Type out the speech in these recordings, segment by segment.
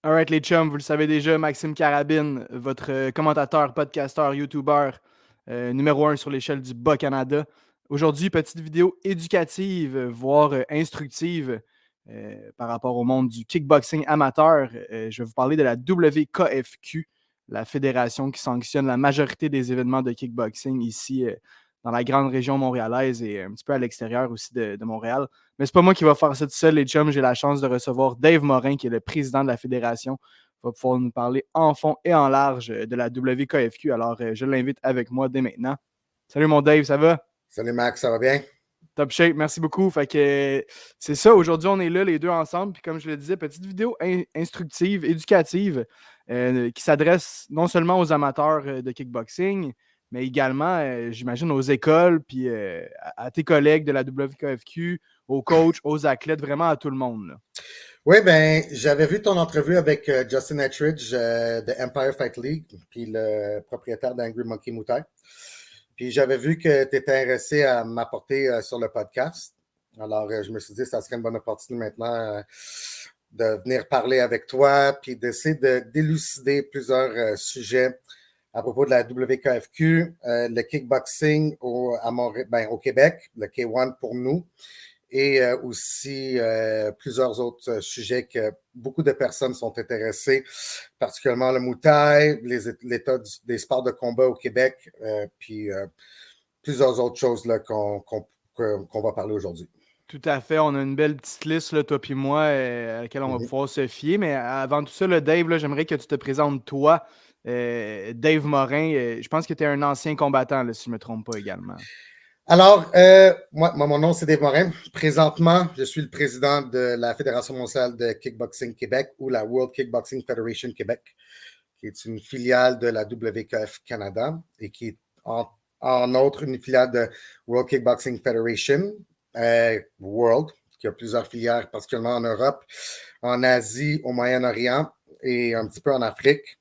Alright les chums, vous le savez déjà, Maxime Carabine, votre commentateur, podcasteur, YouTuber, numéro 1 sur l'échelle du Bas-Canada. Aujourd'hui, petite vidéo éducative, voire instructive par rapport au monde du kickboxing amateur. Je vais vous parler de la WKFQ, la fédération qui sanctionne la majorité des événements de kickboxing ici dans la grande région montréalaise et un petit peu à l'extérieur aussi de Montréal. Mais c'est pas moi qui va faire ça tout seul, les chums. J'ai la chance de recevoir Dave Morin, qui est le président de la fédération. Il va pouvoir nous parler en fond et en large de la WKFQ. Alors, je l'invite avec moi dès maintenant. Salut mon Dave, ça va? Salut Max, ça va bien? Top shape, merci beaucoup. Fait que c'est ça, aujourd'hui on est là les deux ensemble. Puis comme je le disais, petite vidéo instructive, éducative, qui s'adresse non seulement aux amateurs de kickboxing, mais également, j'imagine, aux écoles, puis à tes collègues de la WKFQ, aux coachs, aux athlètes, vraiment à tout le monde, là. Oui, ben, j'avais vu ton entrevue avec Justin Ettridge de Empire Fight League, puis le propriétaire d'Angry Monkey Muay Thai. Puis j'avais vu que tu étais intéressé à m'apporter sur le podcast. Alors, je me suis dit que ça serait une bonne opportunité maintenant de venir parler avec toi, puis d'essayer d'élucider plusieurs sujets à propos de la WKFQ, le kickboxing au Québec, le K1 pour nous, et aussi plusieurs autres sujets que beaucoup de personnes sont intéressées, particulièrement le Muay Thai, l'état des sports de combat au Québec, puis plusieurs autres choses là, qu'on va parler aujourd'hui. Tout à fait, on a une belle petite liste, là, toi puis moi, à laquelle on va pouvoir se fier. Mais avant tout ça, là, Dave, là, j'aimerais que tu te présentes toi, Dave Morin. Je pense que tu es un ancien combattant, là, si je ne me trompe pas également. Alors, moi, mon nom, c'est Dave Morin. Présentement, je suis le président de la Fédération mondiale de kickboxing Québec ou la World Kickboxing Federation Québec, qui est une filiale de la WKF Canada et qui est en outre une filiale de World Kickboxing Federation World, qui a plusieurs filières, particulièrement en Europe, en Asie, au Moyen-Orient et un petit peu en Afrique.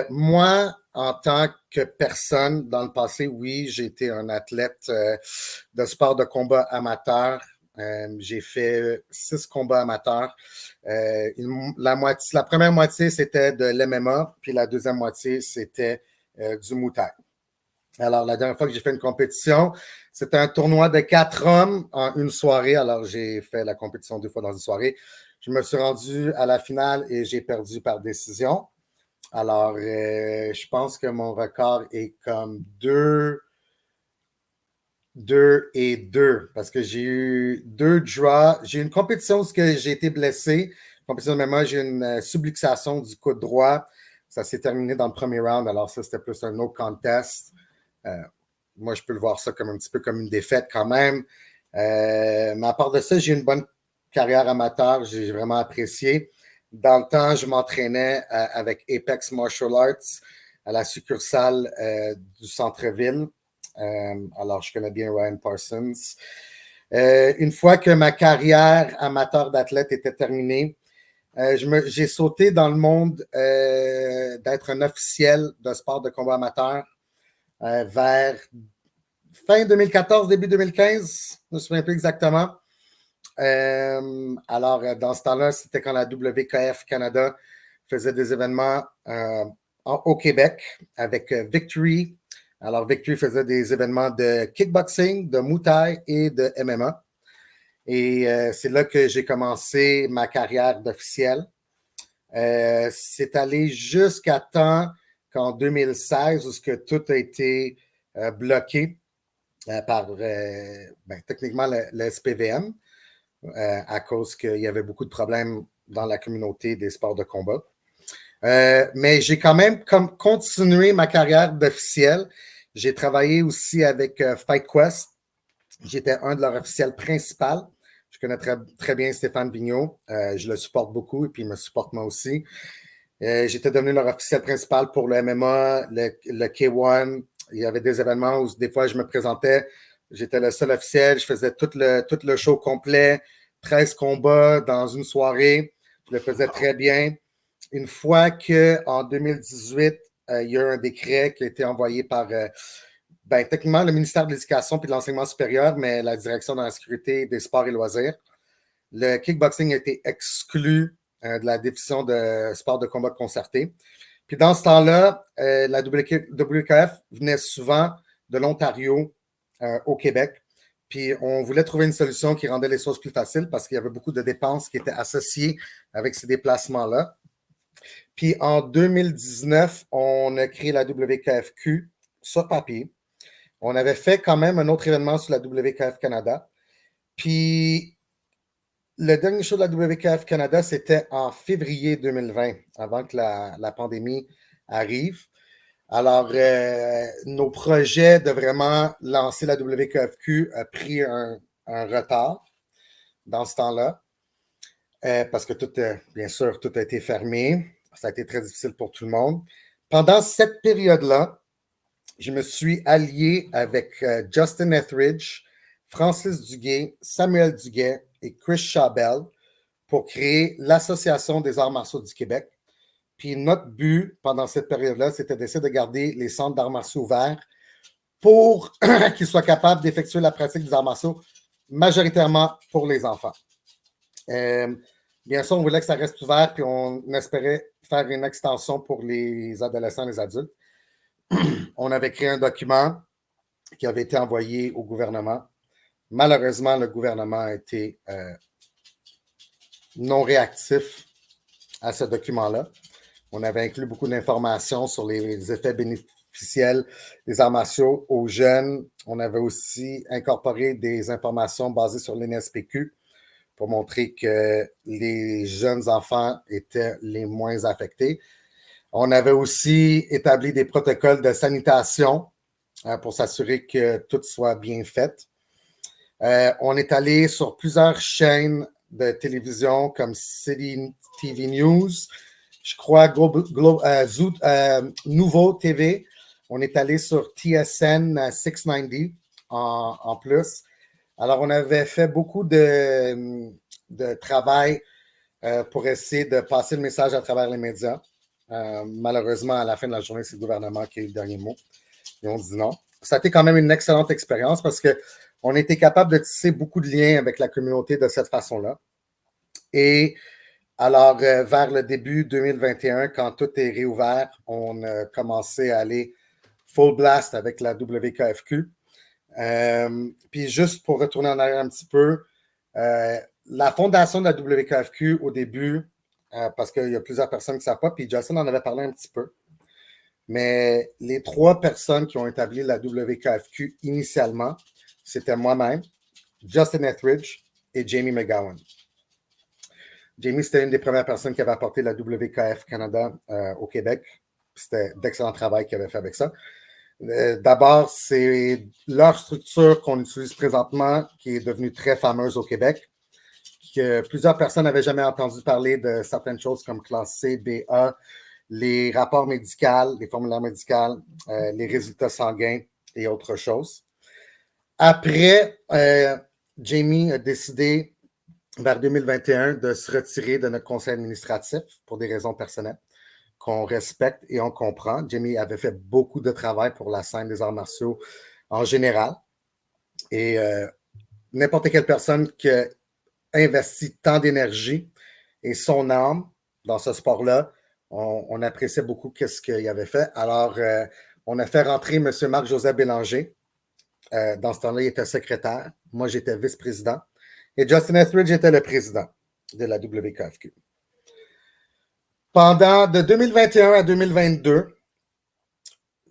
Moi, en tant que personne, dans le passé, oui, j'ai été un athlète de sport de combat amateur. J'ai fait 6 combats amateurs. La première moitié, c'était de l'MMA, puis la deuxième moitié, c'était du Muay Thai. Alors, la dernière fois que j'ai fait une compétition, c'était un tournoi de 4 hommes en une soirée. Alors, j'ai fait la compétition 2 fois dans une soirée. Je me suis rendu à la finale et j'ai perdu par décision. Alors, je pense que mon record est comme 2 et 2 parce que j'ai eu 2 draws. J'ai eu une compétition où j'ai été blessé. Compétition de MMA, j'ai eu une subluxation du coude droit. Ça s'est terminé dans le premier round. Alors, ça, c'était plus un no contest. Moi, je peux le voir ça comme un petit peu comme une défaite quand même. Mais à part de ça, j'ai eu une bonne carrière amateur. J'ai vraiment apprécié. Dans le temps, je m'entraînais avec Apex Martial Arts à la succursale du centre-ville. Alors, je connais bien Ryan Parsons. Une fois que ma carrière amateur d'athlète était terminée, j'ai sauté dans le monde d'être un officiel de sport de combat amateur vers fin 2014, début 2015. Je ne me souviens plus exactement. Alors, dans ce temps-là, c'était quand la WKF Canada faisait des événements au Québec avec Victory. Alors, Victory faisait des événements de kickboxing, de Muay Thai et de MMA. Et c'est là que j'ai commencé ma carrière d'officiel. C'est allé jusqu'à temps qu'en 2016, où tout a été bloqué par techniquement le SPVM. À cause qu'il y avait beaucoup de problèmes dans la communauté des sports de combat. Mais j'ai quand même continué ma carrière d'officiel. J'ai travaillé aussi avec FightQuest. J'étais un de leurs officiels principaux. Je connais très bien Stéphane Vigneault. Je le supporte beaucoup et puis il me supporte moi aussi. J'étais devenu leur officiel principal pour le MMA, le K1. Il y avait des événements où des fois je me présentais. J'étais le seul officiel. Je faisais tout le show complet, 13 combats dans une soirée. Je le faisais très bien. Une fois qu'en 2018, il y a eu un décret qui a été envoyé par techniquement le ministère de l'Éducation et de l'Enseignement supérieur, mais la Direction de la sécurité des sports et loisirs. Le kickboxing a été exclu de la division de sport de combat concerté. Puis dans ce temps-là, la WKF venait souvent de l'Ontario au Québec. Puis on voulait trouver une solution qui rendait les choses plus faciles parce qu'il y avait beaucoup de dépenses qui étaient associées avec ces déplacements-là. Puis en 2019, on a créé la WKFQ sur papier. On avait fait quand même un autre événement sur la WKF Canada. Puis le dernier show de la WKF Canada, c'était en février 2020, avant que la pandémie arrive. Alors, nos projets de vraiment lancer la WKFQ a pris un retard dans ce temps-là, parce que bien sûr, tout a été fermé. Ça a été très difficile pour tout le monde. Pendant cette période-là, je me suis allié avec Justin Etheridge, Francis Duguay, Samuel Duguay et Chris Chabelle pour créer l'Association des arts martiaux du Québec. Puis notre but pendant cette période-là, c'était d'essayer de garder les centres d'arts martiaux ouverts pour qu'ils soient capables d'effectuer la pratique des arts martiaux majoritairement pour les enfants. Bien sûr, on voulait que ça reste ouvert, puis on espérait faire une extension pour les adolescents et les adultes. On avait créé un document qui avait été envoyé au gouvernement. Malheureusement, le gouvernement a été non réactif à ce document-là. On avait inclus beaucoup d'informations sur les effets bénéficiels des arts martiaux aux jeunes. On avait aussi incorporé des informations basées sur l'NSPQ pour montrer que les jeunes enfants étaient les moins affectés. On avait aussi établi des protocoles de sanitation pour s'assurer que tout soit bien fait. On est allé sur plusieurs chaînes de télévision comme City TV News, je crois Nouveau TV. On est allé sur TSN 690 en plus. Alors, on avait fait beaucoup de travail pour essayer de passer le message à travers les médias. Malheureusement, à la fin de la journée, c'est le gouvernement qui a eu le dernier mot. Et on dit non. Ça a été quand même une excellente expérience parce qu'on était capable de tisser beaucoup de liens avec la communauté de cette façon-là. Et alors, vers le début 2021, quand tout est réouvert, on a commencé à aller full blast avec la WKFQ. Puis juste pour retourner en arrière un petit peu, la fondation de la WKFQ au début, parce qu'il y a plusieurs personnes qui ne savent pas, puis Justin en avait parlé un petit peu, mais les 3 personnes qui ont établi la WKFQ initialement, c'était moi-même, Justin Etheridge et Jamie McGowan. Jamie, c'était une des premières personnes qui avait apporté la WKF Canada au Québec. C'était d'excellent travail qu'il avait fait avec ça. D'abord, c'est leur structure qu'on utilise présentement qui est devenue très fameuse au Québec, que plusieurs personnes n'avaient jamais entendu parler de certaines choses comme classe C, BA, les rapports médicaux, les formulaires médicaux, les résultats sanguins et autres choses. Après, Jamie a décidé vers 2021 de se retirer de notre conseil administratif pour des raisons personnelles qu'on respecte et on comprend. Jamie avait fait beaucoup de travail pour la scène des arts martiaux en général. Et n'importe quelle personne qui a investi tant d'énergie et son âme dans ce sport-là, on appréciait beaucoup ce qu'il avait fait. Alors, on a fait rentrer M. Marc-Joseph Bélanger. Dans ce temps-là, il était secrétaire. Moi, j'étais vice-président. Et Justin Etheridge était le président de la WKFQ. De 2021 à 2022,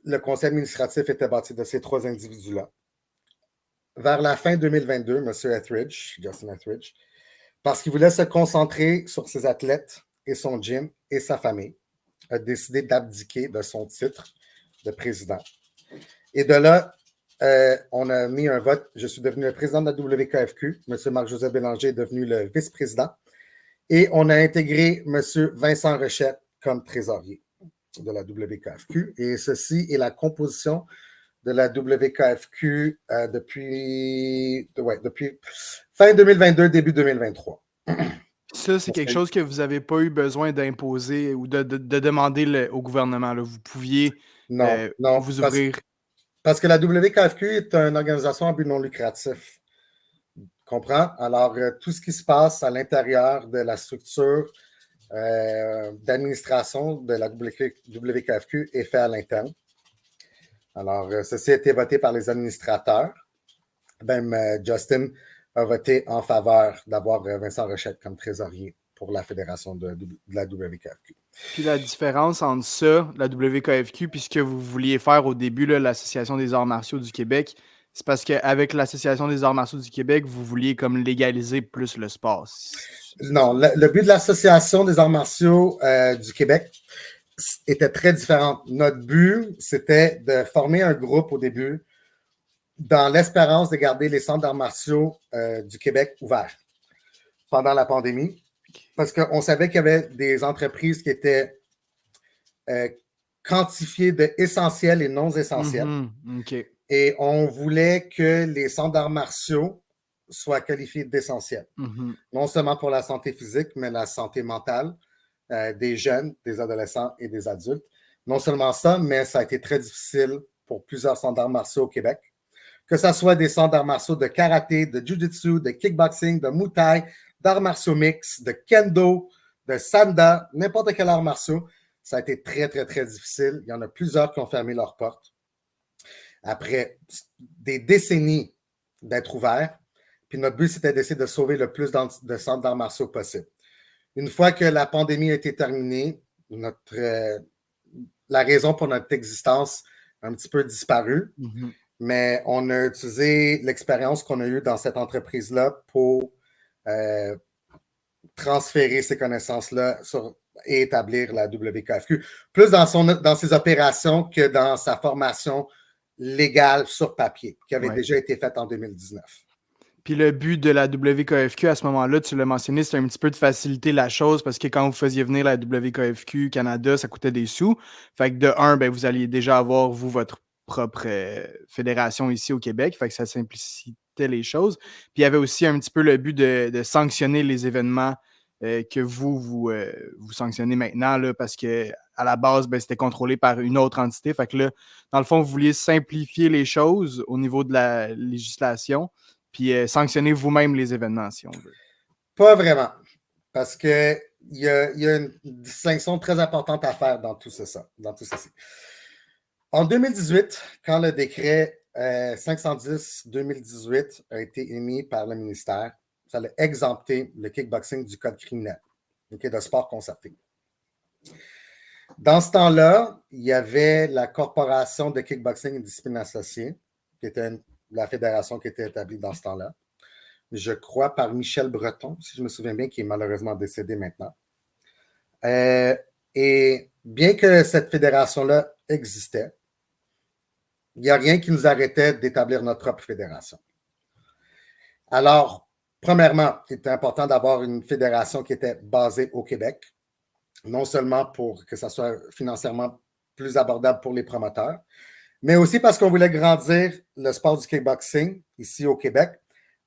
le conseil administratif était bâti de ces 3 individus-là. Vers la fin 2022, M. Etheridge, Justin Etheridge, parce qu'il voulait se concentrer sur ses athlètes et son gym et sa famille, a décidé d'abdiquer de son titre de président. Et de là, on a mis un vote. Je suis devenu le président de la WKFQ. M. Marc-Joseph Bélanger est devenu le vice-président. Et on a intégré M. Vincent Rochette comme trésorier de la WKFQ. Et ceci est la composition de la WKFQ depuis fin 2022, début 2023. Ça, c'est quelque chose que vous n'avez pas eu besoin d'imposer ou de demander au gouvernement. Là. Vous pouviez vous ouvrir. Parce que la WKFQ est une organisation à but non lucratif. Comprends? Alors, tout ce qui se passe à l'intérieur de la structure d'administration de la WKFQ est fait à l'interne. Alors, ceci a été voté par les administrateurs. Même Justin a voté en faveur d'avoir Vincent Rochette comme trésorier pour la fédération de la WKFQ. Puis la différence entre ça, la WKFQ, puis ce que vous vouliez faire au début, là, l'Association des arts martiaux du Québec, c'est parce qu'avec l'Association des arts martiaux du Québec, vous vouliez comme légaliser plus le sport. Non, le but de l'Association des arts martiaux du Québec était très différent. Notre but, c'était de former un groupe au début dans l'espérance de garder les centres d'arts martiaux du Québec ouverts pendant la pandémie, parce qu'on savait qu'il y avait des entreprises qui étaient quantifiées de essentiels et non essentiels. Okay. Et on voulait que les centres d'arts martiaux soient qualifiés d'essentiels. Non seulement pour la santé physique, mais la santé mentale des jeunes, des adolescents et des adultes. Non seulement ça, mais ça a été très difficile pour plusieurs centres d'arts martiaux au Québec. Que ce soit des centres d'arts martiaux de karaté, de jiu-jitsu, de kickboxing, de muay thai, d'arts martiaux mix, de kendo, de sanda, n'importe quel art martiaux, ça a été très, très, très difficile. Il y en a plusieurs qui ont fermé leurs portes après des décennies d'être ouverts. Puis notre but, c'était d'essayer de sauver le plus de centres d'arts martiaux possible. Une fois que la pandémie a été terminée, la raison pour notre existence a un petit peu disparu. Mais on a utilisé l'expérience qu'on a eue dans cette entreprise-là pour transférer ces connaissances-là et établir la WKFQ, plus dans ses opérations que dans sa formation légale sur papier, qui avait déjà été faite en 2019. Puis le but de la WKFQ à ce moment-là, tu l'as mentionné, c'était un petit peu de faciliter la chose parce que quand vous faisiez venir la WKFQ Canada, ça coûtait des sous. Fait que de un, ben, vous alliez déjà avoir, vous, votre propre fédération ici au Québec. Fait que ça simplifiait les choses. Puis il y avait aussi un petit peu le but de sanctionner les événements que vous sanctionnez maintenant là, parce que à la base, ben, c'était contrôlé par une autre entité. Fait que là, dans le fond, vous vouliez simplifier les choses au niveau de la législation. Puis sanctionner vous-même les événements, si on veut. Pas vraiment. Parce qu'il y a une distinction très importante à faire dans tout ceci. En 2018, quand le décret 510-2018 a été émis par le ministère, ça a exempté le kickboxing du code criminel, de sport concerté. Dans ce temps-là, il y avait la Corporation de kickboxing et discipline associée, qui était la fédération qui était établie dans ce temps-là. Je crois par Michel Breton, si je me souviens bien, qui est malheureusement décédé maintenant. Et bien que cette fédération-là existait, il n'y a rien qui nous arrêtait d'établir notre propre fédération. Alors, premièrement, il était important d'avoir une fédération qui était basée au Québec, non seulement pour que ça soit financièrement plus abordable pour les promoteurs, mais aussi parce qu'on voulait grandir le sport du kickboxing ici au Québec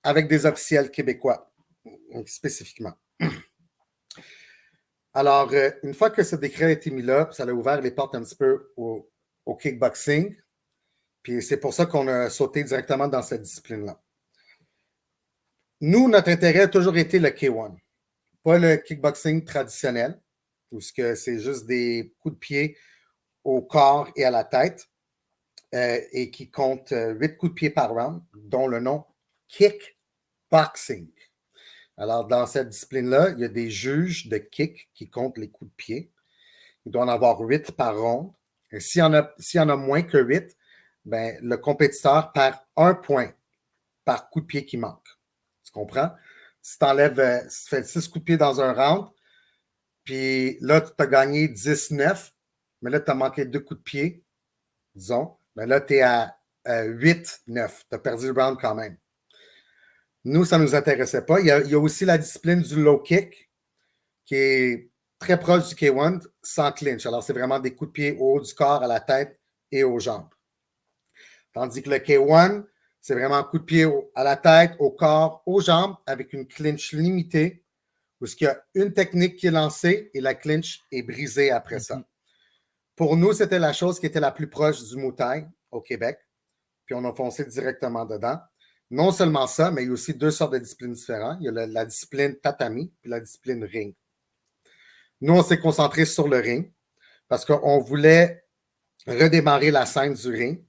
avec des officiels québécois, spécifiquement. Alors, une fois que ce décret a été mis là, ça a ouvert les portes un petit peu au kickboxing, puis c'est pour ça qu'on a sauté directement dans cette discipline-là. Nous, notre intérêt a toujours été le K1, pas le kickboxing traditionnel, où c'est juste des coups de pied au corps et à la tête, et qui compte 8 coups de pied par round, dont le nom kickboxing. Alors, dans cette discipline-là, il y a des juges de kick qui comptent les coups de pied. Il doit en avoir 8 par ronde. Et s'il y en a moins que 8, ben, le compétiteur perd 1 point par coup de pied qui manque. Tu comprends? Si tu fais 6 coups de pied dans un round, puis là, tu as gagné 10-9, mais là, tu as manqué 2 coups de pied, disons, mais là, tu es à 8-9. Tu as perdu le round quand même. Nous, ça ne nous intéressait pas. Il y a aussi la discipline du low kick, qui est très proche du K1, sans clinch. Alors, c'est vraiment des coups de pied au haut du corps, à la tête et aux jambes. Tandis que le K1, c'est vraiment un coup de pied à la tête, au corps, aux jambes, avec une clinch limitée, où il y a une technique qui est lancée et la clinch est brisée après ça. Pour nous, c'était la chose qui était la plus proche du Muay Thai au Québec. Puis on a foncé directement dedans. Non seulement ça, mais il y a aussi 2 sortes de disciplines différentes. Il y a la discipline tatami et la discipline ring. Nous, on s'est concentré sur le ring parce qu'on voulait redémarrer la scène du ring,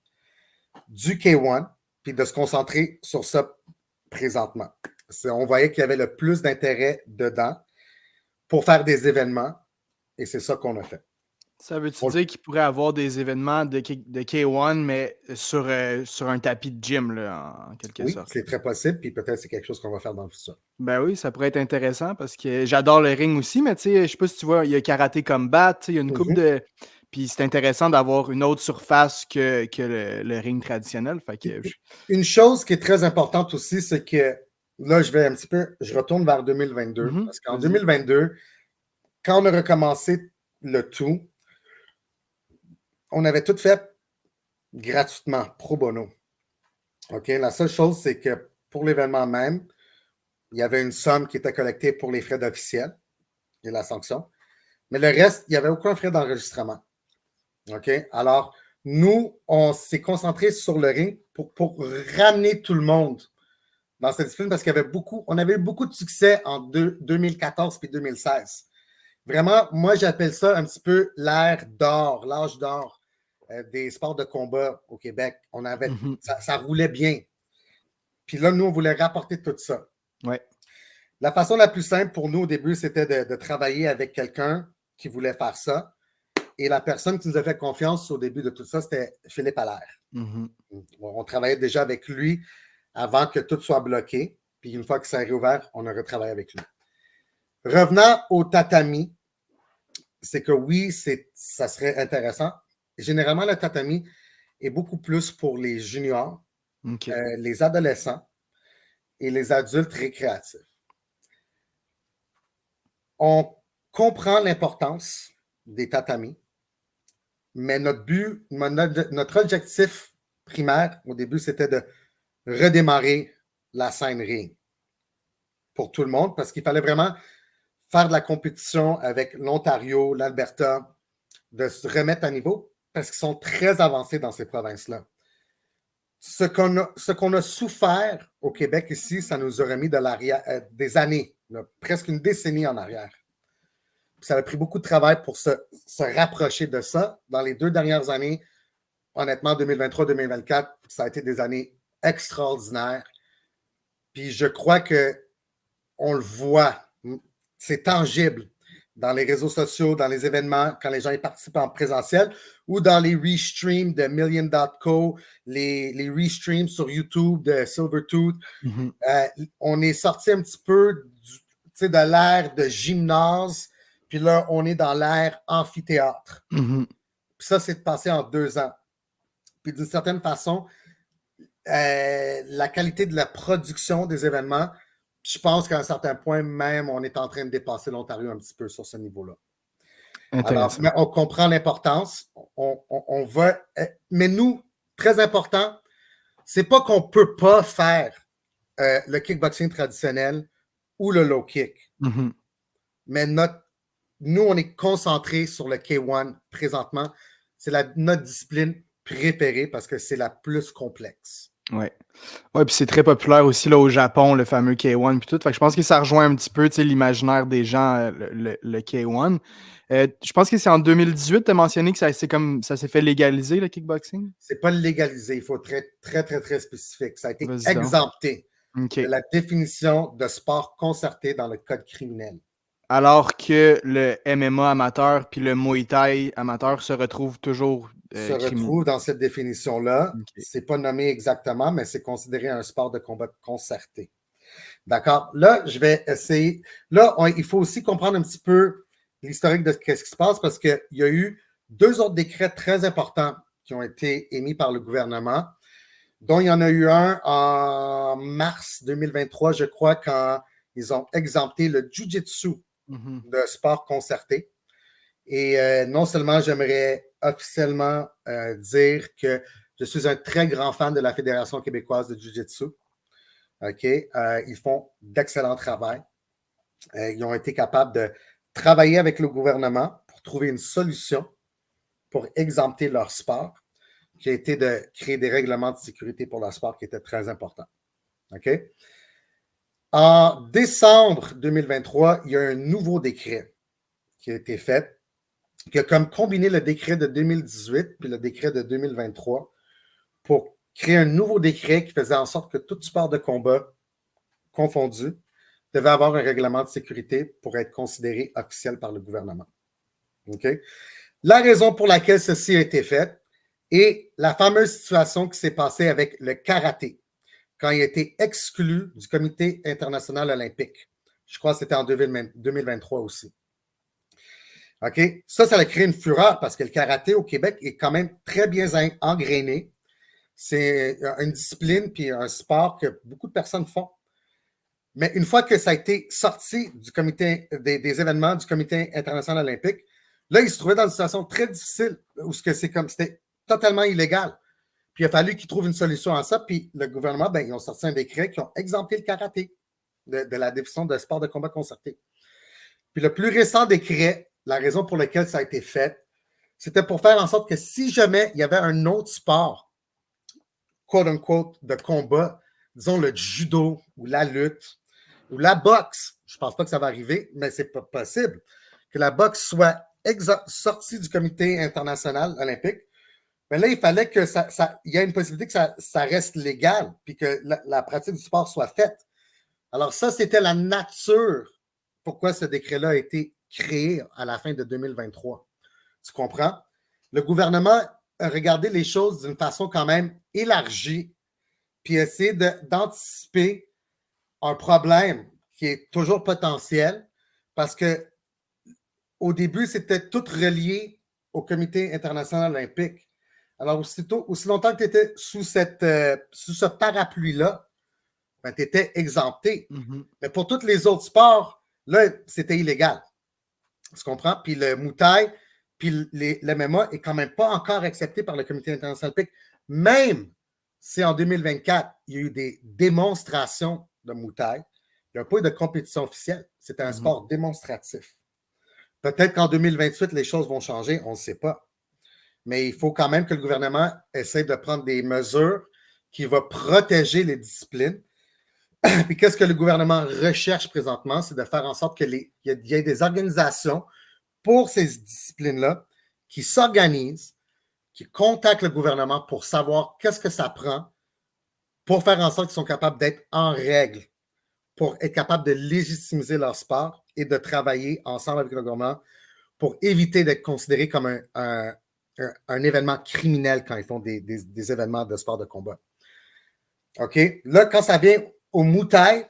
du K1, puis de se concentrer sur ça présentement. On voyait qu'il y avait le plus d'intérêt dedans pour faire des événements, et c'est ça qu'on a fait. Ça veut-tu dire qu'il pourrait avoir des événements de K1, mais sur un tapis de gym, là, en quelque sorte? Oui, c'est très possible, puis peut-être c'est quelque chose qu'on va faire dans le futur. Ben oui, ça pourrait être intéressant parce que j'adore le ring aussi, mais tu sais, je sais pas si tu vois, il y a Karaté Combat, tu sais, il y a une coupe de... Puis c'est intéressant d'avoir une autre surface que le ring traditionnel. Fait que... Une chose qui est très importante aussi, c'est que là, je retourne vers 2022, parce qu'en 2022, quand on a recommencé le tout, on avait tout fait gratuitement, pro bono. OK? La seule chose, c'est que pour l'événement même, il y avait une somme qui était collectée pour les frais d'officiel et la sanction. Mais le reste, il n'y avait aucun frais d'enregistrement. OK? Alors, nous, on s'est concentré sur le ring pour ramener tout le monde dans cette discipline parce on avait eu beaucoup de succès en 2014 et 2016. Vraiment, moi, j'appelle ça un petit peu l'âge d'or des sports de combat au Québec. Ça roulait bien. Puis là, nous, on voulait rapporter tout ça. Ouais. La façon la plus simple pour nous au début, c'était de travailler avec quelqu'un qui voulait faire ça. Et la personne qui nous a fait confiance au début de tout ça, c'était Philippe Allaire. On travaillait déjà avec lui avant que tout soit bloqué. Puis une fois que ça a réouvert, on a retravaillé avec lui. Revenant au tatami, c'est que oui, ça serait intéressant. Généralement, le tatami est beaucoup plus pour les juniors, les adolescents et les adultes récréatifs. On comprend l'importance des tatamis, mais notre objectif primaire au début, c'était de redémarrer la scène ring pour tout le monde parce qu'il fallait vraiment faire de la compétition avec l'Ontario, l'Alberta, de se remettre à niveau parce qu'ils sont très avancés dans ces provinces-là. Ce qu'on a souffert au Québec ici, ça nous a remis des années, là, presque une décennie en arrière. Puis ça a pris beaucoup de travail pour se rapprocher de ça. Dans les 2 dernières années, honnêtement, 2023-2024, ça a été des années extraordinaires. Puis je crois qu'on le voit, c'est tangible dans les réseaux sociaux, dans les événements, quand les gens y participent en présentiel, ou dans les restreams de Million.co, les restreams sur YouTube de Silvertooth. On est sorti un petit peu de l'ère de gymnase, puis là, on est dans l'ère amphithéâtre. Puis ça, c'est passé en 2 ans. Puis d'une certaine façon, la qualité de la production des événements, je pense qu'à un certain point même, on est en train de dépasser l'Ontario un petit peu sur ce niveau-là. Alors, mais on comprend l'importance. On va. Mais nous, très important, c'est pas qu'on peut pas faire le kickboxing traditionnel ou le low kick. Mais nous, on est concentré sur le K1 présentement. C'est notre discipline préférée parce que c'est la plus complexe. Ouais. Ouais, puis c'est très populaire aussi là, au Japon, le fameux K1 puis tout. Fait que je pense que ça rejoint un petit peu l'imaginaire des gens, le K1. Je pense que c'est en 2018, tu as mentionné que ça s'est fait légaliser, le kickboxing? C'est pas légalisé, il faut être très, très, très, très spécifique. Ça a été exempté de la définition de sport concerté dans le code criminel. Alors que le MMA amateur puis le Muay Thai amateur se retrouvent toujours se retrouve dans cette définition-là. C'est pas nommé exactement, mais c'est considéré un sport de combat concerté. D'accord? Là, je vais essayer. Là, il faut aussi comprendre un petit peu l'historique de ce qui se passe parce qu'il y a eu 2 autres décrets très importants qui ont été émis par le gouvernement, dont il y en a eu un en mars 2023, je crois, quand ils ont exempté le jiu-jitsu de sport concerté. Et non seulement j'aimerais officiellement dire que je suis un très grand fan de la Fédération québécoise de Jiu-Jitsu. OK? Ils font d'excellent travail. Ils ont été capables de travailler avec le gouvernement pour trouver une solution pour exempter leur sport, qui a été de créer des règlements de sécurité pour leur sport qui étaient très importants. OK? En décembre 2023, il y a un nouveau décret qui a été faite, qui a comme combiné le décret de 2018 puis le décret de 2023 pour créer un nouveau décret qui faisait en sorte que tout sport de combat confondu devait avoir un règlement de sécurité pour être considéré officiel par le gouvernement. Okay? La raison pour laquelle ceci a été fait est la fameuse situation qui s'est passée avec le karaté, quand il a été exclu du Comité international olympique. Je crois que c'était en 2023 aussi. OK? Ça a créé une fureur parce que le karaté au Québec est quand même très bien engrainé. C'est une discipline puis un sport que beaucoup de personnes font. Mais une fois que ça a été sorti du comité des événements du Comité international olympique, là, il se trouvait dans une situation très difficile où c'était totalement illégal. Puis il a fallu qu'ils trouvent une solution à ça. Puis le gouvernement, ils ont sorti un décret qui ont exempté le karaté de la définition de sport de combat concerté. Puis le plus récent décret, la raison pour laquelle ça a été fait, c'était pour faire en sorte que si jamais il y avait un autre sport, quote-unquote, de combat, disons le judo ou la lutte ou la boxe, je ne pense pas que ça va arriver, mais c'est pas possible, que la boxe soit sortie du Comité international olympique, mais là, il fallait que il y ait une possibilité que ça reste légal puis que la pratique du sport soit faite. Alors ça, c'était la nature pourquoi ce décret-là a été créé à la fin de 2023. Tu comprends? Le gouvernement a regardé les choses d'une façon quand même élargie puis essayé d'anticiper un problème qui est toujours potentiel parce que au début, c'était tout relié au Comité international olympique. Alors, aussi longtemps que tu étais sous ce parapluie-là, tu étais exempté. Mhm. Mais pour tous les autres sports, là, c'était illégal. Tu comprends? Puis le Muay Thai, puis le MMA est quand même pas encore accepté par le Comité international olympique. Même si en 2024, il y a eu des démonstrations de Muay Thai, il n'y a pas eu de compétition officielle. C'était un sport démonstratif. Peut-être qu'en 2028, les choses vont changer, on ne sait pas. Mais il faut quand même que le gouvernement essaie de prendre des mesures qui vont protéger les disciplines. Puis qu'est-ce que le gouvernement recherche présentement? C'est de faire en sorte qu'il y ait des organisations pour ces disciplines-là qui s'organisent, qui contactent le gouvernement pour savoir qu'est-ce que ça prend pour faire en sorte qu'ils sont capables d'être en règle, pour être capables de légitimiser leur sport et de travailler ensemble avec le gouvernement pour éviter d'être considérés comme un événement criminel quand ils font des événements de sport de combat. OK? Là, quand ça vient au Muay Thai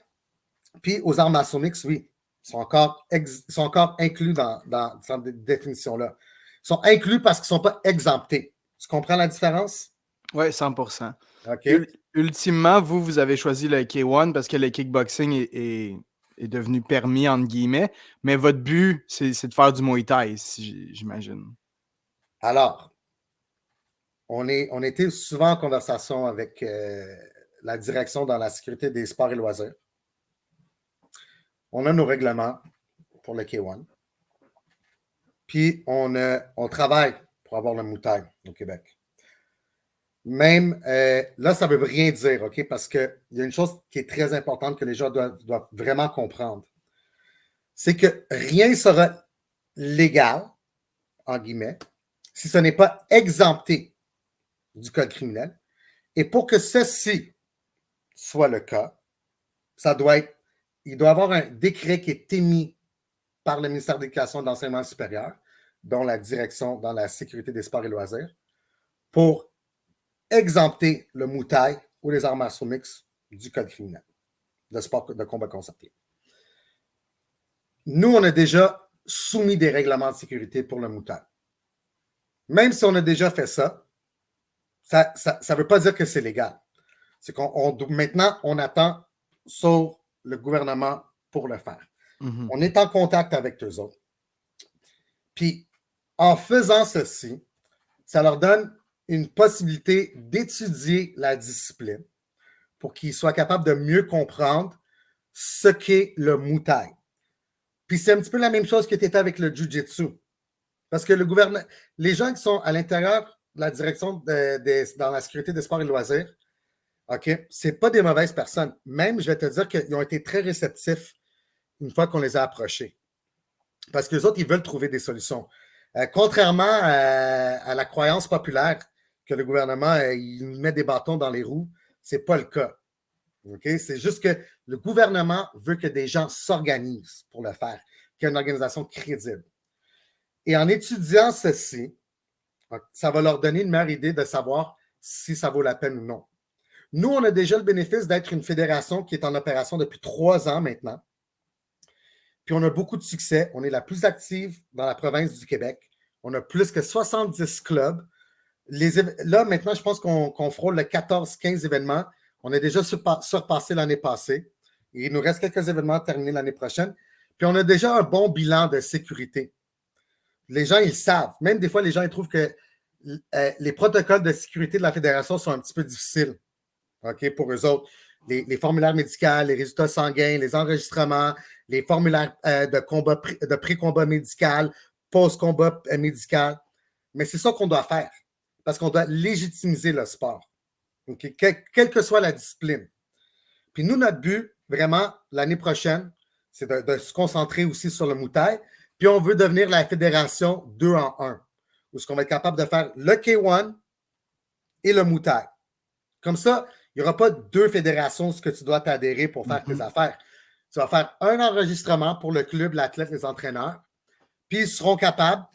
puis aux arts martiaux mixtes, oui, ils sont encore inclus dans cette définition-là. Ils sont inclus parce qu'ils ne sont pas exemptés. Tu comprends la différence? Oui, 100%. OK. Ultimement, vous avez choisi le K1 parce que le kickboxing est devenu permis, entre guillemets, mais votre but, c'est de faire du Muay Thai, j'imagine. Alors, on était souvent en conversation avec la direction dans la sécurité des sports et loisirs. On a nos règlements pour le K1. Puis, on travaille pour avoir le Muay Thai au Québec. Même, là, ça ne veut rien dire, OK? Parce qu'il y a une chose qui est très importante que les gens doivent vraiment comprendre. C'est que rien ne sera légal, en guillemets, si ce n'est pas exempté du code criminel. Et pour que ceci soit le cas, il doit y avoir un décret qui est émis par le ministère de l'Éducation et de l'Enseignement supérieur, dont la direction dans la sécurité des sports et loisirs, pour exempter le Muay Thai ou les arts martiaux mixtes du code criminel, de sport de combat concerté. Nous, on a déjà soumis des règlements de sécurité pour le Muay Thai. Même si on a déjà fait ça, ça ne veut pas dire que c'est légal. C'est maintenant, on attend sur le gouvernement pour le faire. Mm-hmm. On est en contact avec eux autres. Puis, en faisant ceci, ça leur donne une possibilité d'étudier la discipline pour qu'ils soient capables de mieux comprendre ce qu'est le Muay Thai. Puis c'est un petit peu la même chose qui était fait avec le Jiu-Jitsu. Parce que les gens qui sont à l'intérieur de la direction dans la sécurité des sports et loisirs, OK, c'est pas des mauvaises personnes. Même, je vais te dire qu'ils ont été très réceptifs une fois qu'on les a approchés. Parce qu'eux autres, ils veulent trouver des solutions. Contrairement à la croyance populaire que le gouvernement il met des bâtons dans les roues, ce n'est pas le cas. Okay? C'est juste que le gouvernement veut que des gens s'organisent pour le faire, qu'il y ait une organisation crédible. Et en étudiant ceci, ça va leur donner une meilleure idée de savoir si ça vaut la peine ou non. Nous, on a déjà le bénéfice d'être une fédération qui est en opération depuis 3 ans maintenant. Puis on a beaucoup de succès. On est la plus active dans la province du Québec. On a plus que 70 clubs. Là, maintenant, je pense qu'on frôle le 14-15 événements. On a déjà surpassé l'année passée. Et il nous reste quelques événements à terminer l'année prochaine. Puis on a déjà un bon bilan de sécurité. Les gens, ils savent. Même des fois, les gens ils trouvent que les protocoles de sécurité de la fédération sont un petit peu difficiles. OK, pour eux autres. Les formulaires médicaux, les résultats sanguins, les enregistrements, les formulaires de pré-combat médical, post-combat médical. Mais c'est ça qu'on doit faire. Parce qu'on doit légitimiser le sport. Okay? Quelle que soit la discipline. Puis nous, notre but, vraiment, l'année prochaine, c'est de se concentrer aussi sur le Muay Thai. Puis on veut devenir la fédération 2 en 1, où ce qu'on va être capable de faire le K1 et le Muay Thai. Comme ça, il n'y aura pas 2 fédérations où ce que tu dois t'adhérer pour faire tes affaires. Tu vas faire un enregistrement pour le club, l'athlète, les entraîneurs, puis ils seront capables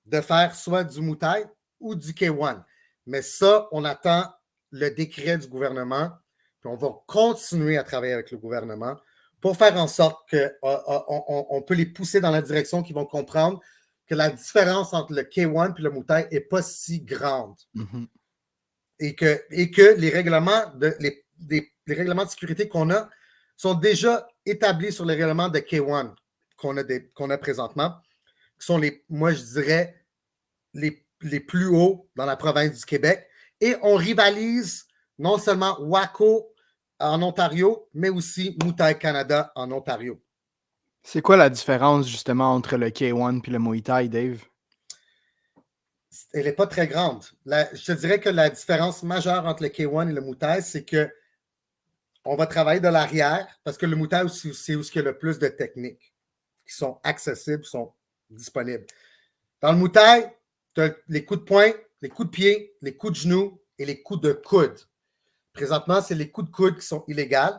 de faire soit du Muay Thai ou du K1. Mais ça, on attend le décret du gouvernement, puis on va continuer à travailler avec le gouvernement pour faire en sorte qu'on peut les pousser dans la direction qu'ils vont comprendre que la différence entre le K1 et le Muay Thai n'est pas si grande. Et que les règlements les règlements de sécurité qu'on a sont déjà établis sur les règlements de K1 qu'on a présentement, qui sont moi je dirais, les plus hauts dans la province du Québec. Et on rivalise non seulement WACO en Ontario, mais aussi Muay Thai Canada en Ontario. C'est quoi la différence justement entre le K1 et le Muay Thai, Dave? Elle n'est pas très grande. Je te dirais que la différence majeure entre le K1 et le Muay Thai, c'est qu'on va travailler de l'arrière, parce que le Muay Thai, c'est où il y a le plus de techniques qui sont accessibles, qui sont disponibles. Dans le Muay Thai, tu as les coups de poing, les coups de pied, les coups de genoux et les coups de coude. Présentement, c'est les coups de coude qui sont illégaux.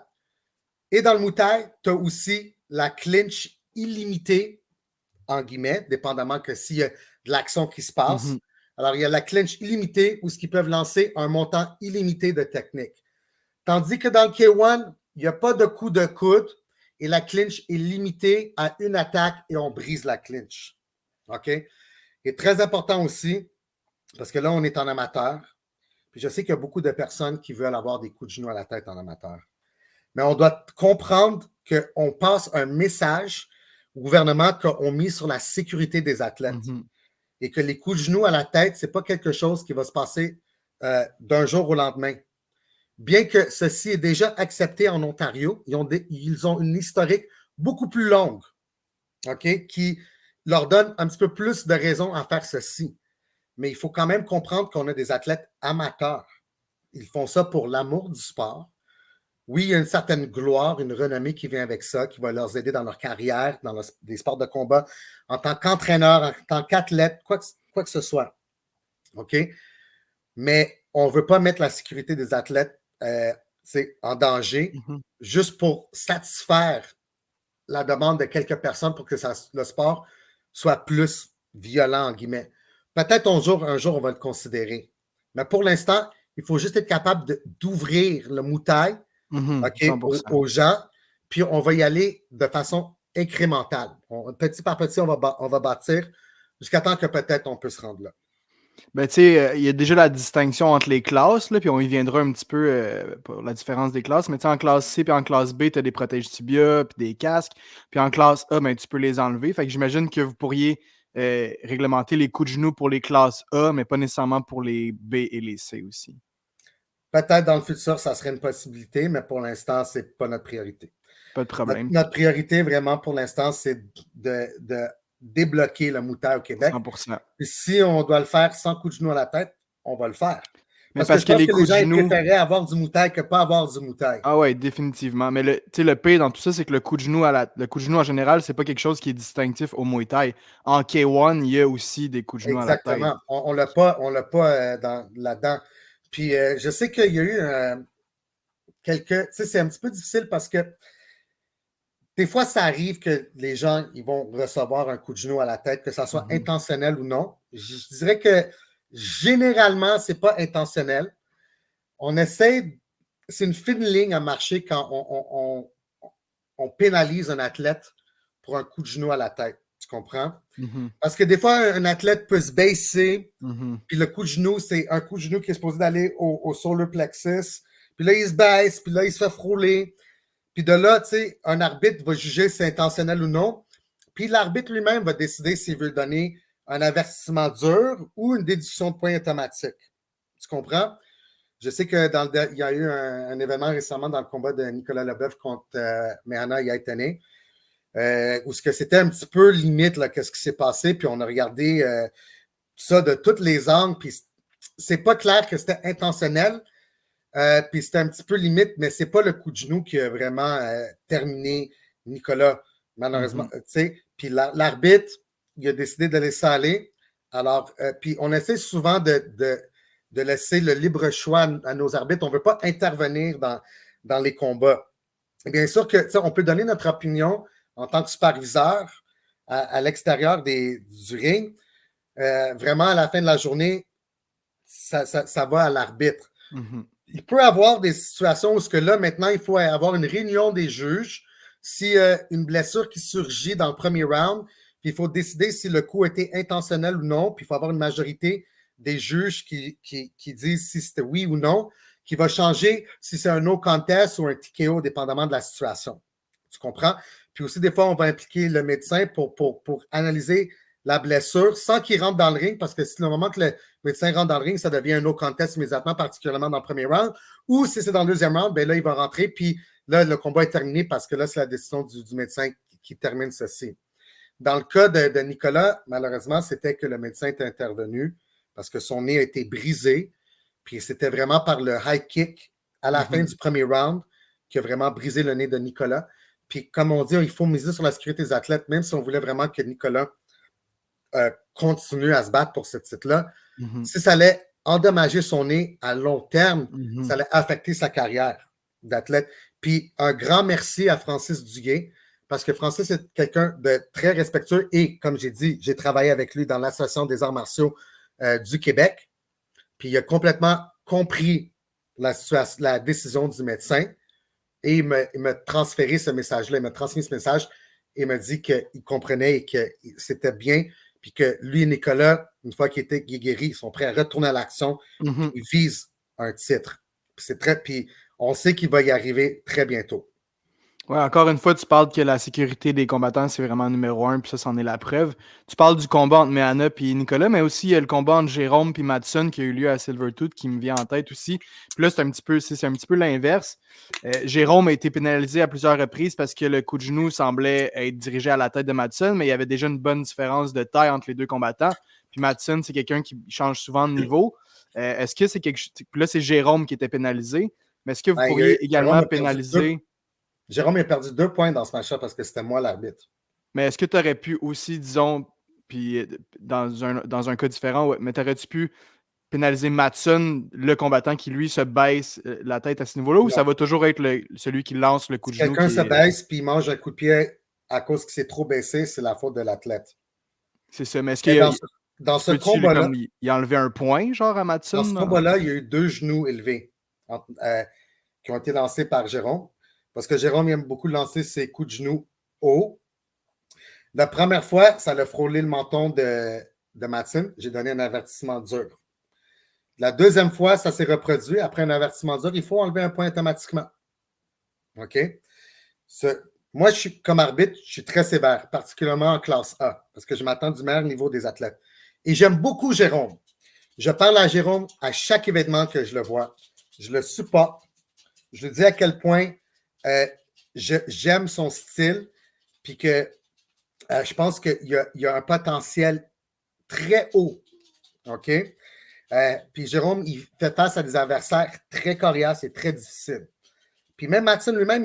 Et dans le Muay Thai, tu as aussi la clinch illimitée, en guillemets, dépendamment que s'il y a de l'action qui se passe. Alors, il y a la clinch illimitée où ils peuvent lancer un montant illimité de techniques. Tandis que dans le K1, il n'y a pas de coup de coude et la clinch est limitée à une attaque et on brise la clinch. OK? Et très important aussi, parce que là, on est en amateur. Puis je sais qu'il y a beaucoup de personnes qui veulent avoir des coups de genoux à la tête en amateur. Mais on doit comprendre qu'on passe un message au gouvernement qu'on mise sur la sécurité des athlètes. Et que les coups de genoux à la tête, ce n'est pas quelque chose qui va se passer d'un jour au lendemain. Bien que ceci est déjà accepté en Ontario, ils ont une historique beaucoup plus longue, OK, qui leur donne un petit peu plus de raisons à faire ceci. Mais il faut quand même comprendre qu'on a des athlètes amateurs. Ils font ça pour l'amour du sport. Oui, il y a une certaine gloire, une renommée qui vient avec ça, qui va leur aider dans leur carrière, dans des sports de combat, en tant qu'entraîneur, en tant qu'athlète, quoi que ce soit. OK? Mais on ne veut pas mettre la sécurité des athlètes en danger juste pour satisfaire la demande de quelques personnes pour que le sport soit plus violent, en guillemets. Peut-être un jour, on va le considérer. Mais pour l'instant, il faut juste être capable d'ouvrir le Muay Thai aux gens, puis on va y aller de façon incrémentale. Petit par petit, on va bâtir jusqu'à temps que peut-être on peut se rendre là. Ben, tu sais, il y a déjà la distinction entre les classes, là, puis on y viendra un petit peu pour la différence des classes. Mais tu sais, en classe C puis en classe B, tu as des protèges tibia puis des casques. Puis en classe A, ben, tu peux les enlever. Fait que j'imagine que vous pourriez réglementer les coups de genoux pour les classes A, mais pas nécessairement pour les B et les C aussi. Peut-être dans le futur, ça serait une possibilité, mais pour l'instant, ce n'est pas notre priorité. Pas de problème. Notre priorité, vraiment, pour l'instant, c'est de débloquer le Muay Thai au Québec. 100%. Puis si on doit le faire sans coup de genou à la tête, on va le faire. Mais Parce que parce je que pense les que les coups de gens ils genoux. préféraient avoir du Muay que pas avoir du Muay. Ah ouais, définitivement. Mais le pire dans tout ça, c'est que le coup de genou le coup de genou en général, c'est pas quelque chose qui est distinctif au Muay Thai. En K1, il y a aussi des coups de genou à la tête. Exactement. On l'a pas là-dedans. Puis je sais qu'il y a eu quelques. Tu sais, c'est un petit peu difficile parce que des fois, ça arrive que les gens ils vont recevoir un coup de genou à la tête, que ça soit intentionnel ou non. Je dirais que généralement, c'est pas intentionnel. On essaie, c'est une fine ligne à marcher quand on pénalise un athlète pour un coup de genou à la tête. Tu comprends? Mhm, Parce que des fois, un athlète peut se baisser, mhm, puis le coup de genou, c'est un coup de genou qui est supposé d'aller au solar plexus. Puis là, il se baisse, puis là, il se fait frôler. Puis de là, tu sais, un arbitre va juger si c'est intentionnel ou non. Puis l'arbitre lui-même va décider s'il veut donner un avertissement dur ou une déduction de points automatique. Tu comprends? Je sais que il y a eu un événement récemment dans le combat de Nicolas Leboeuf contre Mehana Yaitene, où c'était un petit peu limite, là, qu'est-ce qui s'est passé, puis on a regardé ça de tous les angles, puis c'est pas clair que c'était intentionnel, puis c'était un petit peu limite, mais c'est pas le coup de genou qui a vraiment terminé Nicolas, malheureusement. mhm. Tu sais, puis l'arbitre, il a décidé de laisser aller. Alors, puis on essaie souvent de laisser le libre choix à nos arbitres. On ne veut pas intervenir dans les combats. Et bien sûr que on peut donner notre opinion en tant que superviseur à l'extérieur du ring. Vraiment, à la fin de la journée, ça va à l'arbitre. Mhm. Il peut y avoir des situations où ce que là, maintenant, il faut avoir une réunion des juges. Si une blessure qui surgit dans le premier round, puis il faut décider si le coup était intentionnel ou non, puis il faut avoir une majorité des juges qui disent si c'était oui ou non, qui va changer si c'est un no contest ou un TKO, dépendamment de la situation. Tu comprends? Puis aussi, des fois, on va impliquer le médecin pour analyser la blessure sans qu'il rentre dans le ring, parce que si le moment que le médecin rentre dans le ring, ça devient un no contest immédiatement, particulièrement dans le premier round. Ou si c'est dans le deuxième round, ben là, il va rentrer, puis là, le combat est terminé parce que là, c'est la décision du médecin qui termine ceci. Dans le cas de Nicolas, malheureusement, c'était que le médecin est intervenu parce que son nez a été brisé, puis c'était vraiment par le high kick à la fin du premier round qui a vraiment brisé le nez de Nicolas. Puis comme on dit, il faut miser sur la sécurité des athlètes, même si on voulait vraiment que Nicolas continue à se battre pour ce titre-là. Mhm. Si ça allait endommager son nez à long terme, Mhm. ça allait affecter sa carrière d'athlète. Puis un grand merci à Francis Duguay, parce que Francis est quelqu'un de très respectueux et, comme j'ai dit, j'ai travaillé avec lui dans l'Association des arts martiaux du Québec. Puis il a complètement compris la décision du médecin et il m'a transféré ce message-là, il m'a transmis ce message et il m'a dit qu'il comprenait et que c'était bien, puis que lui et Nicolas, une fois qu'il est guéri, ils sont prêts à retourner à l'action, puis Mhm. ils visent un titre. Puis on sait qu'il va y arriver très bientôt. Ouais, encore une fois, tu parles que la sécurité des combattants, c'est vraiment numéro un, puis ça, c'en est la preuve. Tu parles du combat entre Meana et Nicolas, mais aussi il y a le combat entre Jérôme et Madsen qui a eu lieu à Silvertooth qui me vient en tête aussi. Puis là, c'est un petit peu l'inverse. Jérôme a été pénalisé à plusieurs reprises parce que le coup de genou semblait être dirigé à la tête de Madsen, mais il y avait déjà une bonne différence de taille entre les deux combattants. Puis Madsen, c'est quelqu'un qui change souvent de niveau. Est-ce que c'est quelque chose. Puis là, c'est Jérôme qui était pénalisé, mais est-ce que vous Ben, pourriez également pénaliser. Jérôme a perdu 2 points dans ce match-là parce que c'était moi l'arbitre. Mais est-ce que tu aurais pu aussi, disons, puis dans un cas différent, ouais, mais t'aurais-tu pu pénaliser Matson, le combattant qui, lui, se baisse la tête à ce niveau-là, ou ça Non. va toujours être celui qui lance le coup Si de genou quelqu'un qui se est. baisse puis il mange un coup de pied à cause qu'il s'est trop baissé, c'est la faute de l'athlète. C'est ça. Mais est-ce Mais qu'il dans tu ce peux-tu combat-là, comme il enlever un point, genre, à dans ce Matson? combat-là, il y a eu 2 genoux élevés qui ont été lancés par Jérôme. Parce que Jérôme aime beaucoup lancer ses coups de genoux haut. La première fois, ça a frôlé le menton de Matson. J'ai donné un avertissement dur. La deuxième fois, ça s'est reproduit. Après un avertissement dur, il faut enlever un point automatiquement. OK? Moi, comme arbitre, je suis très sévère, particulièrement en classe A, parce que je m'attends du meilleur niveau des athlètes. Et j'aime beaucoup Jérôme. Je parle à Jérôme à chaque événement que je le vois. Je le supporte. Je lui dis à quel point j'aime son style, puis que je pense qu'il y a un potentiel très haut. OK? Puis Jérôme, il fait face à des adversaires très coriaces et très difficiles. Puis même Matson lui-même,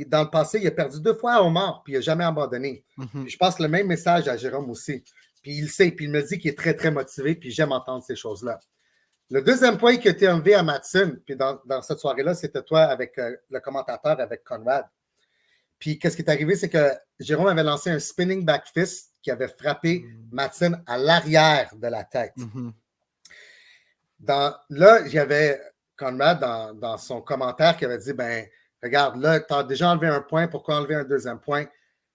dans le passé, il a perdu 2 fois à Omar, puis il n'a jamais abandonné. Puis je passe le même message à Jérôme aussi. Puis il le sait, puis il me dit qu'il est très, très motivé, puis j'aime entendre ces choses-là. Le deuxième point qui a été enlevé à Matson, puis dans cette soirée-là, c'était toi avec le commentateur, avec Conrad. Puis qu'est-ce qui est arrivé, c'est que Jérôme avait lancé un spinning back fist qui avait frappé Matson à l'arrière de la tête. Là, il y avait Conrad dans son commentaire qui avait dit, ben, regarde, là, tu as déjà enlevé un point, pourquoi enlever un deuxième point?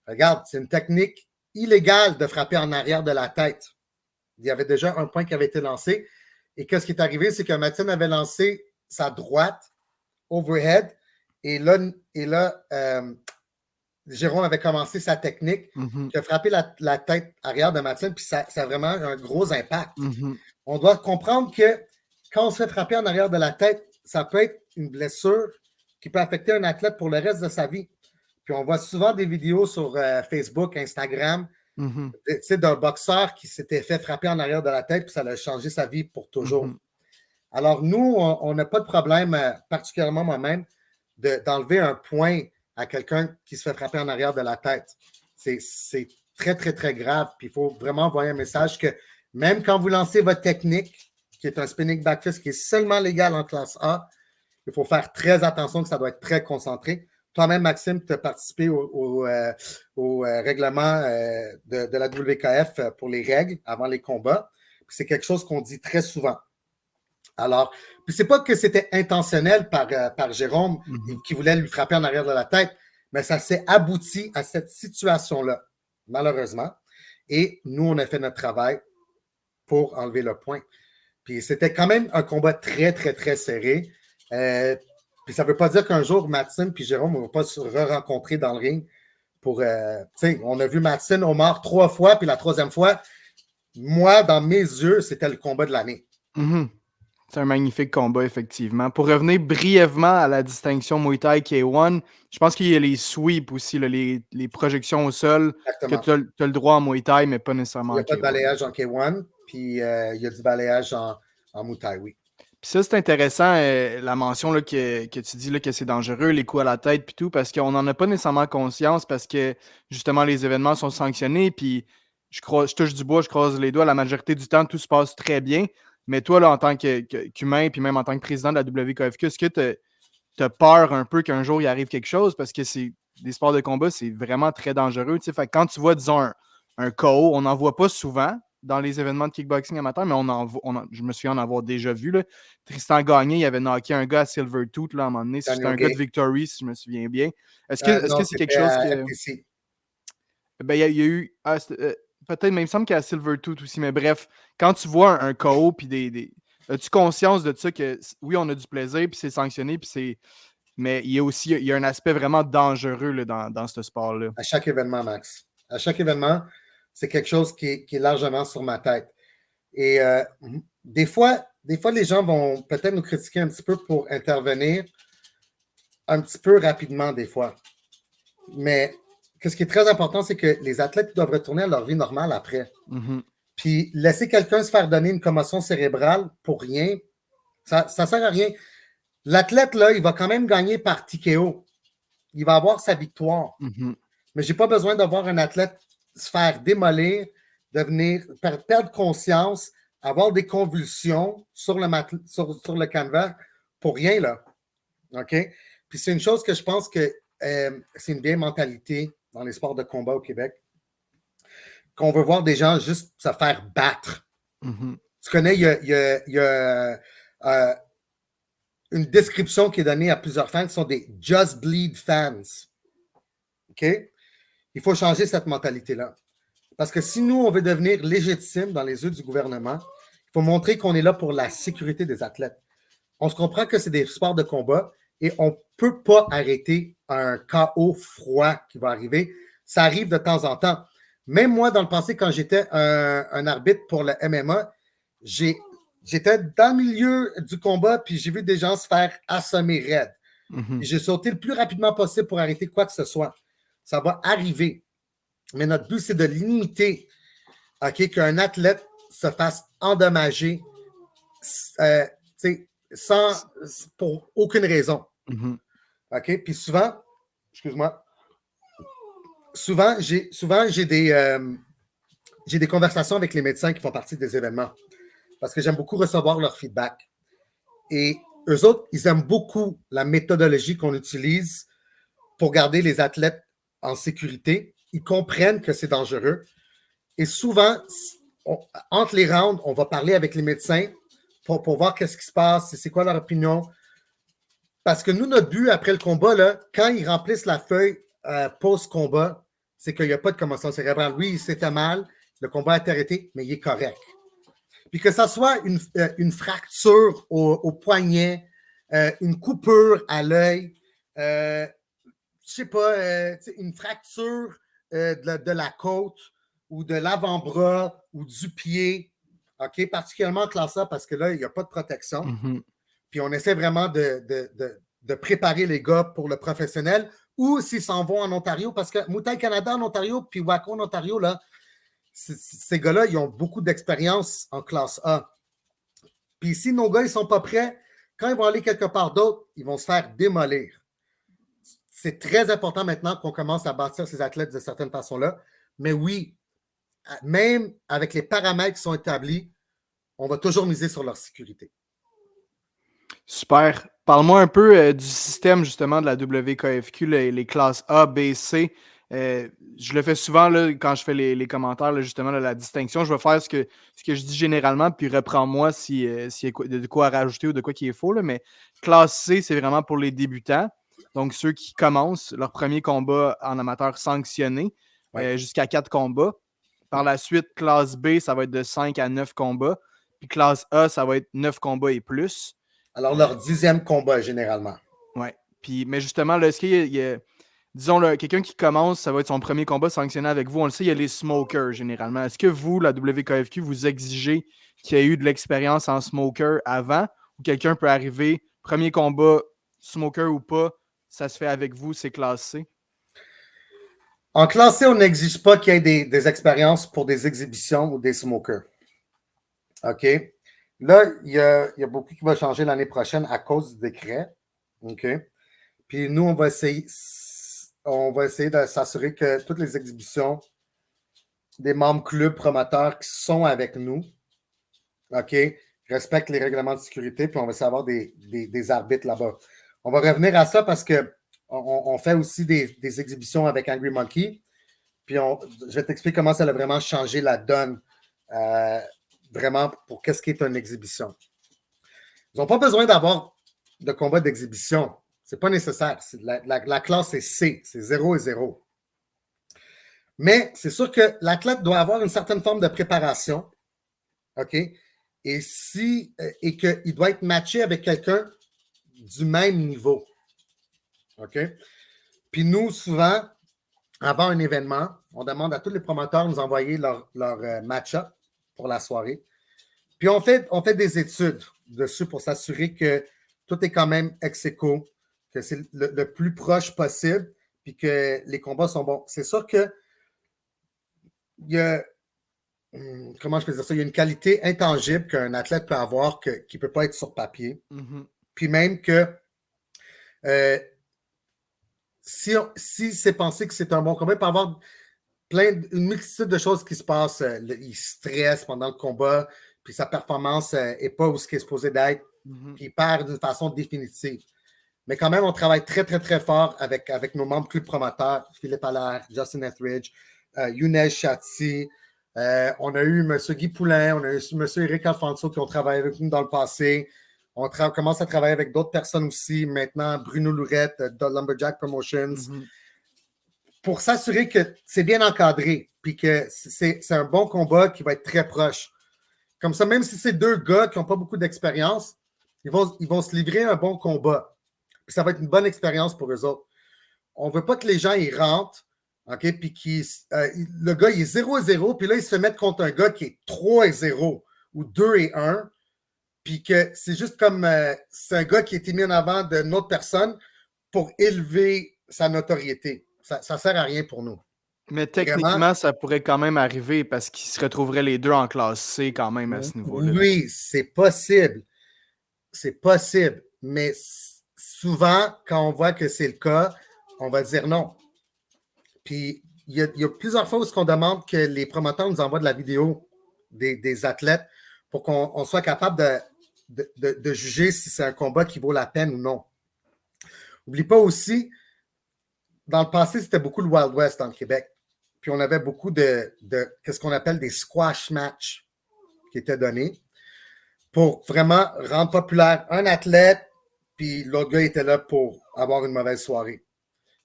Regarde, c'est une technique illégale de frapper en arrière de la tête. Il y avait déjà un point qui avait été lancé. Et qu'est-ce qui est arrivé, c'est que Matson avait lancé sa droite overhead et là Jérôme avait commencé sa technique qui a frappé la tête arrière de Matson, puis ça a vraiment un gros impact. On doit comprendre que quand on se fait frapper en arrière de la tête, ça peut être une blessure qui peut affecter un athlète pour le reste de sa vie. Puis on voit souvent des vidéos sur Facebook, Instagram, d'un boxeur qui s'était fait frapper en arrière de la tête, puis ça a changé sa vie pour toujours. Alors nous, on n'a pas de problème, particulièrement moi-même, d'enlever un point à quelqu'un qui se fait frapper en arrière de la tête. C'est très, très, très grave. Puis il faut vraiment envoyer un message que même quand vous lancez votre technique, qui est un spinning back fist, qui est seulement légal en classe A, il faut faire très attention que ça doit être très concentré. Toi-même, Maxime, tu as participé au règlement de la WKF pour les règles avant les combats. C'est quelque chose qu'on dit très souvent. Alors, puis c'est pas que c'était intentionnel par Jérôme qui voulait lui frapper en arrière de la tête, mais ça s'est abouti à cette situation-là, malheureusement. Et nous, on a fait notre travail pour enlever le point. Puis c'était quand même un combat très, très, très serré. Puis ça ne veut pas dire qu'un jour, Matson et Jérôme ne vont pas se re-rencontrer dans le ring pour, tu sais, on a vu Matson Omar 3 fois, puis la 3e fois, moi, dans mes yeux, c'était le combat de l'année. C'est un magnifique combat, effectivement. Pour revenir brièvement à la distinction Muay Thai K1, je pense qu'il y a les sweeps aussi, là, les projections au sol. Exactement. Que tu as le droit en Muay Thai, mais pas nécessairement en K1. Il n'y a pas de balayage en K1, puis il y a du balayage en Muay Thai, oui. Puis ça, c'est intéressant, la mention là, que tu dis là, que c'est dangereux, les coups à la tête puis tout, parce qu'on n'en a pas nécessairement conscience parce que, justement, les événements sont sanctionnés, puis je touche du bois, je croise les doigts, la majorité du temps, tout se passe très bien. Mais toi, là, en tant qu'humain, puis même en tant que président de la WKFQ, est-ce que tu as peur un peu qu'un jour, il arrive quelque chose? Parce que des sports de combat, c'est vraiment très dangereux. Fait que quand tu vois, disons, un KO, on n'en voit pas souvent dans les événements de kickboxing amateur, mais je me souviens en avoir déjà vu. Là. Tristan Gagné, il avait knocké un gars à Silvertooth là, à un moment donné. C'était un gars de Victory, si je me souviens bien. Est-ce que c'est quelque chose que... Ben, il y a eu... peut-être, mais il me semble qu'il y a Silvertooth aussi, mais bref, quand tu vois un KO, puis as-tu conscience de ça que, oui, on a du plaisir, puis c'est sanctionné, puis c'est... Mais il y a un aspect vraiment dangereux là, dans ce sport-là. À chaque événement, Max. À chaque événement, c'est quelque chose qui est largement sur ma tête. Et des fois, les gens vont peut-être nous critiquer un petit peu pour intervenir un petit peu rapidement, des fois. Mais ce qui est très important, c'est que les athlètes doivent retourner à leur vie normale après. Puis laisser quelqu'un se faire donner une commotion cérébrale pour rien, ça ne sert à rien. L'athlète, là, il va quand même gagner par TKO. Il va avoir sa victoire. Mais je n'ai pas besoin d'avoir un athlète se faire démolir, perdre conscience, avoir des convulsions sur le canevas pour rien, là. OK? Puis c'est une chose que je pense que c'est une vieille mentalité dans les sports de combat au Québec, qu'on veut voir des gens juste se faire battre. Tu connais, il y a une description qui est donnée à plusieurs fans qui sont des « just bleed fans ». OK? Il faut changer cette mentalité-là. Parce que si nous, on veut devenir légitime dans les yeux du gouvernement, il faut montrer qu'on est là pour la sécurité des athlètes. On se comprend que c'est des sports de combat et on ne peut pas arrêter un KO froid qui va arriver. Ça arrive de temps en temps. Même moi, dans le passé, quand j'étais un arbitre pour le MMA, j'étais dans le milieu du combat puis j'ai vu des gens se faire assommer raide. J'ai sauté le plus rapidement possible pour arrêter quoi que ce soit. Ça va arriver. Mais notre but, c'est de limiter qu'un athlète se fasse endommager pour aucune raison. Mhm. OK? Puis souvent, excuse-moi, souvent j'ai des conversations avec les médecins qui font partie des événements parce que j'aime beaucoup recevoir leur feedback. Et eux autres, ils aiment beaucoup la méthodologie qu'on utilise pour garder les athlètes en sécurité. Ils comprennent que c'est dangereux. Et souvent, entre les rounds, on va parler avec les médecins pour voir qu'est-ce qui se passe, c'est quoi leur opinion. Parce que nous, notre but après le combat, là, quand ils remplissent la feuille post-combat, c'est qu'il n'y a pas de commotion cérébrale. Oui, il s'est fait mal, le combat est arrêté, mais il est correct. Puis que ça soit une fracture au poignet, une coupure à l'œil, je sais pas, une fracture de la côte ou de l'avant-bras ou du pied, OK, particulièrement classe A parce que là, il n'y a pas de protection. Mhm. Puis on essaie vraiment de préparer les gars pour le professionnel ou s'ils s'en vont en Ontario, parce que Muay Thai Canada en Ontario puis Waco en Ontario, là, ces gars-là, ils ont beaucoup d'expérience en classe A. Puis si nos gars, ils ne sont pas prêts, quand ils vont aller quelque part d'autre, ils vont se faire démolir. C'est très important maintenant qu'on commence à bâtir ces athlètes de certaines façons-là. Mais oui, même avec les paramètres qui sont établis, on va toujours miser sur leur sécurité. Super. Parle-moi un peu du système justement de la WKFQ, les classes A, B, C. Je le fais souvent là, quand je fais les commentaires, là, justement, là, la distinction. Je vais faire ce que je dis généralement, puis reprends-moi s'il y a de quoi à rajouter ou de quoi qui est faux. Là, mais classe C, c'est vraiment pour les débutants. Donc, ceux qui commencent leur premier combat en amateur sanctionné jusqu'à 4 combats. Par la suite, classe B, ça va être de 5 à 9 combats. Puis classe A, ça va être 9 combats et plus. Alors, leur 10e combat, généralement. Oui. Mais justement, là, est-ce qu'il y a disons, là, quelqu'un qui commence, ça va être son premier combat sanctionné avec vous. On le sait, il y a les smokers généralement. Est-ce que vous, la WKFQ, vous exigez qu'il y ait eu de l'expérience en smoker avant ou quelqu'un peut arriver, premier combat, smoker ou pas, ça se fait avec vous, c'est classé? En classe C, on n'exige pas qu'il y ait des expériences pour des exhibitions ou des smokers. OK? Là, il y a beaucoup qui va changer l'année prochaine à cause du décret. OK? Puis nous, on va essayer de s'assurer que toutes les exhibitions des membres clubs promoteurs qui sont avec nous, OK, respectent les règlements de sécurité, puis on va essayer d'avoir des arbitres là-bas. On va revenir à ça parce qu'on fait aussi des exhibitions avec Angry Monkey. Puis je vais t'expliquer comment ça a vraiment changé la donne vraiment pour qu'est-ce qui est une exhibition. Ils n'ont pas besoin d'avoir de combat d'exhibition. Ce n'est pas nécessaire. La classe est C, c'est 0 et 0. Mais c'est sûr que l'athlète doit avoir une certaine forme de préparation. OK? Et qu'il doit être matché avec quelqu'un du même niveau. OK? Puis nous, souvent, avant un événement, on demande à tous les promoteurs de nous envoyer leur match-up pour la soirée. Puis on fait des études dessus pour s'assurer que tout est quand même ex aequo, que c'est le plus proche possible, puis que les combats sont bons. C'est sûr que il y a, comment je peux dire ça, il y a une qualité intangible qu'un athlète peut avoir qui ne peut pas être sur papier. Mm-hmm. Puis même que si c'est pensé que c'est un bon combat, il peut y avoir une multitude de choses qui se passent. Il stresse pendant le combat, puis sa performance n'est pas où ce qui est supposé d'être, puis il perd d'une façon définitive. Mais quand même, on travaille très, très, très fort avec nos membres club promoteurs, Philippe Allaire, Justin Etheridge, Younes Chatti. On a eu M. Guy Poulain, on a eu M. Eric Alfonso qui ont travaillé avec nous dans le passé. On commence à travailler avec d'autres personnes aussi. Maintenant, Bruno Lourette, de Lumberjack Promotions. Pour s'assurer que c'est bien encadré, puis que c'est un bon combat qui va être très proche. Comme ça, même si c'est deux gars qui n'ont pas beaucoup d'expérience, ils vont se livrer un bon combat. Puis ça va être une bonne expérience pour eux autres. On ne veut pas que les gens ils rentrent, OK, puis le gars, il est 0-0, puis là, il se met contre un gars qui est 3-0 ou 2-1, puis que c'est juste comme c'est un gars qui a été mis en avant d'une autre personne pour élever sa notoriété. Ça ne sert à rien pour nous. Mais vraiment. techniquement, ça pourrait quand même arriver parce qu'ils se retrouveraient les deux en classe C quand même à ce niveau-là. Oui, c'est possible. C'est possible. Mais souvent, quand on voit que c'est le cas, on va dire non. Puis, il y a plusieurs fois où on demande que les promoteurs nous envoient de la vidéo des athlètes pour qu'on soit capable de juger si c'est un combat qui vaut la peine ou non. N'oublie pas aussi, dans le passé, c'était beaucoup le Wild West dans le Québec. Puis on avait beaucoup de qu'est-ce qu'on appelle des squash matchs qui étaient donnés pour vraiment rendre populaire un athlète, puis l'autre gars était là pour avoir une mauvaise soirée.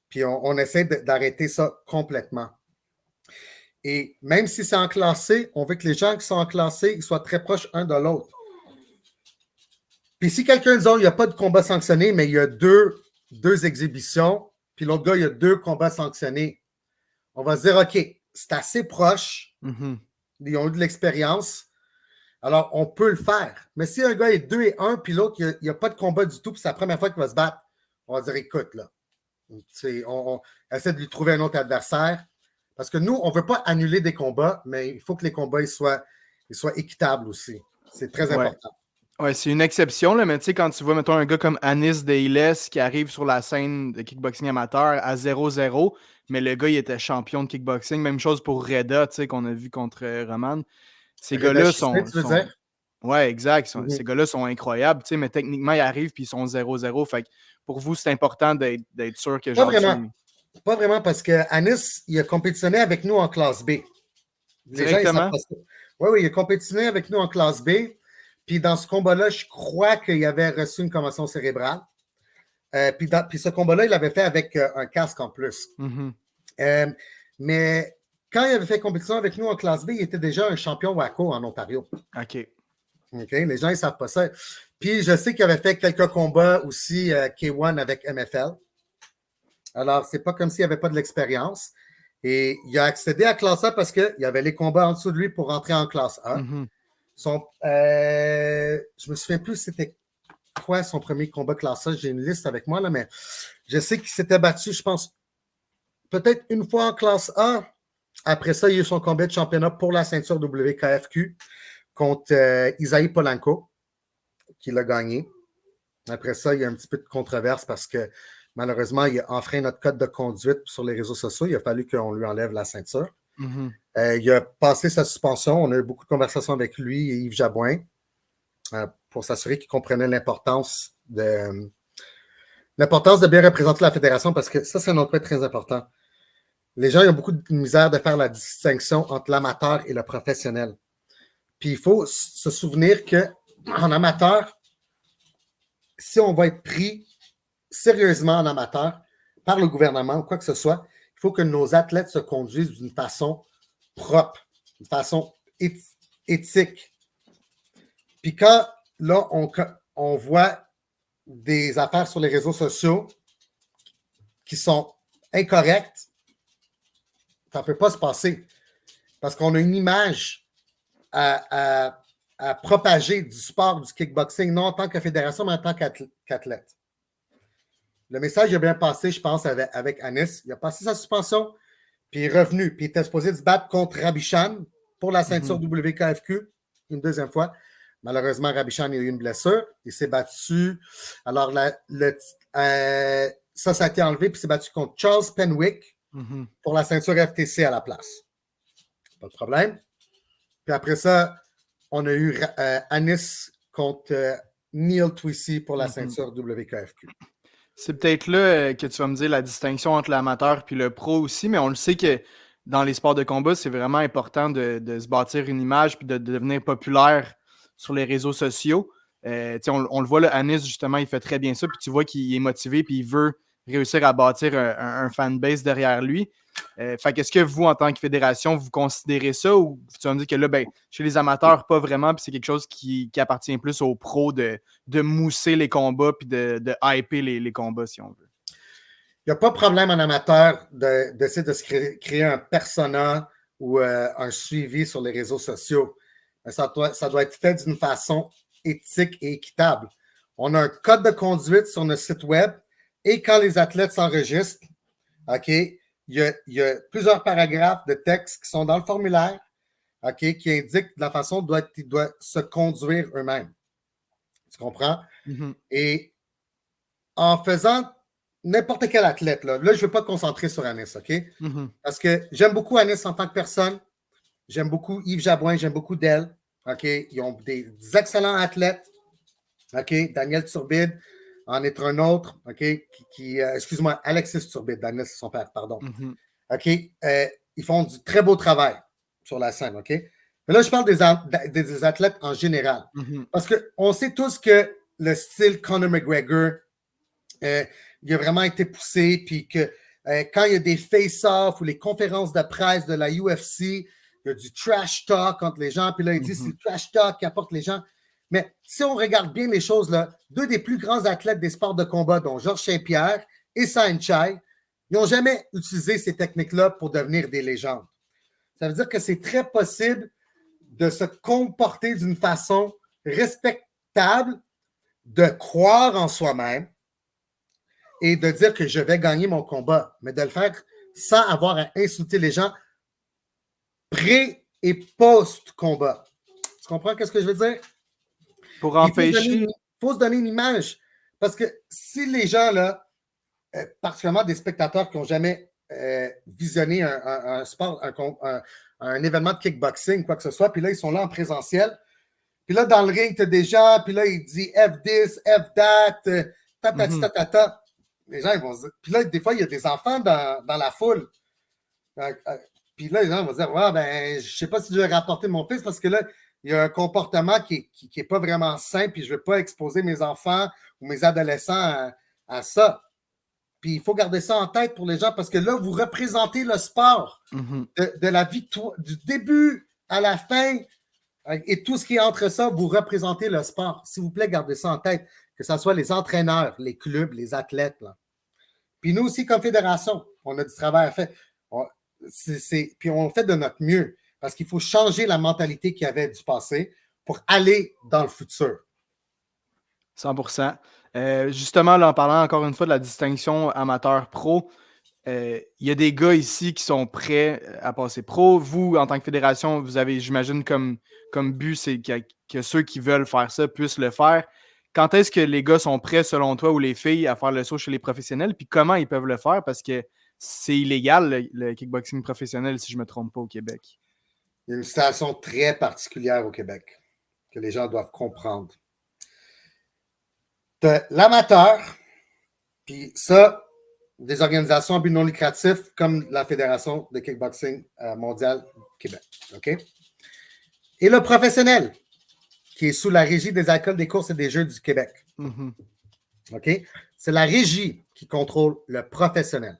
Puis on essaie d'arrêter ça complètement. Et même si c'est enclassé, on veut que les gens qui sont enclassés soient très proches un de l'autre. Puis si quelqu'un dit, il n'y a pas de combat sanctionné, mais il y a deux exhibitions, puis l'autre gars, il y a 2 combats sanctionnés, on va se dire, OK, c'est assez proche, ils ont eu de l'expérience, alors on peut le faire. Mais si un gars est 2-1, puis l'autre, il n'y a pas de combat du tout, puis c'est la première fois qu'il va se battre, on va dire, écoute, là, on essaie de lui trouver un autre adversaire. Parce que nous, on ne veut pas annuler des combats, mais il faut que les combats ils soient équitables aussi. C'est très important. Ouais, c'est une exception, là, mais tu sais, quand tu vois, mettons, un gars comme Anis Deiles qui arrive sur la scène de kickboxing amateur à 0-0, mais le gars, il était champion de kickboxing. Même chose pour Reda, tu sais, qu'on a vu contre Roman. Ces gars-là sont... Tu veux dire? Ouais, exact. Ces gars-là sont incroyables, tu sais, mais techniquement, ils arrivent puis ils sont 0-0. Fait que pour vous, c'est important d'être sûr que... Pas vraiment. Pas vraiment, parce que Anis, il a compétitionné avec nous en classe B. Directement? Oui, il a compétitionné avec nous en classe B. Puis dans ce combat-là, je crois qu'il avait reçu une commotion cérébrale. Puis ce combat-là, il l'avait fait avec un casque en plus. Mais quand il avait fait compétition avec nous en classe B, il était déjà un champion WACO en Ontario. OK. Les gens, ils ne savent pas ça. Puis je sais qu'il avait fait quelques combats aussi K1 avec MFL. Alors, c'est pas comme s'il n'y avait pas de l'expérience. Et il a accédé à classe A parce qu'il y avait les combats en dessous de lui pour rentrer en classe A. Je me souviens plus c'était quoi son premier combat classe A. J'ai une liste avec moi, là, mais je sais qu'il s'était battu, je pense, peut-être une fois en classe A. Après ça, il y a eu son combat de championnat pour la ceinture WKFQ contre Isaïe Polanco, qui l'a gagné. Après ça, il y a un petit peu de controverse parce que malheureusement, il a enfreint notre code de conduite sur les réseaux sociaux. Il a fallu qu'on lui enlève la ceinture. Il a passé sa suspension. On a eu beaucoup de conversations avec lui et Yves Jabouin pour s'assurer qu'il comprenait l'importance de bien représenter la fédération parce que ça, c'est un autre point très important. Les gens ont beaucoup de misère de faire la distinction entre l'amateur et le professionnel. Puis il faut se souvenir qu'en amateur, si on va être pris sérieusement en amateur par le gouvernement ou quoi que ce soit, il faut que nos athlètes se conduisent d'une façon propre, d'une façon éthique. Puis quand là, on voit des affaires sur les réseaux sociaux qui sont incorrectes, ça ne peut pas se passer parce qu'on a une image à propager du sport, du kickboxing, non en tant que fédération, mais en tant qu'athlète. Le message a bien passé, je pense, avec Anis. Il a passé sa suspension, puis il est revenu. Puis il était supposé se battre contre Rabichan pour la ceinture WKFQ une deuxième fois. Malheureusement, Rabichan a eu une blessure. Il s'est battu. Alors, ça a été enlevé, puis il s'est battu contre Charles Penwick pour la ceinture FTC à la place. Pas de problème. Puis après ça, on a eu Anis contre Neil Twissy pour la ceinture WKFQ. C'est peut-être là que tu vas me dire la distinction entre l'amateur et le pro aussi, mais on le sait que dans les sports de combat, c'est vraiment important de se bâtir une image puis de devenir populaire sur les réseaux sociaux. On le voit, là, Anis, justement, il fait très bien ça, puis tu vois qu'il est motivé puis il veut réussir à bâtir un fanbase derrière lui. Fait qu'est-ce que vous, en tant que fédération, vous considérez ça ou tu vas me dire que là, chez les amateurs, pas vraiment, puis c'est quelque chose qui appartient plus aux pros de mousser les combats puis de hyper les combats, si on veut? Il n'y a pas de problème en amateur d'essayer de se créer un persona ou un suivi sur les réseaux sociaux. Mais ça doit être fait d'une façon éthique et équitable. On a un code de conduite sur notre site web et quand les athlètes s'enregistrent, OK, il y a plusieurs paragraphes de texte qui sont dans le formulaire, OK, qui indiquent la façon dont ils doivent se conduire eux-mêmes. Tu comprends? Mhm. Et en faisant n'importe quel athlète, là je ne veux pas te concentrer sur Anis, OK? Mhm. Parce que j'aime beaucoup Anis en tant que personne. J'aime beaucoup Yves Jabouin, j'aime beaucoup Del. OK? Ils ont des excellents athlètes. OK? Daniel Turbide en est un autre. OK? Excuse-moi, Alexis Turbide. Daniel, c'est son père, pardon. Mhm. OK? Ils font du très beau travail sur la scène. OK? Mais là, je parle des athlètes en général. Mhm. Parce qu'on sait tous que le style Conor McGregor, il a vraiment été poussé, puis que quand il y a des face-offs ou les conférences de presse de la UFC, il y a du trash talk entre les gens, puis là, il dit c'est le trash talk qui apporte les gens. Mais si on regarde bien les choses, là, deux des plus grands athlètes des sports de combat, dont Georges Saint-Pierre et Saenchai, ils n'ont jamais utilisé ces techniques-là pour devenir des légendes. Ça veut dire que c'est très possible de se comporter d'une façon respectable, de croire en soi-même et de dire que je vais gagner mon combat, mais de le faire sans avoir à insulter les gens pré- et post-combat. Tu comprends ce que je veux dire? Pour empêcher. Il faut se donner une image. Parce que si les gens, là, particulièrement des spectateurs qui n'ont jamais visionné un sport, un événement de kickboxing, quoi que ce soit, puis là, ils sont là en présentiel, puis là, dans le ring, tu as des gens, puis là, il dit F this, F that, ta. Les gens, ils vont se dire. Puis là, des fois, il y a des enfants dans la foule. Puis là, les gens vont se dire ouais, ben, je ne sais pas si je vais rapporter mon fils parce que là, il y a un comportement qui n'est pas vraiment sain, puis je ne veux pas exposer mes enfants ou mes adolescents à ça. Puis il faut garder ça en tête pour les gens parce que là, vous représentez le sport de la victoire, du début à la fin et tout ce qui est entre ça, vous représentez le sport. S'il vous plaît, gardez ça en tête, que ce soit les entraîneurs, les clubs, les athlètes. Là. Puis nous aussi, comme fédération, on a du travail à faire. Puis on fait de notre mieux parce qu'il faut changer la mentalité qu'il y avait du passé pour aller dans le futur. 100%. Justement, là, en parlant encore une fois de la distinction amateur-pro, il y a des gars ici qui sont prêts à passer pro. Vous, en tant que fédération, vous avez, j'imagine, comme but, c'est que ceux qui veulent faire ça puissent le faire. Quand est-ce que les gars sont prêts, selon toi, ou les filles, à faire le saut chez les professionnels? Puis comment ils peuvent le faire? Parce que c'est illégal, le kickboxing professionnel, si je ne me trompe pas, au Québec. Il y a une situation très particulière au Québec que les gens doivent comprendre. L'amateur, puis ça, des organisations à but non lucratif comme la Fédération de kickboxing mondiale Québec. OK? Et le professionnel, qui est sous la régie des écoles des courses et des jeux du Québec. Mm-hmm. OK? C'est la régie qui contrôle le professionnel.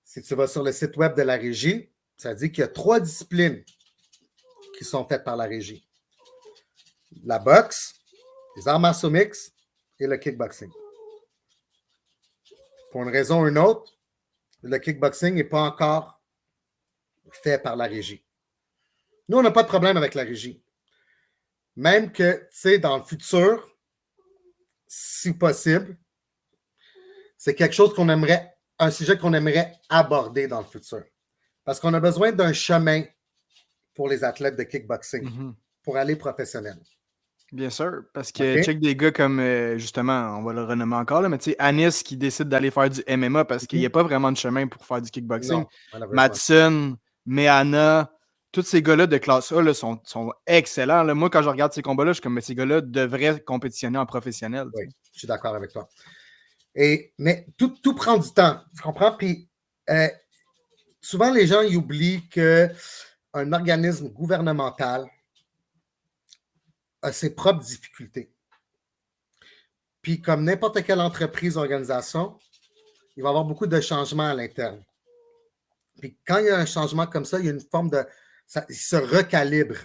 Si tu vas sur le site web de la régie, ça dit qu'il y a 3 disciplines qui sont faites par la régie. La boxe, les arts martiaux mixtes et le kickboxing. Pour une raison ou une autre, le kickboxing n'est pas encore fait par la régie. Nous, on n'a pas de problème avec la régie. Même que, tu sais, dans le futur, si possible, c'est quelque chose qu'on aimerait, un sujet qu'on aimerait aborder dans le futur. Parce qu'on a besoin d'un chemin pour les athlètes de kickboxing pour aller professionnel. Bien sûr, parce que check des gars comme, justement, on va le renommer encore, là, mais tu sais, Anis qui décide d'aller faire du MMA parce qu'il n'y a pas vraiment de chemin pour faire du kickboxing. Madsen, Meana, tous ces gars-là de classe A là, sont excellents. Là. Moi, quand je regarde ces combats-là, je suis comme, mais ces gars-là devraient compétitionner en professionnel. Oui, je suis d'accord avec toi. Mais tout prend du temps, tu comprends? Puis souvent, les gens ils oublient qu'un organisme gouvernemental a ses propres difficultés. Puis, comme n'importe quelle entreprise, organisation, il va y avoir beaucoup de changements à l'interne. Puis, quand il y a un changement comme ça, il y a une forme de... il se recalibre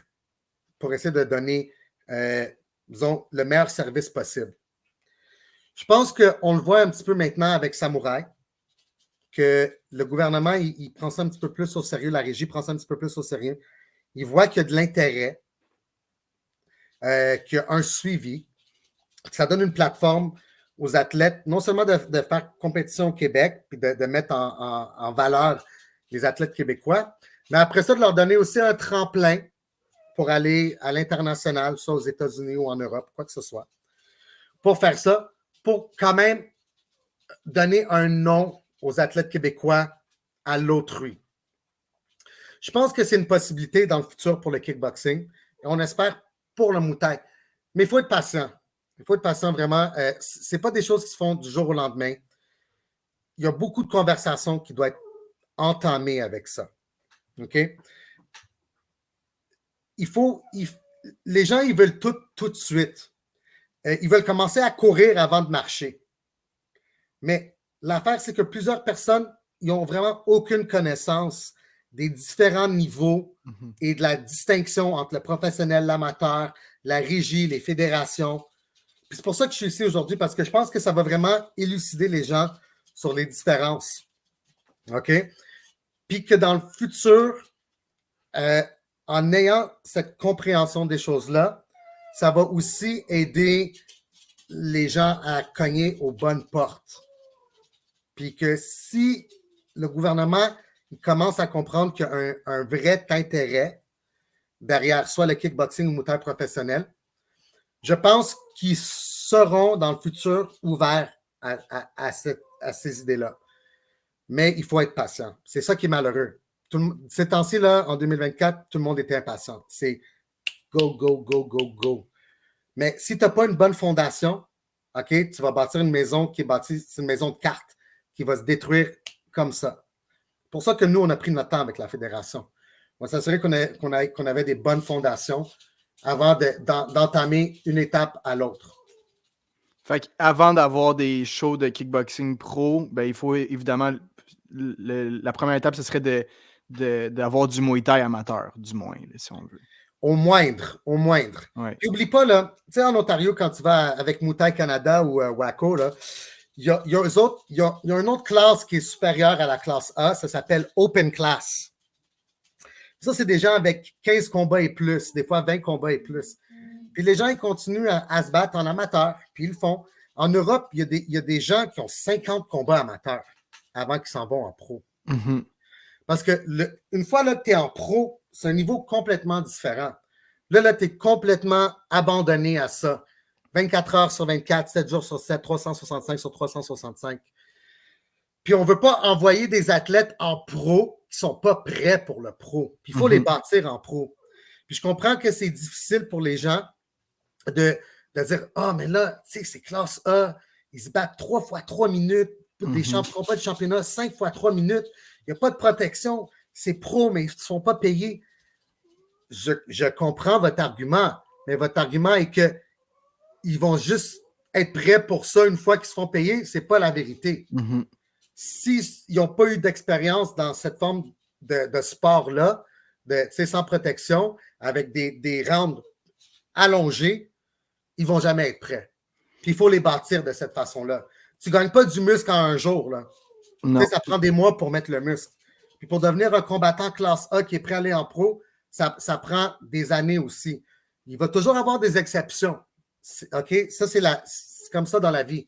pour essayer de donner, disons, le meilleur service possible. Je pense qu'on le voit un petit peu maintenant avec Samouraï, que le gouvernement, il prend ça un petit peu plus au sérieux, la régie prend ça un petit peu plus au sérieux. Il voit qu'il y a de l'intérêt, qu'il y a un suivi, que ça donne une plateforme aux athlètes, non seulement de faire compétition au Québec, puis de mettre en valeur les athlètes québécois, mais après ça, de leur donner aussi un tremplin pour aller à l'international, soit aux États-Unis ou en Europe, quoi que ce soit. Pour faire ça, pour quand même donner un nom aux athlètes québécois à l'autrui. Je pense que c'est une possibilité dans le futur pour le kickboxing. Et on espère pour le Muay Thai. Mais il faut être patient. Il faut être patient vraiment. Ce n'est pas des choses qui se font du jour au lendemain. Il y a beaucoup de conversations qui doivent être entamées avec ça. OK? Les gens, ils veulent tout de suite. Ils veulent commencer à courir avant de marcher. Mais l'affaire, c'est que plusieurs personnes, ils n'ont vraiment aucune connaissance des différents niveaux et de la distinction entre le professionnel, l'amateur, la régie, les fédérations. Puis c'est pour ça que je suis ici aujourd'hui, parce que je pense que ça va vraiment élucider les gens sur les différences. OK? Puis que dans le futur, en ayant cette compréhension des choses-là, ça va aussi aider les gens à cogner aux bonnes portes. Puis que si le gouvernement commence à comprendre qu'il y a un vrai intérêt derrière soit le kickboxing ou le Muay Thai professionnel, je pense qu'ils seront dans le futur ouverts à ces idées-là. Mais il faut être patient. C'est ça qui est malheureux. Ces temps-ci, là, en 2024, tout le monde était impatient. C'est go, go, go, go, go. Mais si tu n'as pas une bonne fondation, OK, tu vas bâtir une maison qui est bâtie, c'est une maison de cartes qui va se détruire comme ça. C'est pour ça que nous, on a pris notre temps avec la fédération. On va s'assurer qu'on avait des bonnes fondations avant d'entamer une étape à l'autre. Fait qu'avant d'avoir des shows de kickboxing pro, ben, il faut évidemment, la première étape, ce serait d'avoir du Muay Thai amateur, du moins, là, si on veut. Au moindre. Ouais. Et n'oublie pas, là, tu sais, en Ontario, quand tu vas avec Muay Thai Canada ou WACO, là, il y a une autre classe qui est supérieure à la classe A, ça s'appelle Open Class. Ça, c'est des gens avec 15 combats et plus, des fois 20 combats et plus. Puis les gens, ils continuent à se battre en amateur, puis ils le font. En Europe, il y a des gens qui ont 50 combats amateurs avant qu'ils s'en vont en pro. Mm-hmm. Parce que une fois là, que tu es en pro, c'est un niveau complètement différent. Là tu es complètement abandonné à ça. 24 heures sur 24, 7 jours sur 7, 365 sur 365. Puis on ne veut pas envoyer des athlètes en pro qui ne sont pas prêts pour le pro. Puis il faut les bâtir en pro. Puis je comprends que c'est difficile pour les gens de dire « Ah, mais là, tu sais, c'est classe A, ils se battent 3 fois 3 minutes, des combats de championnat, 5 fois 3 minutes, il n'y a pas de protection, c'est pro, mais ils ne sont pas payés. » Je comprends votre argument, mais votre argument est qu'ils vont juste être prêts pour ça une fois qu'ils se font payer. Ce n'est pas la vérité. Mm-hmm. S'ils n'ont pas eu d'expérience dans cette forme de sport-là, sans protection, avec des rounds allongés, ils ne vont jamais être prêts. Puis il faut les bâtir de cette façon-là. Tu ne gagnes pas du muscle en un jour. Là. Ça prend des mois pour mettre le muscle. Puis pour devenir un combattant classe A qui est prêt à aller en pro, ça prend des années aussi. Il va toujours avoir des exceptions. OK? Ça, c'est comme ça dans la vie.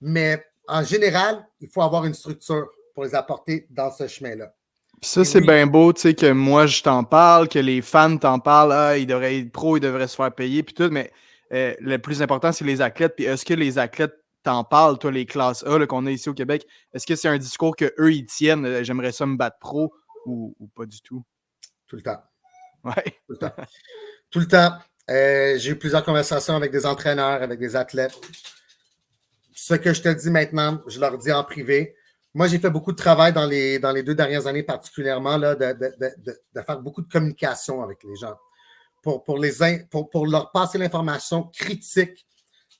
Mais en général, il faut avoir une structure pour les apporter dans ce chemin-là. Puis ça, c'est bien beau, tu sais, que moi, je t'en parle, que les fans t'en parlent. Ah, il devrait être pro, il devrait se faire payer, puis tout. Mais le plus important, c'est les athlètes. Puis est-ce que les athlètes t'en parlent, toi, les classes A qu'on a ici au Québec? Est-ce que c'est un discours qu'eux, ils tiennent? J'aimerais ça me battre pro ou pas du tout? Tout le temps. Ouais. Tout le temps. Tout le temps. J'ai eu plusieurs conversations avec des entraîneurs, avec des athlètes. Ce que je te dis maintenant, je leur dis en privé. Moi, j'ai fait beaucoup de travail dans les 2 dernières années particulièrement, là, de faire beaucoup de communication avec les gens pour leur passer l'information critique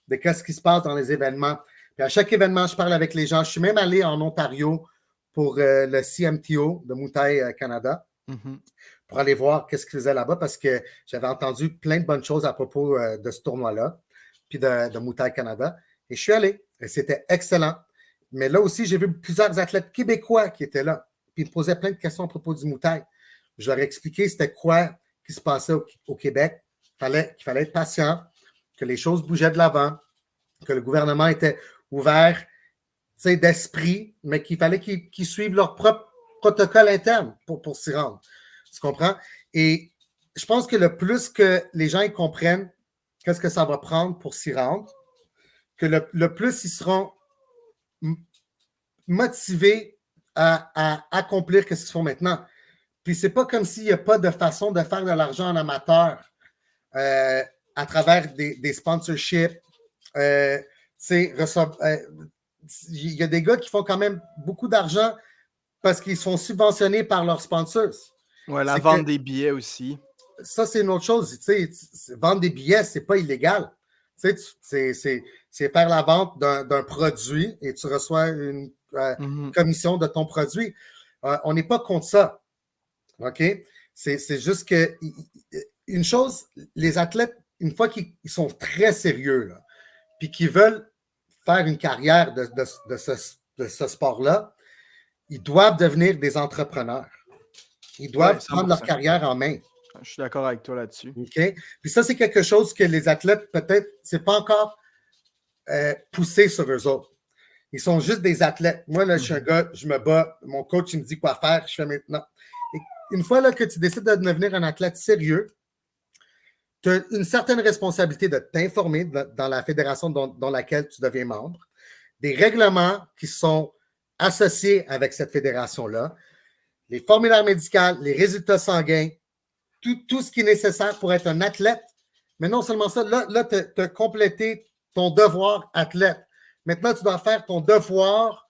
de ce qui se passe dans les événements. Puis à chaque événement, je parle avec les gens. Je suis même allé en Ontario pour le CMTO de Muay Thai Canada pour aller voir qu'est-ce qu'ils faisaient là-bas parce que j'avais entendu plein de bonnes choses à propos de ce tournoi-là puis de Muay Thai Canada. Et je suis allé. Et c'était excellent. Mais là aussi, j'ai vu plusieurs athlètes québécois qui étaient là. Puis ils me posaient plein de questions à propos du Muay Thai. Je leur ai expliqué c'était quoi qui se passait au Québec. Qu'il fallait être patient, que les choses bougeaient de l'avant, que le gouvernement était ouvert d'esprit, mais qu'il fallait qu'ils suivent leur propre protocole interne pour s'y rendre. Tu comprends? Et je pense que le plus que les gens y comprennent qu'est-ce que ça va prendre pour s'y rendre, que le plus ils seront motivés à accomplir ce qu'ils font maintenant. Puis c'est pas comme s'il n'y a pas de façon de faire de l'argent en amateur à travers des sponsorships. Il y a des gars qui font quand même beaucoup d'argent parce qu'ils sont subventionnés par leurs sponsors. Ouais, la vente des billets aussi. Ça, c'est une autre chose. Vendre des billets, c'est pas illégal. C'est faire la vente d'un produit et tu reçois une commission de ton produit. On n'est pas contre ça. OK? C'est juste que une chose, les athlètes, une fois qu'ils sont très sérieux, là, puis qu'ils veulent faire une carrière de ce sport-là, ils doivent devenir des entrepreneurs. Ils doivent prendre leur carrière en main. Je suis d'accord avec toi là-dessus. OK? Puis ça, c'est quelque chose que les athlètes, peut-être, c'est pas encore poussé sur eux autres. Ils sont juste des athlètes. Moi, là, je suis un gars, je me bats, mon coach, il me dit quoi faire, je fais maintenant. Et une fois là, que tu décides de devenir un athlète sérieux, tu as une certaine responsabilité de t'informer dans la fédération dans laquelle tu deviens membre, des règlements qui sont associés avec cette fédération-là, les formulaires médicaux, les résultats sanguins, tout ce qui est nécessaire pour être un athlète. Mais non seulement ça, là tu as complété ton devoir athlète. Maintenant, tu dois faire ton devoir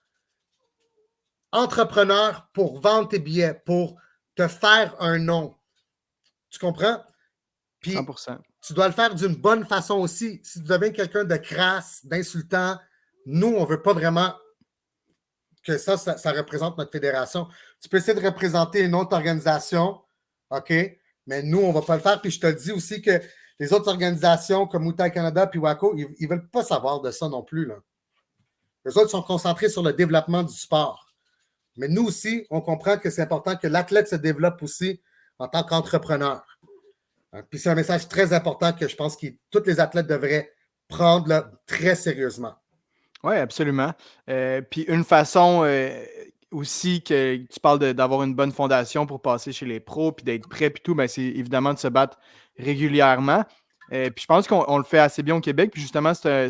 entrepreneur pour vendre tes billets, pour te faire un nom. Tu comprends? Puis, 100%. Tu dois le faire d'une bonne façon aussi. Si tu deviens quelqu'un de crasse, d'insultant, nous, on ne veut pas vraiment que ça représente notre fédération. Tu peux essayer de représenter une autre organisation, OK? Mais nous, on ne va pas le faire. Puis je te dis aussi que les autres organisations comme Muay Thai Canada puis WACO, ils ne veulent pas savoir de ça non plus, là. Les autres sont concentrés sur le développement du sport. Mais nous aussi, on comprend que c'est important que l'athlète se développe aussi en tant qu'entrepreneur. Puis c'est un message très important que je pense que tous les athlètes devraient prendre là, très sérieusement. Oui, absolument. Puis une façon aussi que tu parles d'avoir une bonne fondation pour passer chez les pros puis d'être prêt puis tout, ben, c'est évidemment de se battre régulièrement. Puis je pense qu'on le fait assez bien au Québec. Puis justement, c'est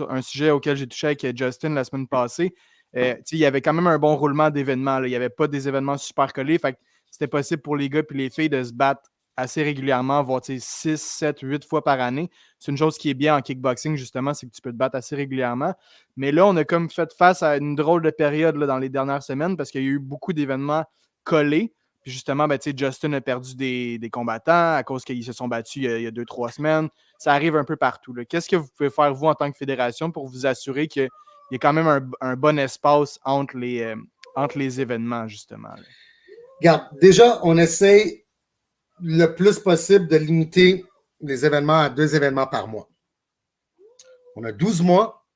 un sujet auquel j'ai touché avec Justin la semaine passée. Il y avait quand même un bon roulement d'événements. Il n'y avait pas des événements super collés. Fait que c'était possible pour les gars et les filles de se battre assez régulièrement, voire 6, 7, 8 fois par année. C'est une chose qui est bien en kickboxing, justement, c'est que tu peux te battre assez régulièrement. Mais là, on a comme fait face à une drôle de période là, dans les dernières semaines parce qu'il y a eu beaucoup d'événements collés. Puis justement, ben, Justin a perdu des combattants à cause qu'ils se sont battus il y a 2-3 semaines. Ça arrive un peu partout. Là. Qu'est-ce que vous pouvez faire, vous, en tant que fédération, pour vous assurer qu'il y a quand même un bon espace entre les événements, justement? Là? Regarde, déjà, on essaie le plus possible de limiter les événements à 2 événements par mois. On a 12 mois,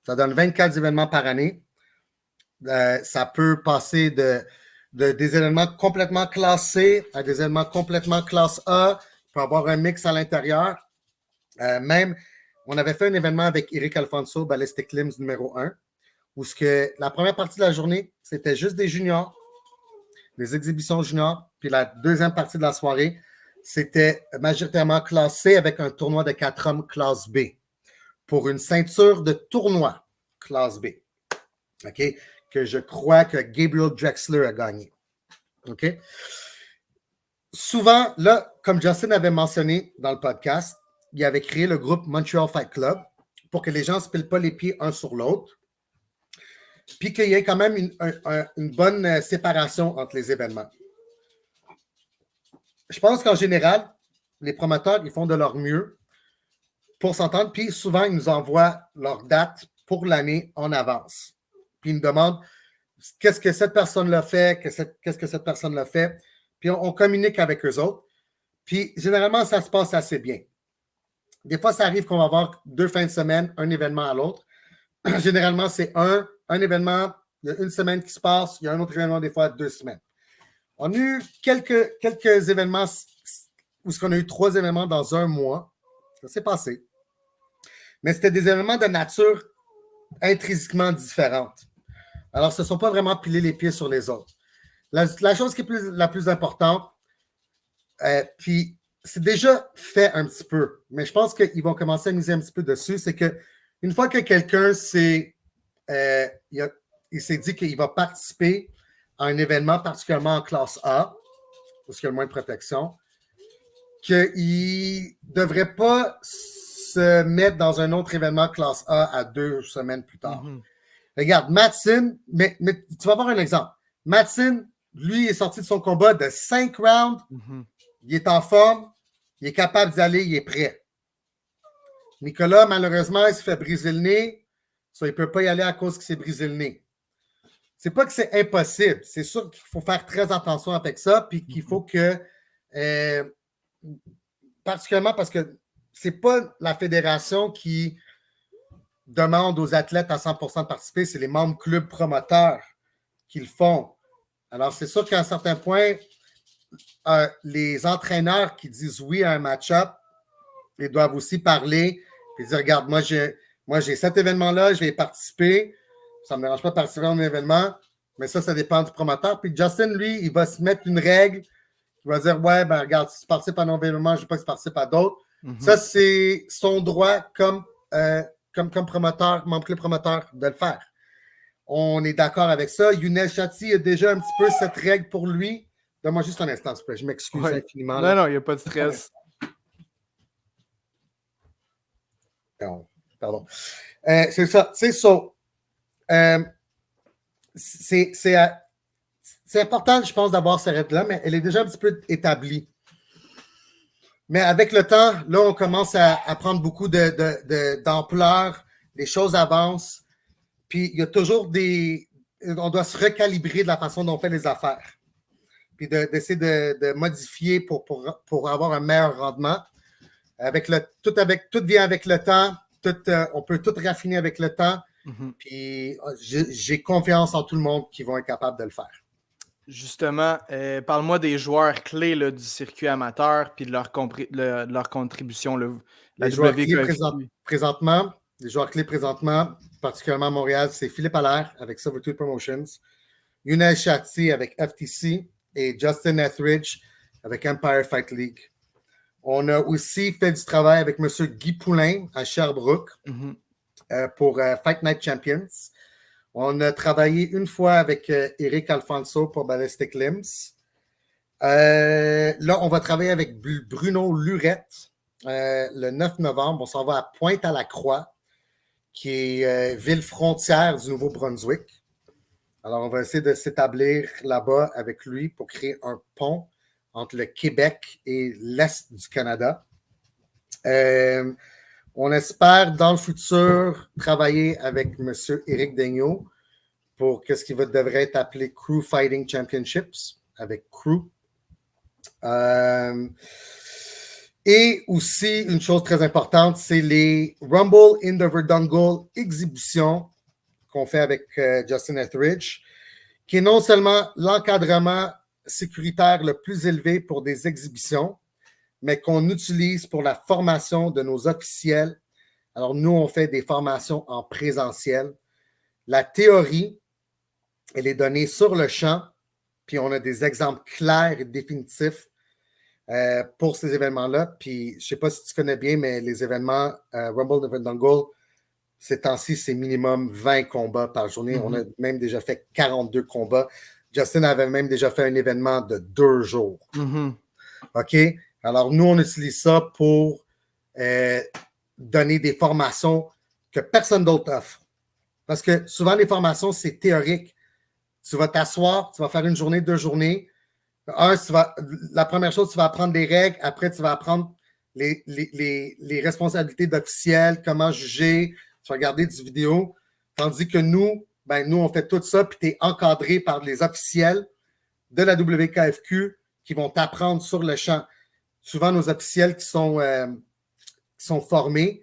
ça donne 24 événements par année. Ça peut passer des événements complètement classés à des événements complètement classe A. Il peut y avoir un mix à l'intérieur. Même, on avait fait un événement avec Eric Alfonso, Ballistic Limbs numéro 1, où la première partie de la journée, c'était juste des juniors, des exhibitions juniors, puis la deuxième partie de la soirée, c'était majoritairement classé avec un tournoi de 4 hommes classe B pour une ceinture de tournoi classe B. OK? Que je crois que Gabriel Drexler a gagné. OK? Souvent, là, comme Justin avait mentionné dans le podcast, il avait créé le groupe Montreal Fight Club pour que les gens ne se pilent pas les pieds un sur l'autre, puis qu'il y ait quand même une bonne séparation entre les événements. Je pense qu'en général, les promoteurs, ils font de leur mieux pour s'entendre, puis souvent, ils nous envoient leur date pour l'année en avance. Puis ils nous demandent qu'est-ce que cette personne-là fait, qu'est-ce que cette personne-là fait, puis on communique avec eux autres. Puis généralement, ça se passe assez bien. Des fois, ça arrive qu'on va avoir 2 fins de semaine, un événement à l'autre. Généralement, c'est un événement, il y a une semaine qui se passe, il y a un autre événement, des fois 2 semaines. On a eu quelques événements où on a eu 3 événements dans un mois. Ça s'est passé. mais c'était des événements de nature intrinsèquement différente. Alors, ce ne sont pas vraiment pilés les pieds sur les autres. La chose qui est la plus importante, puis c'est déjà fait un petit peu, mais je pense qu'ils vont commencer à miser un petit peu dessus, c'est qu'une fois que quelqu'un il s'est dit qu'il va participer à un événement particulièrement en classe A, parce qu'il y a le moins de protection, qu'il ne devrait pas se mettre dans un autre événement classe A à 2 semaines plus tard. Mm-hmm. Regarde, Madsen, mais tu vas voir un exemple. Madsen, lui, est sorti de son combat de 5 rounds. Mm-hmm. Il est en forme. Il est capable d'y aller. Il est prêt. Nicolas, malheureusement, il s'est fait briser le nez. Ça, il ne peut pas y aller à cause qu'il s'est brisé le nez. C'est pas que c'est impossible. C'est sûr qu'il faut faire très attention avec ça. Puis qu'il faut que, particulièrement parce que c'est pas la fédération qui demande aux athlètes à 100% de participer, c'est les membres clubs promoteurs qui le font. Alors, c'est sûr qu'à un certain point, les entraîneurs qui disent oui à un match-up, ils doivent aussi parler et dire, regarde, moi, j'ai cet événement-là, je vais y participer. Ça ne me dérange pas de participer à un événement, mais ça dépend du promoteur. Puis Justin, lui, il va se mettre une règle. Il va dire, ouais, ben regarde, si tu participes à un événement, je ne veux pas que tu participes à d'autres. Mm-hmm. Ça, c'est son droit comme promoteur, membre club promoteur, de le faire. On est d'accord avec ça. Younes Chatti a déjà un petit peu cette règle pour lui. Donne-moi juste un instant, s'il te plaît. Je m'excuse infiniment. Non, il n'y a pas de stress. Pardon. C'est ça. C'est ça. C'est important, je pense, d'avoir cette règle-là, mais elle est déjà un petit peu établie. Mais avec le temps, là, on commence à prendre beaucoup d'ampleur. Les choses avancent. Puis, il y a toujours on doit se recalibrer de la façon dont on fait les affaires. Puis, d'essayer de modifier pour avoir un meilleur rendement. Tout vient avec le temps. On peut tout raffiner avec le temps. Mm-hmm. Puis, j'ai confiance en tout le monde qui vont être capables de le faire. Justement, parle-moi des joueurs clés là, du circuit amateur puis de leur contribution. Les joueurs clés présentement, particulièrement à Montréal, c'est Philippe Allaire avec Silvertooth Promotions, Younes Chatti avec FTC et Justin Etheridge avec Empire Fight League. On a aussi fait du travail avec M. Guy Poulain à Sherbrooke pour Fight Night Champions. On a travaillé une fois avec Eric Alfonso pour Ballistic Limbs. Là, on va travailler avec Bruno Lurette le 9 novembre. On s'en va à Pointe-à-la-Croix, qui est ville frontière du Nouveau-Brunswick. Alors, on va essayer de s'établir là-bas avec lui pour créer un pont entre le Québec et l'Est du Canada. On espère, dans le futur, travailler avec M. Éric Daigneault pour ce qui devrait être appelé Crew Fighting Championships, avec Crew. Et aussi, une chose très importante, c'est les Rumble in the Verdungle exhibitions qu'on fait avec Justin Etheridge, qui est non seulement l'encadrement sécuritaire le plus élevé pour des exhibitions, mais qu'on utilise pour la formation de nos officiels. Alors, nous, on fait des formations en présentiel. La théorie, elle est donnée sur le champ, puis on a des exemples clairs et définitifs pour ces événements-là. Puis, je ne sais pas si tu connais bien, mais les événements Rumble de Verdungle, ces temps-ci, c'est minimum 20 combats par journée. Mm-hmm. On a même déjà fait 42 combats. Justin avait même déjà fait un événement de 2 jours. Mm-hmm. OK? Alors, nous, on utilise ça pour donner des formations que personne d'autre offre. Parce que souvent, les formations, c'est théorique. Tu vas t'asseoir, tu vas faire une journée, 2 journées. La première chose, tu vas apprendre des règles. Après, tu vas apprendre les responsabilités d'officiel, comment juger. Tu vas regarder des vidéos. Tandis que nous, on fait tout ça, puis tu es encadré par les officiels de la WKFQ qui vont t'apprendre sur le champ. Souvent, nos officiels qui sont formés,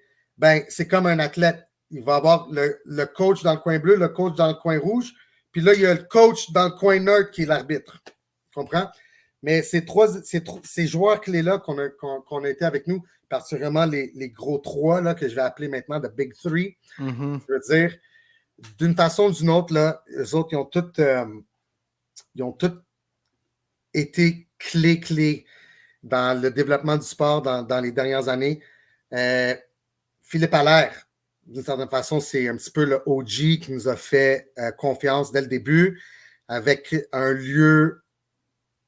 c'est comme un athlète. Il va avoir le coach dans le coin bleu, le coach dans le coin rouge, puis là, il y a le coach dans le coin nerd qui est l'arbitre. Tu comprends? Mais ces joueurs clés-là qu'on a été avec nous, particulièrement les gros trois là, que je vais appeler maintenant The Big Three, Mm-hmm. je veux dire, d'une façon ou d'une autre, là, eux autres, ils ont tous été clés dans le développement du sport dans les dernières années. Philippe Allaire, d'une certaine façon, c'est un petit peu le OG qui nous a fait confiance dès le début, avec un lieu,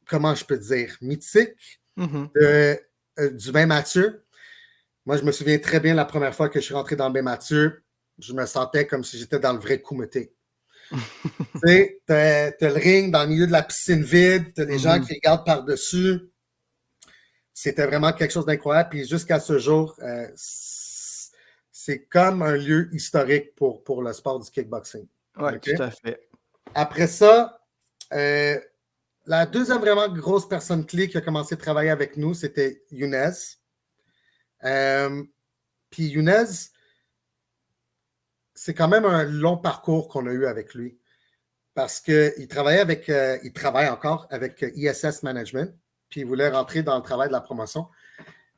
comment je peux dire, mythique du Bain Mathieu. Moi, je me souviens très bien la première fois que je suis rentré dans le Bain Mathieu, je me sentais comme si j'étais dans le vrai Kumité. Tu sais, t'as le ring dans le milieu de la piscine vide, t'as les gens qui regardent par-dessus. C'était vraiment quelque chose d'incroyable. Puis jusqu'à ce jour, c'est comme un lieu historique pour le sport du kickboxing. Oui, okay? Tout à fait. Après ça, la deuxième vraiment grosse personne clé qui a commencé à travailler avec nous, c'était Younes. Puis Younes, c'est quand même un long parcours qu'on a eu avec lui. Parce qu'il il travaille encore avec ISS Management, puis il voulait rentrer dans le travail de la promotion,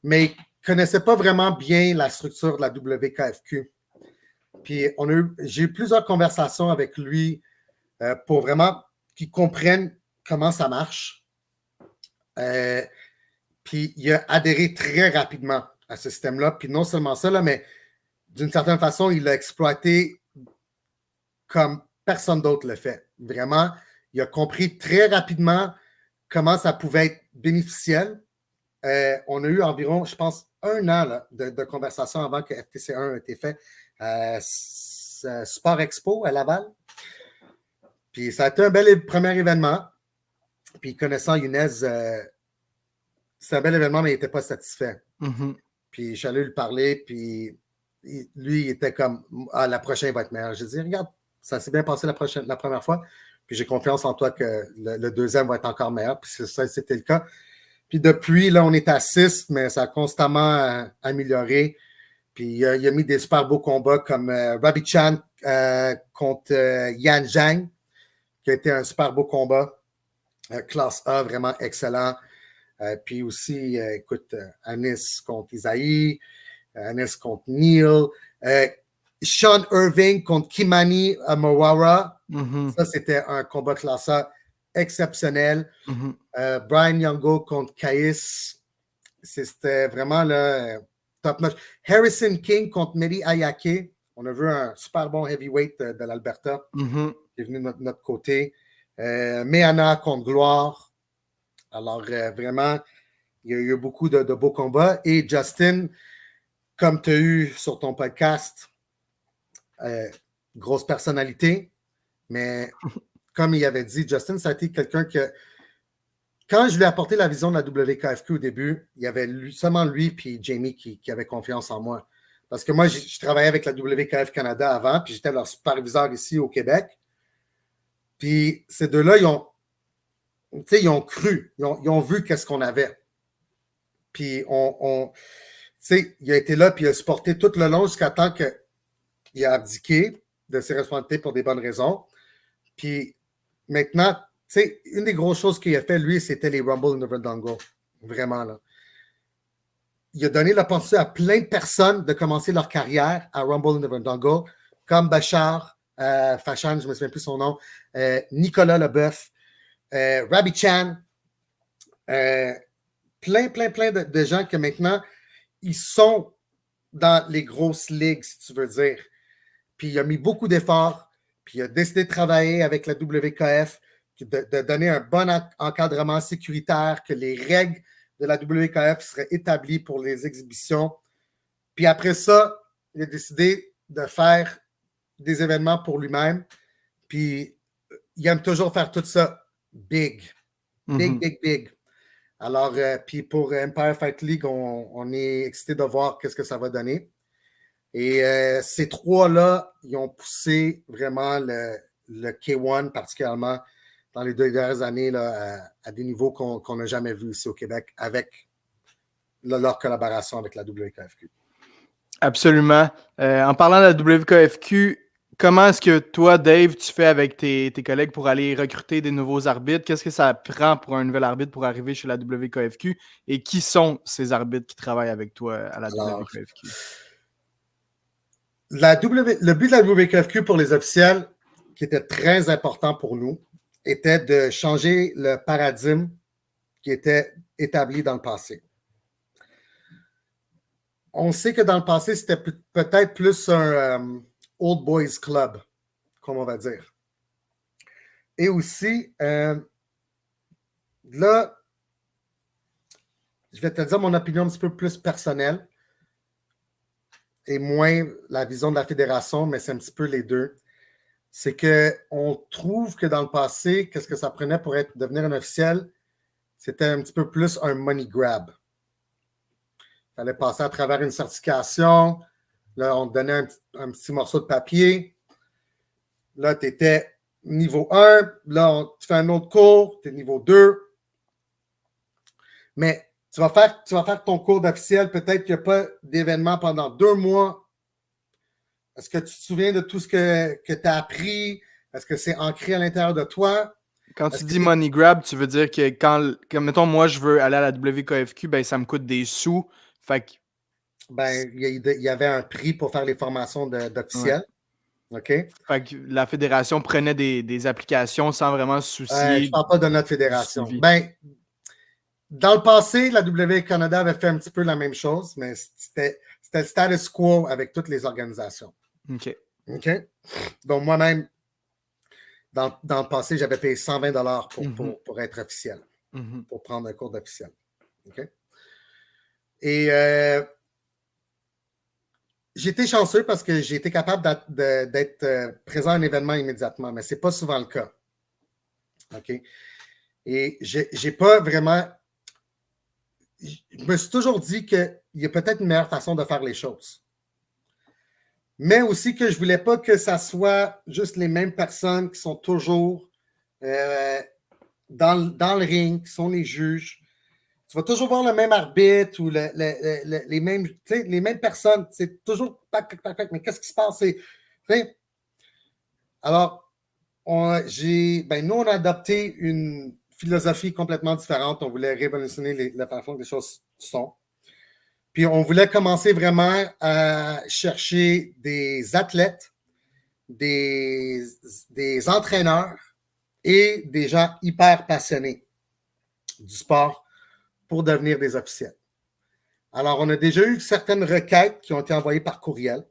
mais il ne connaissait pas vraiment bien la structure de la WKFQ. Puis j'ai eu plusieurs conversations avec lui pour vraiment qu'il comprenne comment ça marche. Puis il a adhéré très rapidement à ce système-là. Puis non seulement ça, là, mais d'une certaine façon, il l'a exploité comme personne d'autre le fait. Vraiment, il a compris très rapidement comment ça pouvait être bénéficiel. On a eu environ, je pense, 1 an là, de conversation avant que FTC1 ait été fait. Sport Expo à Laval. Puis ça a été un bel premier événement. Puis connaissant Younes, c'est un bel événement, mais il n'était pas satisfait. Puis je suis allé lui parler, puis lui, il était comme la prochaine va être meilleure. J'ai dit, regarde, ça s'est bien passé la première fois, puis j'ai confiance en toi que le deuxième va être encore meilleur. Puis ça, c'était le cas. Puis depuis, là, on est à 6, mais ça a constamment amélioré. Puis il a mis des super beaux combats comme Rabi Chan contre Yan Zhang, qui a été un super beau combat. Classe A, vraiment excellent. Puis aussi, écoute, Anis contre Isaïe, Anis contre Neil. Sean Irving contre Kimani Amawara. Ça, c'était un combat classe A exceptionnel. Brian Youngo contre Kais. C'était vraiment le top notch. Harrison King contre Mehdi Ayake. On a vu un super bon heavyweight de l'Alberta qui est venu de notre côté. Meana contre Gloire. Alors, vraiment, il y a eu beaucoup de beaux combats. Et Justin, comme tu as eu sur ton podcast, grosse personnalité, mais comme il avait dit, Justin, ça a été quelqu'un que, quand je lui ai apporté la vision de la WKFQ au début, il y avait seulement lui et Jamie qui avait confiance en moi. Parce que moi, je travaillais avec la WKF Canada avant, puis j'étais leur superviseur ici au Québec. Puis ces deux-là, ils ont cru, ils ont vu qu'est-ce qu'on avait. Puis il a été là, puis il a supporté tout le long jusqu'à temps qu'il a abdiqué de ses responsabilités pour des bonnes raisons. Puis maintenant, une des grosses choses qu'il a fait, lui, c'était les Rumble in the Redongo. Vraiment, là. Il a donné l'opportunité à plein de personnes de commencer leur carrière à Rumble in the Redongo, comme Bachar, Fashan, je ne me souviens plus son nom, Nicolas Leboeuf, Rabi Chan, plein de gens que maintenant, ils sont dans les grosses ligues, si tu veux dire. Puis il a mis beaucoup d'efforts, puis il a décidé de travailler avec la WKF, de donner un bon encadrement sécuritaire, que les règles de la WKF seraient établies pour les exhibitions. Puis après ça, il a décidé de faire des événements pour lui-même. Puis il aime toujours faire tout ça big. Big. Alors, puis pour Empire Fight League, on est excité de voir qu'est-ce que ça va donner. Et ces trois-là, ils ont poussé vraiment le K1, particulièrement dans les 2 dernières années, là, à des niveaux qu'on n'a jamais vus ici au Québec avec leur collaboration avec la WKFQ. Absolument. En parlant de la WKFQ, Comment est-ce que toi, Dave, tu fais avec tes collègues pour aller recruter des nouveaux arbitres? Qu'est-ce que ça prend pour un nouvel arbitre pour arriver chez la WKFQ? Et qui sont ces arbitres qui travaillent avec toi à la Alors, WKFQ? le but de la WKFQ pour les officiels, qui était très important pour nous, était de changer le paradigme qui était établi dans le passé. On sait que dans le passé, c'était peut-être plus un old boys club, comme on va dire. Et aussi, là, je vais te dire mon opinion un petit peu plus personnelle et moins la vision de la fédération, mais c'est un petit peu les deux. C'est qu'on trouve que dans le passé, qu'est-ce que ça prenait pour devenir un officiel? C'était un petit peu plus un money grab. Il fallait passer à travers une certification. Là, on te donnait un petit morceau de papier. Là, tu étais niveau 1. Là, tu fais un autre cours. Tu es niveau 2. Mais tu vas faire ton cours d'officiel. Peut-être qu'il n'y a pas d'événement pendant 2 mois. Est-ce que tu te souviens de tout ce que tu as appris? Est-ce que c'est ancré à l'intérieur de toi? Quand tu dis money grab, tu veux dire que comme mettons, moi, je veux aller à la WKFQ, ben ça me coûte des sous. Fait que. Ben, il y avait un prix pour faire les formations d'officiels. Ouais. OK? Fait que la fédération prenait des applications sans vraiment se Je ne soucier parle pas de notre du fédération. suivi. Ben, dans le passé, la W-Canada avait fait un petit peu la même chose, mais c'était le status quo avec toutes les organisations. OK. OK? Donc, moi-même, dans le passé, j'avais payé 120 pour être officiel, pour prendre un cours d'officiel. OK? Et j'étais chanceux parce que j'ai été capable d'être présent à un événement immédiatement, mais ce n'est pas souvent le cas. OK? Et j'ai pas vraiment. Je me suis toujours dit qu'il y a peut-être une meilleure façon de faire les choses. Mais aussi que je ne voulais pas que ça soit juste les mêmes personnes qui sont toujours dans le ring, qui sont les juges. Tu vas toujours voir le même arbitre ou les mêmes personnes. C'est toujours mais qu'est-ce qui se passe? Alors, nous, on a adopté une philosophie complètement différente. On voulait révolutionner la façon que les choses sont. Puis, on voulait commencer vraiment à chercher des athlètes, des entraîneurs et des gens hyper passionnés du sport pour devenir des officiels. Alors, on a déjà eu certaines requêtes qui ont été envoyées par courriel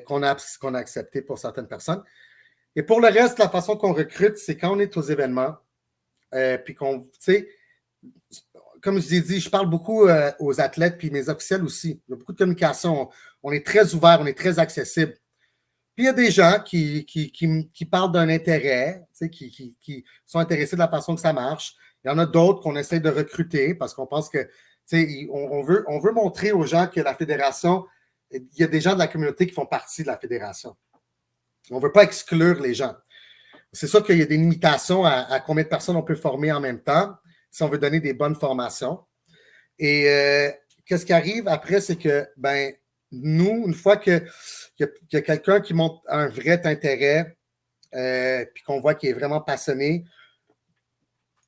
qu'on a acceptées pour certaines personnes. Et pour le reste, la façon qu'on recrute, c'est quand on est aux événements, puis qu'on, tu sais, comme je l'ai dit, je parle beaucoup aux athlètes, puis mes officiels aussi. Il y a beaucoup de communication. On est très ouvert, on est très accessible. Puis il y a des gens qui parlent d'un intérêt, tu sais, qui sont intéressés de la façon que ça marche. Il y en a d'autres qu'on essaie de recruter parce qu'on pense que, tu sais, on veut montrer aux gens que la fédération, il y a des gens de la communauté qui font partie de la fédération. On ne veut pas exclure les gens. C'est sûr qu'il y a des limitations à combien de personnes on peut former en même temps si on veut donner des bonnes formations. Et qu'est-ce qui arrive après, c'est que, nous, une fois qu'il y a quelqu'un qui montre un vrai intérêt, puis qu'on voit qu'il est vraiment passionné,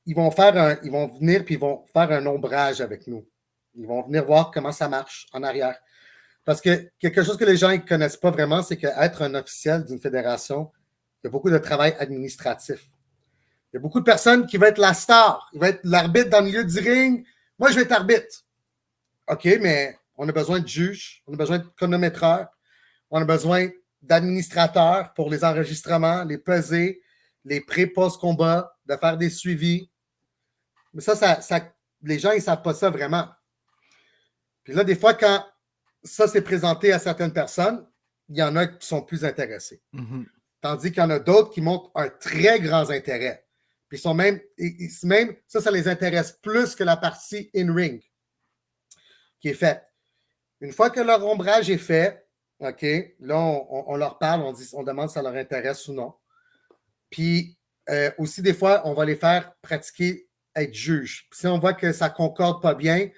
ils vont venir puis ils vont faire un ombrage avec nous. Ils vont venir voir comment ça marche en arrière. Parce que quelque chose que les gens ne connaissent pas vraiment, c'est qu'être un officiel d'une fédération, il y a beaucoup de travail administratif. Il y a beaucoup de personnes qui vont être la star, il va être l'arbitre dans le milieu du ring. Moi, je vais être arbitre. OK, mais on a besoin de juges, on a besoin de chronométreurs, on a besoin d'administrateurs pour les enregistrements, les peser, les pré-post-combat, de faire des suivis. Mais ça les gens, ils ne savent pas ça vraiment. Puis là, des fois, quand ça s'est présenté à certaines personnes, il y en a qui sont plus intéressés. Tandis qu'il y en a d'autres qui montrent un très grand intérêt. Puis ils sont même ça les intéresse plus que la partie in-ring qui est faite. Une fois que leur ombrage est fait, OK, là, on leur parle, on demande si ça leur intéresse ou non. Puis aussi, des fois, on va les faire pratiquer être juge. Puis si on voit que ça ne concorde pas bien,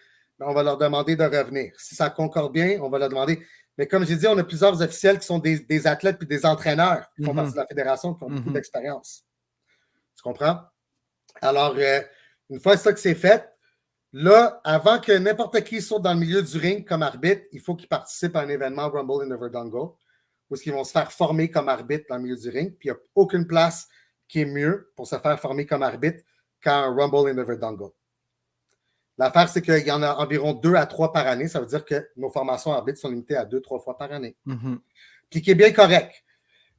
on va leur demander de revenir. Si ça concorde bien, on va leur demander. Mais comme j'ai dit, on a plusieurs officiels qui sont des athlètes et des entraîneurs qui font partie de la fédération, qui ont beaucoup d'expérience. Tu comprends? Alors, une fois ça que c'est fait, là, avant que n'importe qui saute dans le milieu du ring comme arbitre, il faut qu'ils participent à un événement Rumble in the Verdungle, où ils vont se faire former comme arbitre dans le milieu du ring. Puis il n'y a aucune place qui est mieux pour se faire former comme arbitre qu'un Rumble in the Verdungle. L'affaire, c'est qu'il y en a environ 2 à 3 par année. Ça veut dire que nos formations arbitres sont limitées à 2-3 fois par année. Puis qui est bien correct.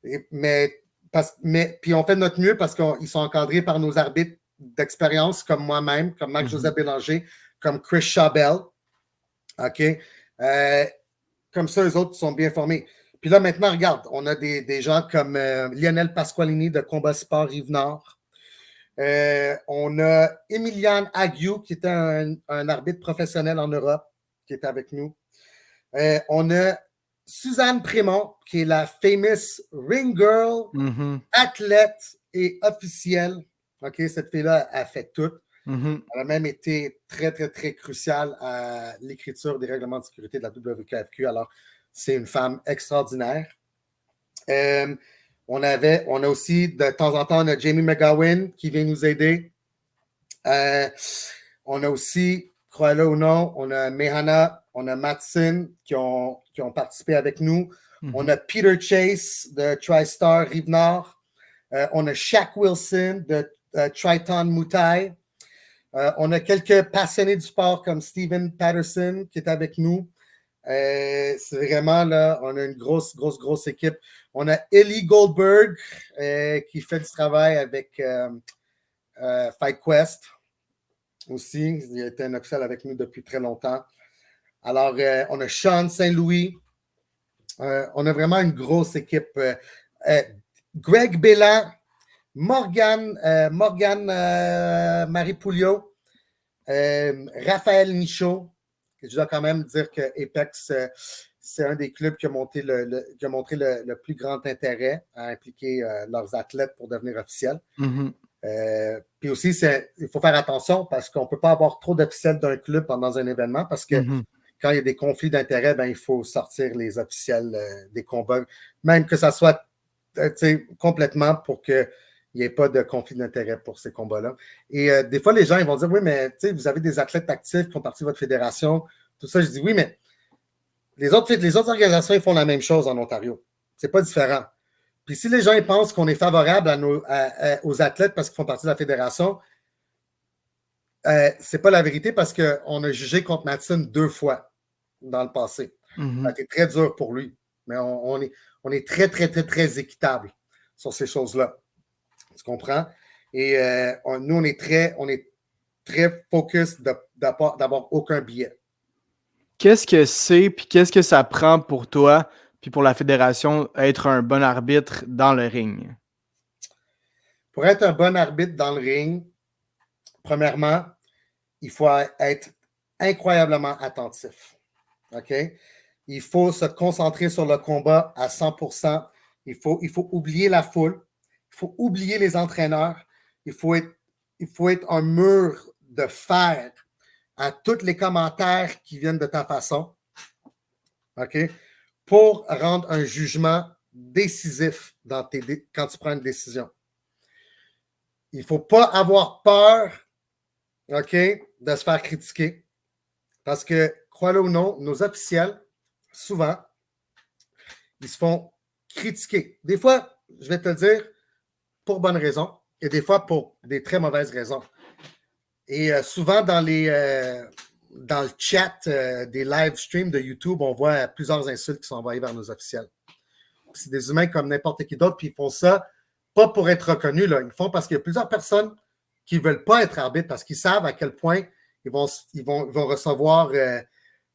Puis on fait de notre mieux parce qu'ils sont encadrés par nos arbitres d'expérience comme moi-même, comme Marc-José Bélanger, comme Chris Chabel. OK? Comme ça, eux autres sont bien formés. Puis là, maintenant, regarde, on a des gens comme Lionel Pasqualini de Combat Sport Rive-Nord. On a Emilian Agiu, qui était un arbitre professionnel en Europe, qui est avec nous. On a Suzanne Prémont, qui est la famous ring girl, athlète et officielle. OK, cette fille-là a fait tout. Elle a même été très, très, très cruciale à l'écriture des règlements de sécurité de la WKFQ. Alors, c'est une femme extraordinaire. On a aussi, de temps en temps, on a Jamie McGowan qui vient nous aider. On a aussi, croyez-le ou non, on a Mehana, on a Matson qui ont participé avec nous. On a Peter Chase de TriStar Rive-Nord. On a Shaq Wilson de Triton Muay. On a quelques passionnés du sport comme Steven Patterson qui est avec nous. C'est vraiment là, on a une grosse équipe. On a Ellie Goldberg qui fait du travail avec Fight Quest aussi. Il a été un officiel avec nous depuis très longtemps. Alors, on a Sean Saint-Louis. On a vraiment une grosse équipe. Greg Bellan, Morgan Marie Pouliot, Raphaël Michaud. Je dois quand même dire que Apex, c'est un des clubs qui a montré le plus grand intérêt à impliquer leurs athlètes pour devenir officiels. Puis aussi, il faut faire attention parce qu'on ne peut pas avoir trop d'officiels d'un club pendant un événement parce que quand il y a des conflits d'intérêts, il faut sortir les officiels des combats, même que ça soit complètement pour qu'il n'y ait pas de conflit d'intérêt pour ces combats-là. Et des fois, les gens ils vont dire, oui, mais vous avez des athlètes actifs qui font partie de votre fédération, tout ça. Je dis, oui, mais les autres organisations ils font la même chose en Ontario. C'est pas différent. Puis si les gens ils pensent qu'on est favorable aux athlètes parce qu'ils font partie de la fédération, c'est pas la vérité parce qu'on a jugé contre Matson 2 fois dans le passé. Ça a été très dur pour lui. Mais on est très, très, très, très équitable sur ces choses-là. Tu comprends? Et nous, on est très focus d'avoir aucun billet. Qu'est-ce que c'est, puis qu'est-ce que ça prend pour toi, puis pour la fédération, être un bon arbitre dans le ring? Pour être un bon arbitre dans le ring, premièrement, il faut être incroyablement attentif. OK? Il faut se concentrer sur le combat à 100%. Il faut oublier la foule. Il faut oublier les entraîneurs. Il faut être un mur de fer à tous les commentaires qui viennent de ta façon. OK? Pour rendre un jugement décisif quand tu prends une décision. Il ne faut pas avoir peur, OK, de se faire critiquer. Parce que, crois-le ou non, nos officiels, souvent, ils se font critiquer. Des fois, je vais te dire, pour bonnes raisons, et des fois pour des très mauvaises raisons. Et souvent, dans le chat des live streams de YouTube, on voit plusieurs insultes qui sont envoyées vers nos officiels. C'est des humains comme n'importe qui d'autre, puis ils font ça pas pour être reconnus, là. Ils le font parce qu'il y a plusieurs personnes qui ne veulent pas être arbitres parce qu'ils savent à quel point ils vont recevoir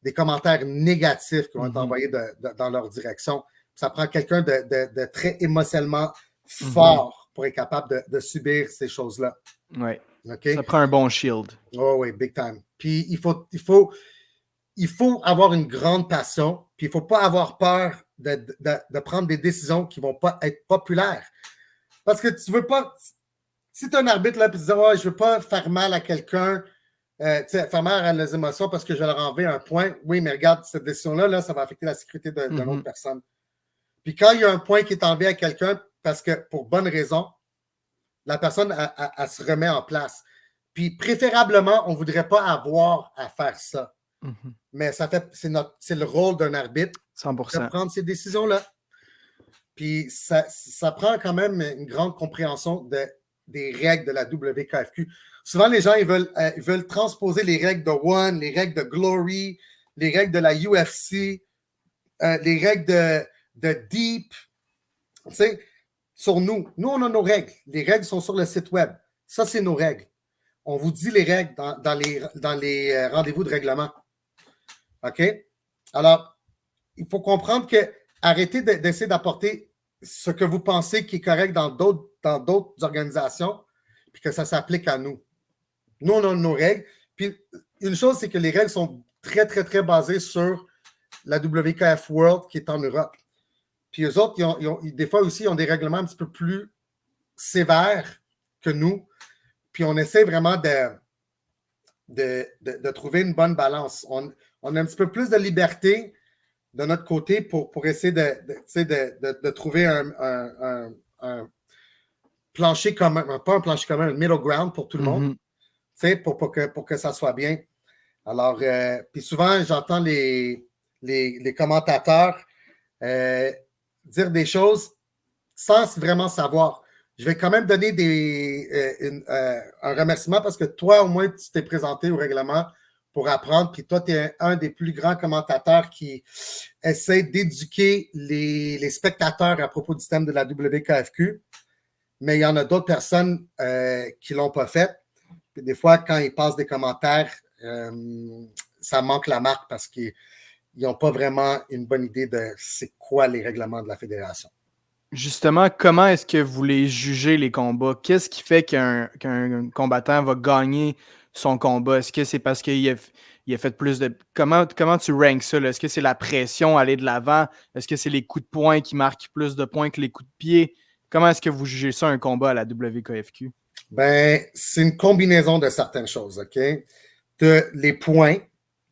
des commentaires négatifs qui vont être envoyés dans leur direction. Ça prend quelqu'un de très émotionnellement fort pour être capable de subir ces choses-là. Oui. Okay? Ça prend un bon shield. Oh oui, big time. Puis il faut avoir une grande passion, puis il ne faut pas avoir peur de prendre des décisions qui ne vont pas être populaires. Parce que tu ne veux pas. Si tu es un arbitre là, puis tu dis, oh, je ne veux pas faire mal à quelqu'un, éphémère à les émotions parce que je leur enlever un point. Oui, mais regarde, cette décision-là, là, ça va affecter la sécurité d'une autre personne. Puis quand il y a un point qui est enlevé à quelqu'un, parce que pour bonne raison, la personne, elle se remet en place. Puis préférablement, on ne voudrait pas avoir à faire ça. Mais c'est le rôle d'un arbitre 100%. de prendre ces décisions-là. Puis ça prend quand même une grande compréhension des règles de la WKFQ. Souvent, les gens, ils veulent transposer les règles de One, les règles de Glory, les règles de la UFC, les règles de Deep. Tu sais, sur nous. Nous, on a nos règles. Les règles sont sur le site web. Ça, c'est nos règles. On vous dit les règles dans les rendez-vous de règlement. OK? Alors, il faut comprendre que arrêtez d'essayer d'apporter ce que vous pensez qui est correct dans d'autres organisations, puis que ça s'applique à nous. Nous, on a nos règles. Puis, une chose, c'est que les règles sont très, très, très basées sur la WKF World qui est en Europe. Puis, eux autres, des fois aussi, ils ont des règlements un petit peu plus sévères que nous. Puis, on essaie vraiment de trouver une bonne balance. On a un petit peu plus de liberté de notre côté pour essayer de trouver un plancher commun, pas un plancher commun, un middle ground pour tout le monde, pour que ça soit bien. Alors, puis souvent, j'entends les commentateurs dire des choses sans vraiment savoir. Je vais quand même donner un remerciement parce que toi, au moins, tu t'es présenté au règlement pour apprendre. Puis toi, tu es un des plus grands commentateurs qui essaie d'éduquer les spectateurs à propos du système de la WKFQ. Mais il y en a d'autres personnes qui ne l'ont pas fait. Puis des fois, quand ils passent des commentaires, ça manque la marque parce qu'ils n'ont pas vraiment une bonne idée de c'est quoi les règlements de la fédération. Justement, comment est-ce que vous les jugez, les combats? Qu'est-ce qui fait qu'un combattant va gagner son combat? Est-ce que c'est parce qu'il a fait plus de... Comment tu ranks ça? Est-ce que c'est la pression, aller de l'avant? Est-ce que c'est les coups de poing qui marquent plus de points que les coups de pied? Comment est-ce que vous jugez ça, un combat à la WKFQ? Ben, c'est une combinaison de certaines choses, OK? Tu as les points,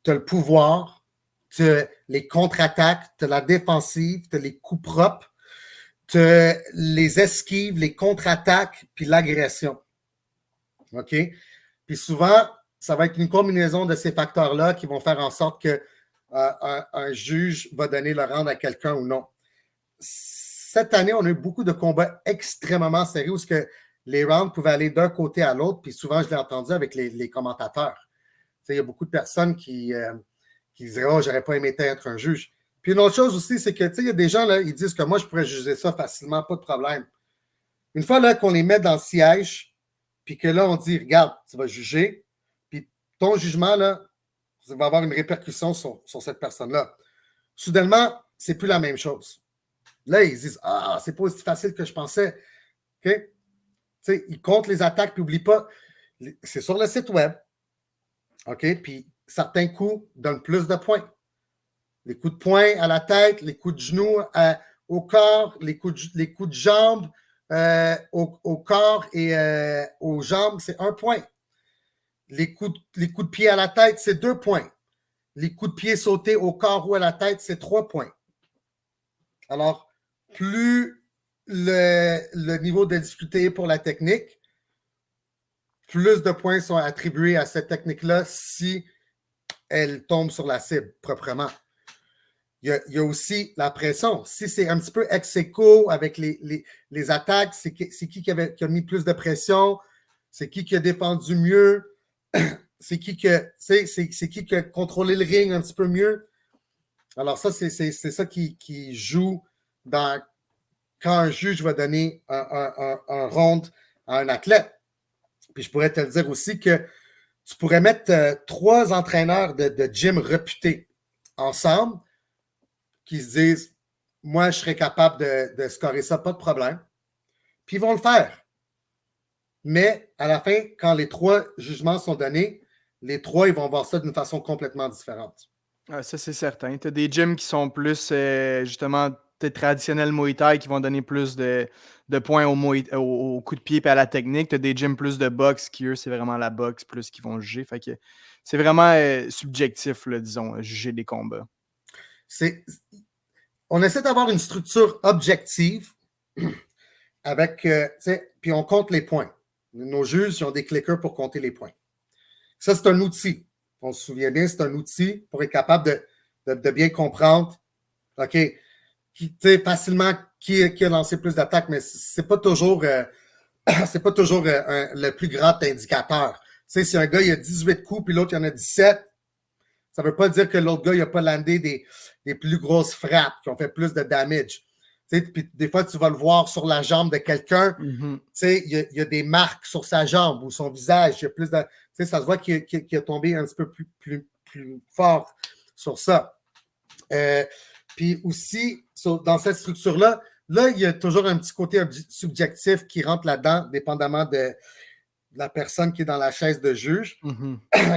tu as le pouvoir, tu as les contre-attaques, tu as la défensive, tu as les coups propres, tu as les esquives, les contre-attaques, puis l'agression. OK? Puis souvent, ça va être une combinaison de ces facteurs-là qui vont faire en sorte que un juge va donner le round à quelqu'un ou non. Cette année, on a eu beaucoup de combats extrêmement sérieux où les rounds pouvaient aller d'un côté à l'autre, puis souvent, je l'ai entendu avec les commentateurs. Il y a beaucoup de personnes qui diraient « Oh, j'aurais pas aimé être un juge ». Puis une autre chose aussi, c'est que il y a des gens, là, ils disent que moi, je pourrais juger ça facilement, pas de problème. Une fois là, qu'on les met dans le siège, puis que là, on dit « Regarde, tu vas juger », puis ton jugement, là, ça va avoir une répercussion sur cette personne-là. Soudainement, c'est plus la même chose. Là, ils disent « Ah, c'est pas aussi facile que je pensais. » OK? T'sais, ils comptent les attaques, puis n'oublie pas, c'est sur le site web. OK? Puis certains coups donnent plus de points. Les coups de poing à la tête, les coups de genoux au corps, les coups de jambes au corps et aux jambes, c'est 1 point. Les coups de pied à la tête, c'est 2 points. Les coups de pied sautés au corps ou à la tête, c'est 3 points. Alors, plus le niveau de difficulté est pour la technique, plus de points sont attribués à cette technique-là si elle tombe sur la cible proprement. Il y a aussi la pression. Si c'est un petit peu ex aequo avec les attaques, c'est qui a mis plus de pression? C'est qui a défendu mieux? C'est qui a contrôlé le ring un petit peu mieux? Alors ça, c'est ça qui joue quand un juge va donner un round à un athlète. Puis je pourrais te le dire aussi que tu pourrais mettre 3 entraîneurs de gym réputés ensemble qui se disent « Moi, je serais capable de scorer ça, pas de problème. » Puis ils vont le faire. Mais à la fin, quand les 3 jugements sont donnés, les 3, ils vont voir ça d'une façon complètement différente. Ah, ça, c'est certain. Tu as des gyms qui sont plus, justement, peut-être traditionnels Muay Thai qui vont donner plus de points au coup de pied et à la technique. Tu as des gyms plus de boxe qui, eux, c'est vraiment la boxe plus qui vont juger. Fait que c'est vraiment subjectif, là, disons, juger des combats. On essaie d'avoir une structure objective avec, puis on compte les points. Nos juges, ils ont des clickers pour compter les points. Ça, c'est un outil. On se souvient bien, c'est un outil pour être capable de bien comprendre, OK, facilement qui a lancé plus d'attaques, mais c'est pas toujours, le plus grand indicateur. Si un gars il a 18 coups puis l'autre il en a 17, ça ne veut pas dire que l'autre gars il n'a pas landé des plus grosses frappes qui ont fait plus de damage. Puis des fois, tu vas le voir sur la jambe de quelqu'un. Il y a des marques sur sa jambe ou son visage. Il y a plus de, ça se voit qu'il a tombé un petit peu plus fort sur ça. Puis aussi, dans cette structure-là, il y a toujours un petit côté subjectif qui rentre là-dedans, dépendamment de la personne qui est dans la chaise de juge,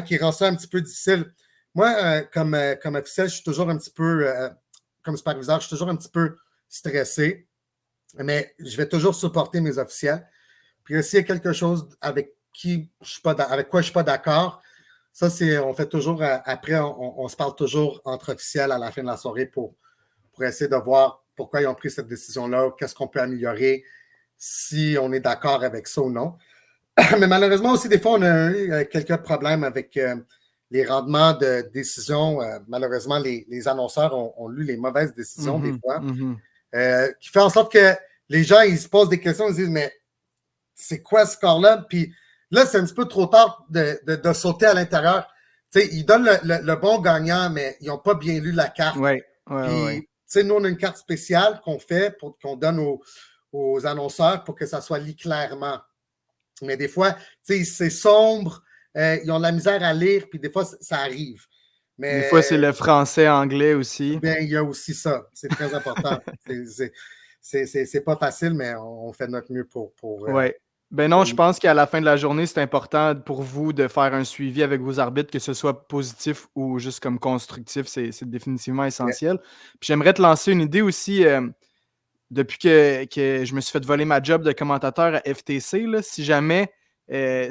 qui rend ça un petit peu difficile. Moi, comme officiel, je suis toujours un petit peu, comme superviseur, je suis toujours un petit peu stressé, mais je vais toujours supporter mes officiels. Puis s'il y a quelque chose avec quoi je ne suis pas d'accord, ça, on fait toujours, après, on se parle toujours entre officiels à la fin de la soirée pour essayer de voir pourquoi ils ont pris cette décision-là, qu'est-ce qu'on peut améliorer, si on est d'accord avec ça ou non. Mais malheureusement aussi, des fois, on a eu quelques problèmes avec les rendements de décision. Malheureusement, les annonceurs ont lu les mauvaises décisions des fois, qui fait en sorte que les gens, ils se posent des questions, ils se disent, mais c'est quoi ce score-là? Puis là, c'est un petit peu trop tard de sauter à l'intérieur. Ils donnent le bon gagnant, mais ils n'ont pas bien lu la carte. Puis, nous, on a une carte spéciale qu'on fait, qu'on donne aux annonceurs pour que ça soit lu clairement. Mais des fois, c'est sombre, ils ont de la misère à lire, puis des fois, ça arrive. Mais, des fois, c'est le français-anglais aussi. Bien, il y a aussi ça. C'est très important. C'est pas facile, mais on fait notre mieux pour ouais. Ben non, je pense qu'à la fin de la journée, c'est important pour vous de faire un suivi avec vos arbitres, que ce soit positif ou juste comme constructif. C'est définitivement essentiel. Puis j'aimerais te lancer une idée aussi. Depuis que je me suis fait voler ma job de commentateur à FTC, là, si jamais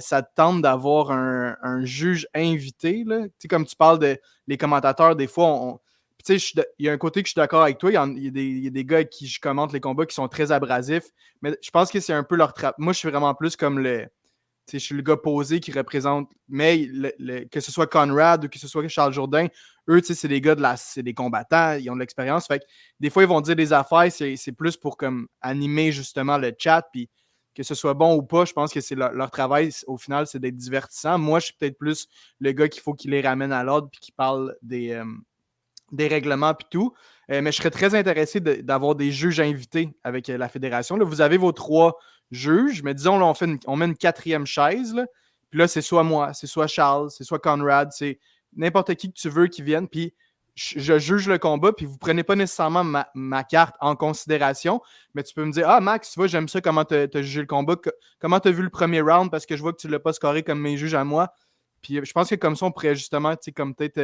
ça te tente d'avoir un juge invité, là, comme tu parles les commentateurs, des fois, il y a un côté que je suis d'accord avec toi, il y a des gars avec qui je commente les combats qui sont très abrasifs, mais je pense que c'est un peu leur Moi, je suis vraiment plus comme je suis le gars posé qui représente, mais que ce soit Conrad ou que ce soit Charles Jourdain, eux, c'est des gars c'est des combattants, ils ont de l'expérience. Fait que des fois, ils vont dire des affaires, c'est plus pour comme animer justement le chat, puis que ce soit bon ou pas, je pense que c'est leur travail, au final, c'est d'être divertissant. Moi, je suis peut-être plus le gars qu'il faut qu'il les ramène à l'ordre puis qu'il parle des règlements puis tout. Mais je serais très intéressé d'avoir des juges invités avec la fédération. Là, vous avez vos 3 juges, mais disons, là, on met une 4e chaise. Là, puis là, c'est soit moi, c'est soit Charles, c'est soit Conrad, c'est n'importe qui que tu veux qui vienne. Puis je juge le combat, puis vous ne prenez pas nécessairement ma carte en considération, mais tu peux me dire, ah Max, tu vois, j'aime ça, comment tu as jugé le combat, comment tu as vu le premier round, parce que je vois que tu ne l'as pas scoré comme mes juges à moi. Puis je pense que comme ça, on pourrait justement, tu sais, comme peut-être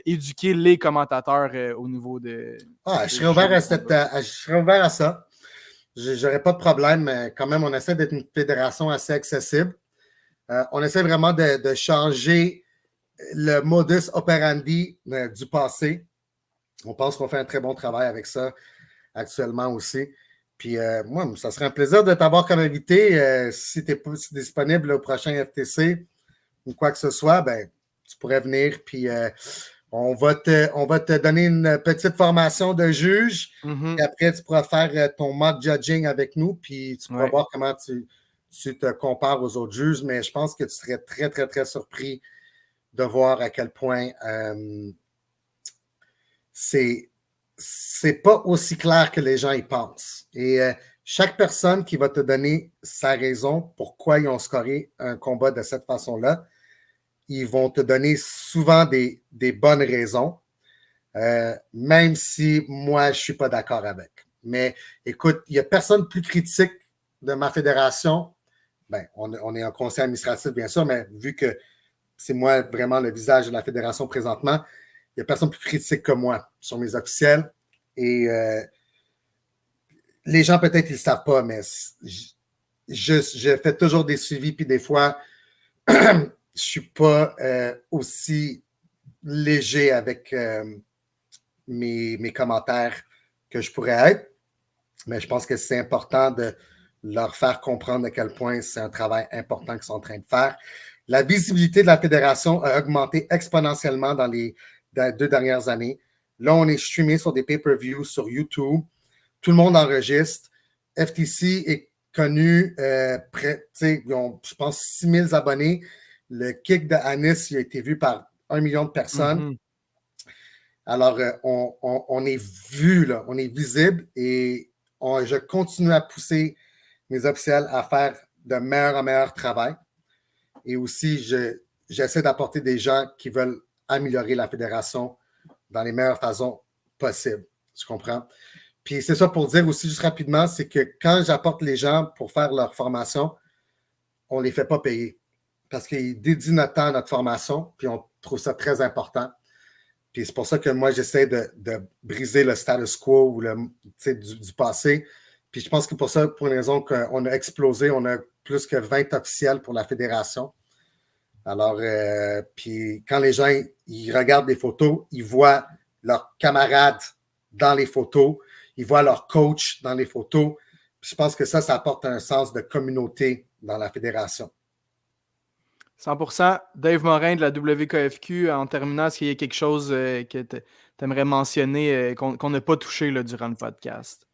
éduquer les commentateurs au niveau de... je serais ouvert à ça. J'aurais pas de problème, mais quand même, on essaie d'être une fédération assez accessible. On essaie vraiment de changer le modus operandi du passé. On pense qu'on fait un très bon travail avec ça actuellement aussi. Puis moi, ça serait un plaisir de t'avoir comme invité. Si tu es disponible au prochain FTC ou quoi que ce soit, ben, tu pourrais venir. Puis on va te donner une petite formation de juge. Et après, tu pourras faire ton mock judging avec nous. Puis tu pourras voir comment tu te compares aux autres juges. Mais je pense que tu serais très, très, très surpris de voir à quel point c'est pas aussi clair que les gens y pensent. Et chaque personne qui va te donner sa raison pourquoi ils ont scoré un combat de cette façon-là, ils vont te donner souvent des bonnes raisons, même si moi, je ne suis pas d'accord avec. Mais écoute, il n'y a personne plus critique de ma fédération. Ben, on est en conseil administratif, bien sûr, mais vu que c'est moi vraiment le visage de la fédération présentement, il n'y a personne plus critique que moi sur mes officiels. Et les gens, peut-être, ils ne le savent pas, mais je fais toujours des suivis, puis des fois, je ne suis pas aussi léger avec mes commentaires que je pourrais être. Mais je pense que c'est important de leur faire comprendre à quel point c'est un travail important qu'ils sont en train de faire. La visibilité de la fédération a augmenté exponentiellement dans les 2 dernières années. Là, on est streamé sur des pay-per-views sur YouTube. Tout le monde enregistre. FTC est connu, ils ont, je pense, 6 000 abonnés. Le kick de Anis il a été vu par 1 million de personnes. Mm-hmm. Alors, on est vu, là, on est visible et je continue à pousser mes officiels à faire de meilleur en meilleur travail. Et aussi, j'essaie d'apporter des gens qui veulent améliorer la fédération dans les meilleures façons possibles. Tu comprends? Puis c'est ça pour dire aussi, juste rapidement, c'est que quand j'apporte les gens pour faire leur formation, on ne les fait pas payer. Parce qu'ils dédient notre temps à notre formation, puis on trouve ça très important. Puis c'est pour ça que moi, j'essaie de briser le status quo ou du passé. Puis je pense que pour ça, pour une raison qu'on a explosé, on a plus que 20 officiels pour la fédération. Alors, puis quand les gens ils regardent les photos, ils voient leurs camarades dans les photos, ils voient leur coach dans les photos. Puis je pense que ça apporte un sens de communauté dans la fédération. 100%. Dave Morin de la WKFQ, en terminant, est-ce qu'il y a quelque chose que tu aimerais mentionner qu'on n'a pas touché là, durant le podcast?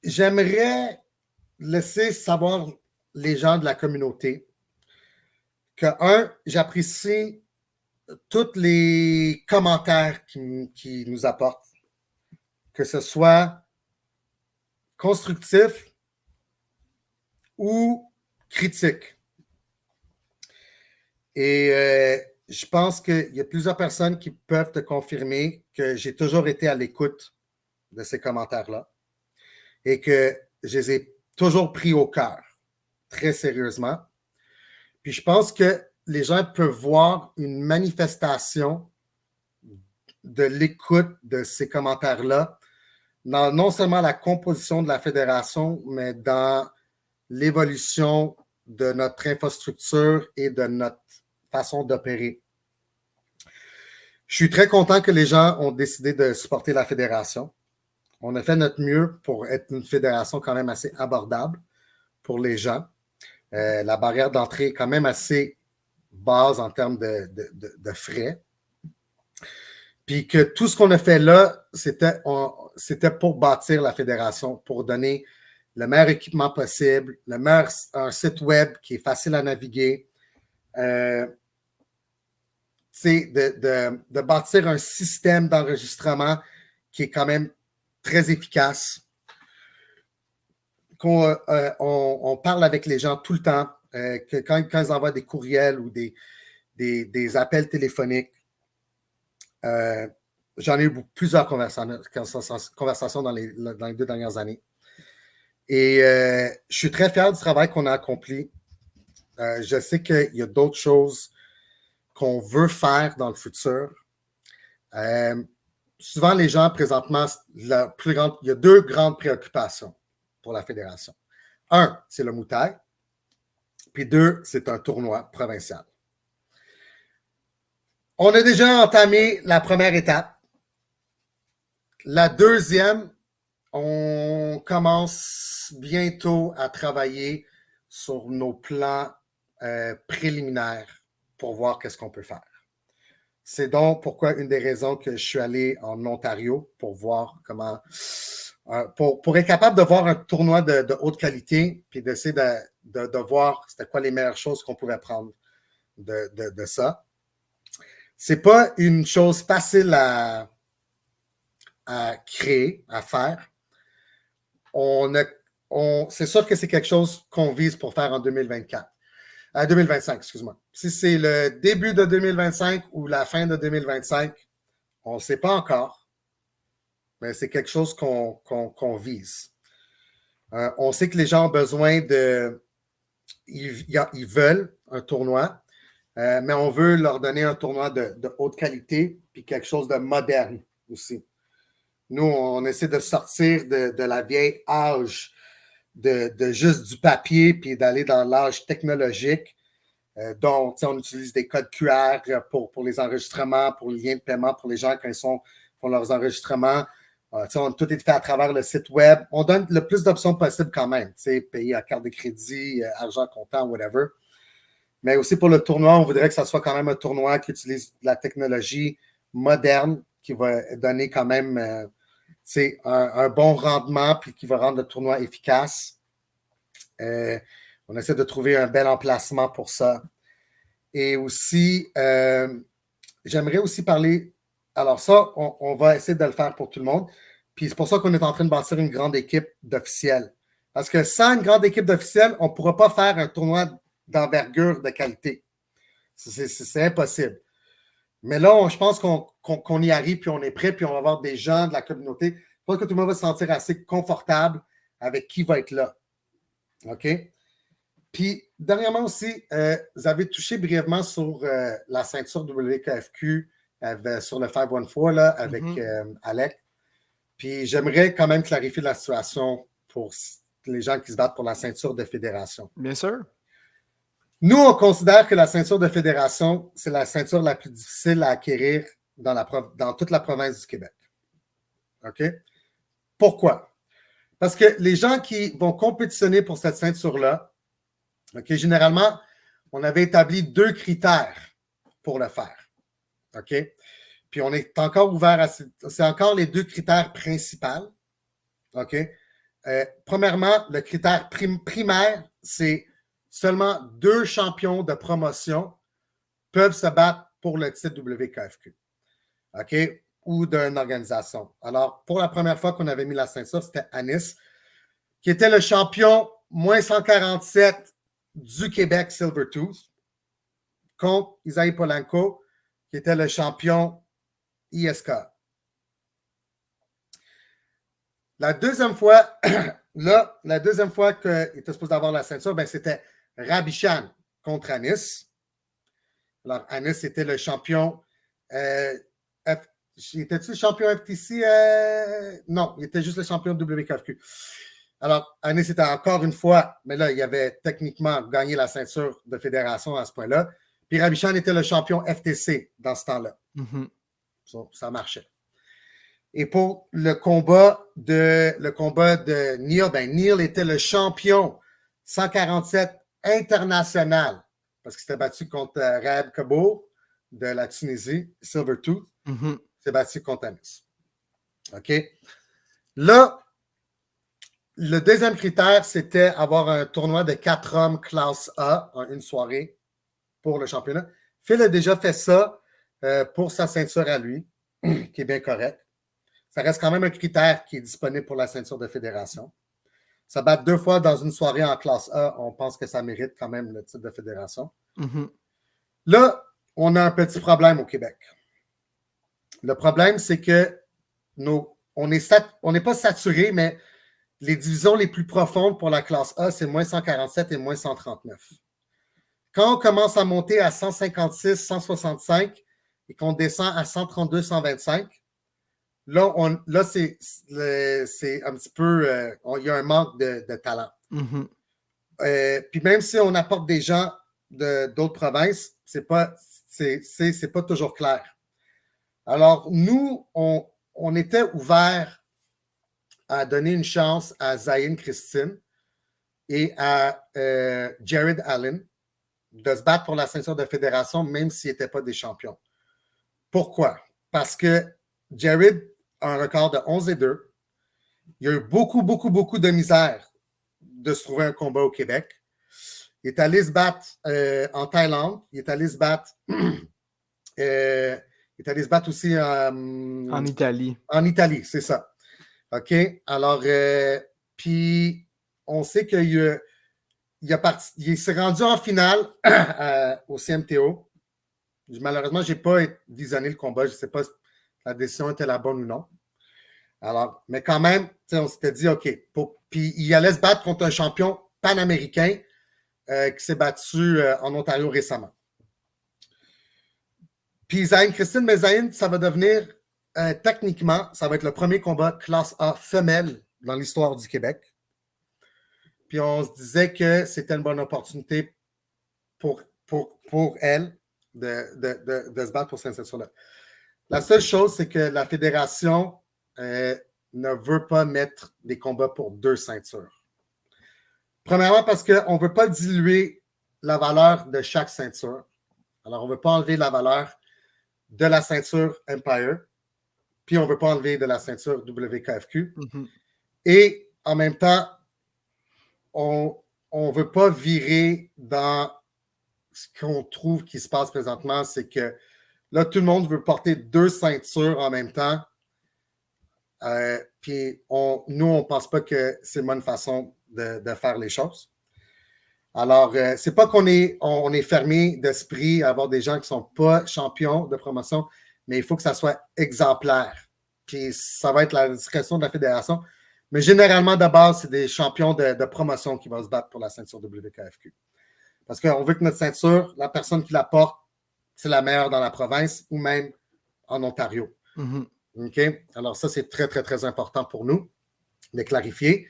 J'aimerais laisser savoir les gens de la communauté que, j'apprécie tous les commentaires qui nous apportent, que ce soit constructif ou critique. Et je pense qu'il y a plusieurs personnes qui peuvent te confirmer que j'ai toujours été à l'écoute de ces commentaires-là et que je les ai toujours pris au cœur, très sérieusement. Puis je pense que les gens peuvent voir une manifestation de l'écoute de ces commentaires-là dans non seulement la composition de la fédération, mais dans l'évolution de notre infrastructure et de notre façon d'opérer. Je suis très content que les gens ont décidé de supporter la fédération. On a fait notre mieux pour être une fédération quand même assez abordable pour les gens. La barrière d'entrée est quand même assez basse en termes de frais. Puis que tout ce qu'on a fait là, c'était pour bâtir la fédération, pour donner le meilleur équipement possible, un site web qui est facile à naviguer, de bâtir un système d'enregistrement qui est quand même très efficace, on parle avec les gens tout le temps, que quand ils envoient des courriels ou des appels téléphoniques, j'en ai eu plusieurs conversations dans les 2 dernières années. Et je suis très fier du travail qu'on a accompli. Je sais qu'il y a d'autres choses qu'on veut faire dans le futur. Souvent, les gens, présentement, il y a 2 grandes préoccupations pour la fédération. 1, c'est le Muay Thai. Puis 2, c'est un tournoi provincial. On a déjà entamé la première étape. La deuxième, on commence bientôt à travailler sur nos plans préliminaires pour voir qu'est-ce qu'on peut faire. C'est donc pourquoi une des raisons que je suis allé en Ontario pour voir comment, pour être capable de voir un tournoi de haute qualité, puis d'essayer de voir c'était quoi les meilleures choses qu'on pouvait prendre de ça. C'est pas une chose facile à créer, à faire. C'est sûr que c'est quelque chose qu'on vise pour faire en 2024. 2025, excuse-moi. Si c'est le début de 2025 ou la fin de 2025, on ne sait pas encore, mais c'est quelque chose qu'on vise. On sait que les gens ont besoin ils veulent un tournoi. Mais on veut leur donner un tournoi de haute qualité puis quelque chose de moderne aussi. Nous, on essaie de sortir de la vieille âge de juste du papier puis d'aller dans l'âge technologique. Donc, on utilise des codes QR pour les enregistrements, pour les liens de paiement pour les gens quand ils font leurs enregistrements. Tout est fait à travers le site web. On donne le plus d'options possible quand même. Payer à carte de crédit, argent comptant, whatever. Mais aussi pour le tournoi, on voudrait que ça soit quand même un tournoi qui utilise de la technologie moderne, qui va donner quand même un bon rendement puis qui va rendre le tournoi efficace. On essaie de trouver un bel emplacement pour ça. Et aussi, j'aimerais aussi parler. Alors, ça, on va essayer de le faire pour tout le monde. Puis c'est pour ça qu'on est en train de bâtir une grande équipe d'officiels. Parce que sans une grande équipe d'officiels, on ne pourra pas faire un tournoi d'envergure de qualité. C'est impossible. Mais là, je pense qu'on y arrive, puis on est prêt, puis on va avoir des gens de la communauté. Je pense que tout le monde va se sentir assez confortable avec qui va être là. OK? Puis, dernièrement aussi, vous avez touché brièvement sur la ceinture WKFQ sur le 514 là, avec Alec. Puis, j'aimerais quand même clarifier la situation pour les gens qui se battent pour la ceinture de fédération. Bien sûr. Nous, on considère que la ceinture de fédération, c'est la ceinture la plus difficile à acquérir dans toute la province du Québec. OK? Pourquoi? Parce que les gens qui vont compétitionner pour cette ceinture-là, OK, généralement, on avait établi 2 critères pour le faire. OK? Puis on est encore ouvert à... C'est encore les 2 critères principaux. OK? Premièrement, le critère primaire, c'est seulement 2 champions de promotion peuvent se battre pour le titre WKFQ. OK? Ou d'une organisation. Alors, pour la première fois qu'on avait mis la ceinture, c'était Anis, qui était le champion moins 147 du Québec Silvertooth, contre Isaïe Polanco, qui était le champion ISK. La deuxième fois, la deuxième fois qu'il était supposé avoir la ceinture, c'était Rabichan contre Anis. Alors, Anis était le champion. Était-tu le champion FTC? Non, il était juste le champion WKFQ. Alors, Anis était encore une fois, mais là, il avait techniquement gagné la ceinture de fédération à ce point-là. Puis Rabichan était le champion FTC dans ce temps-là. Ça marchait. Et pour le combat de Neil, Neil était le champion 147 international parce qu'il s'était battu contre Raeb Kabour de la Tunisie, Silvertooth. Il s'est battu contre Anis. OK? Là, le deuxième critère, c'était avoir un tournoi de 4 hommes classe A en une soirée pour le championnat. Phil a déjà fait ça pour sa ceinture à lui, qui est bien correct. Ça reste quand même un critère qui est disponible pour la ceinture de fédération. Ça bat 2 fois dans une soirée en classe A, on pense que ça mérite quand même le titre de fédération. Là, on a un petit problème au Québec. Le problème, c'est que on n'est pas saturé, mais les divisions les plus profondes pour la classe A, c'est moins 147 et moins 139. Quand on commence à monter à 156, 165 et qu'on descend à 132, 125, là, c'est un petit peu... il y a un manque de talent. Puis même si on apporte des gens d'autres provinces, c'est pas toujours clair. Alors, nous, on était ouverts à donner une chance à Zayn Christine et à Jared Allen de se battre pour la ceinture de fédération, même s'ils n'étaient pas des champions. Pourquoi? Parce que Jared a un record de 11-2. Il y a eu beaucoup, beaucoup, beaucoup de misère de se trouver un combat au Québec. Il est allé se battre en Thaïlande. Il est allé se battre... il est allé se battre aussi en Italie. En Italie, c'est ça. OK? Alors, puis on sait qu'il il s'est rendu en finale au CMTO. Malheureusement, je n'ai pas visionné le combat. Je ne sais pas si la décision était la bonne ou non. Alors, mais quand même, on s'était dit, OK. Puis il allait se battre contre un champion panaméricain qui s'est battu en Ontario récemment. Puis Zayn Christine, mais Zayn, ça va devenir, techniquement, ça va être le premier combat classe A femelle dans l'histoire du Québec. Puis on se disait que c'était une bonne opportunité pour elle de se battre pour cette ceinture-là. La seule chose, c'est que la fédération ne veut pas mettre des combats pour 2 ceintures. Premièrement, parce qu'on ne veut pas diluer la valeur de chaque ceinture. Alors, on ne veut pas enlever la valeur de la ceinture Empire, puis on ne veut pas enlever de la ceinture WKFQ. Mm-hmm. Et en même temps, on ne veut pas virer dans ce qu'on trouve qui se passe présentement, c'est que là, tout le monde veut porter 2 ceintures en même temps. Puis nous, on ne pense pas que c'est une bonne façon de faire les choses. Alors, c'est pas qu'on est fermé d'esprit à avoir des gens qui ne sont pas champions de promotion, mais il faut que ça soit exemplaire. Puis ça va être la discrétion de la fédération. Mais généralement, de base, c'est des champions de promotion qui vont se battre pour la ceinture WKFQ. Parce qu'on veut que notre ceinture, la personne qui la porte, c'est la meilleure dans la province ou même en Ontario. Mm-hmm. OK? Alors ça, c'est très, très, très important pour nous de clarifier.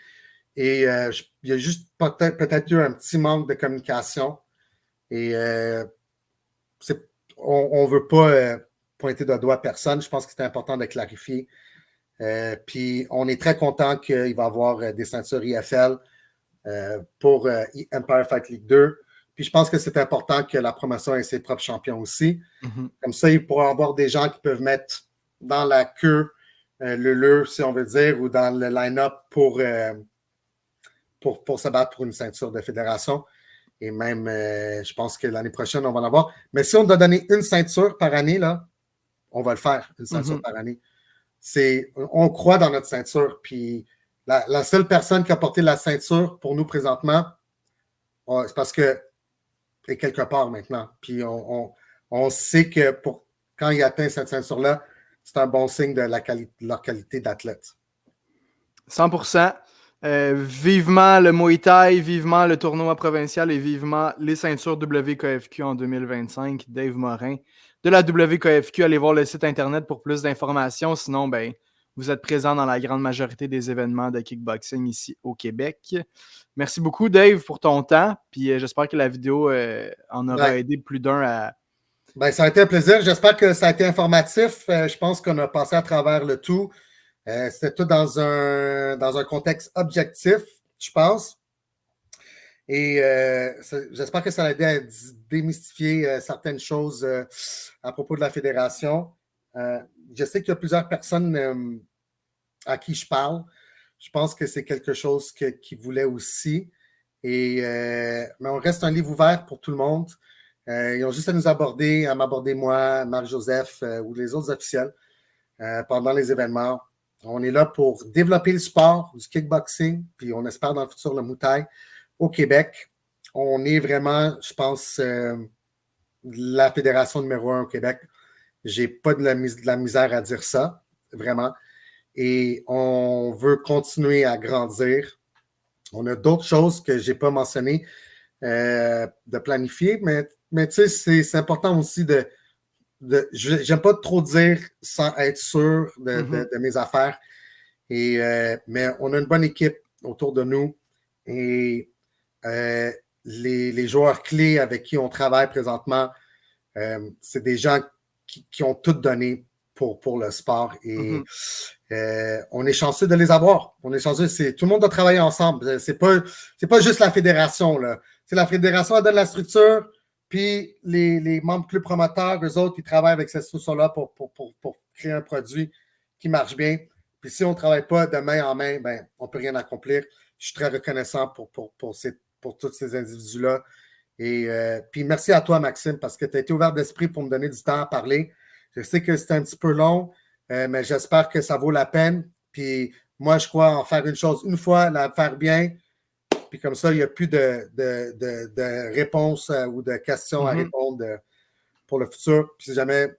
Et il y a juste peut-être eu un petit manque de communication. Et on ne veut pas pointer de doigt personne. Je pense que c'est important de clarifier. Puis on est très content qu'il va y avoir des ceintures IFL pour Empire Fight League 2. Puis je pense que c'est important que la promotion ait ses propres champions aussi. Mm-hmm. Comme ça, il pourra y avoir des gens qui peuvent mettre dans la queue le si on veut dire, ou dans le line-up pour se battre pour une ceinture de fédération. Et même, je pense que l'année prochaine, on va en avoir. Mais si on doit donner une ceinture par année, là, on va le faire, une ceinture par année. On croit dans notre ceinture. Puis la seule personne qui a porté la ceinture pour nous présentement, c'est parce que est quelque part maintenant. Puis on sait que quand il atteint cette ceinture-là, c'est un bon signe de leur qualité d'athlète. 100%. Vivement le Muay Thai, vivement le tournoi provincial et vivement les ceintures WKFQ en 2025. Dave Morin de la WKFQ, allez voir le site internet pour plus d'informations. Sinon, ben, vous êtes présent dans la grande majorité des événements de kickboxing ici au Québec. Merci beaucoup, Dave, pour ton temps. Puis j'espère que la vidéo en aura aidé plus d'un à... Ben, ça a été un plaisir. J'espère que ça a été informatif. Je pense qu'on a passé à travers le tout. C'était tout dans un contexte objectif, je pense. Et j'espère que ça a aidé à démystifier certaines choses à propos de la fédération. Je sais qu'il y a plusieurs personnes à qui je parle. Je pense que c'est quelque chose qu'ils voulaient aussi. Mais on reste un livre ouvert pour tout le monde. Ils ont juste à m'aborder moi, Marc-Joseph ou les autres officiels pendant les événements. On est là pour développer le sport du kickboxing, puis on espère dans le futur le Muay Thai au Québec. On est vraiment, je pense, la fédération numéro 1 au Québec. Je n'ai pas de la misère à dire ça, vraiment. Et on veut continuer à grandir. On a d'autres choses que je n'ai pas mentionnées de planifier, mais tu sais, c'est important aussi j'aime pas trop dire sans être sûr de mes affaires. Mais on a une bonne équipe autour de nous et les joueurs clés avec qui on travaille présentement, c'est des gens qui ont tout donné pour le sport et on est chanceux de les avoir. On est chanceux, tout le monde doit travailler ensemble. C'est pas juste la fédération, là. C'est la fédération, elle donne la structure, puis les membres club promoteurs, eux autres, ils travaillent avec cette structure-là pour créer un produit qui marche bien. Puis si on ne travaille pas de main en main, ben, on ne peut rien accomplir. Je suis très reconnaissant pour tous ces individus-là. Et puis merci à toi, Maxime, parce que tu as été ouvert d'esprit pour me donner du temps à parler. Je sais que c'était un petit peu long, mais j'espère que ça vaut la peine. Puis moi, je crois en faire une chose une fois, la faire bien. Puis comme ça, il n'y a plus de réponses ou de questions à répondre pour le futur. Puis si jamais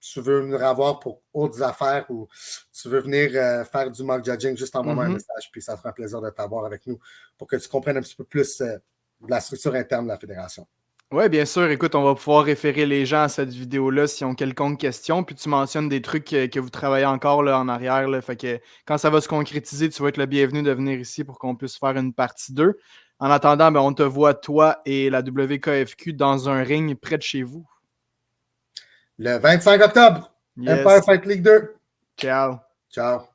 tu veux venir avoir pour autres affaires ou tu veux venir faire du mock judging, juste envoie-moi un message. Puis ça sera un plaisir de t'avoir avec nous pour que tu comprennes un petit peu plus de la structure interne de la fédération. Oui, bien sûr. Écoute, on va pouvoir référer les gens à cette vidéo-là s'ils ont quelconque question. Puis tu mentionnes des trucs que vous travaillez encore là, en arrière. Là, fait que quand ça va se concrétiser, tu vas être le bienvenu de venir ici pour qu'on puisse faire une partie 2. En attendant, ben, on te voit, toi et la WKFQ, dans un ring près de chez vous. Le 25 octobre, Yes. Empire Fight League 2. Ciao. Ciao.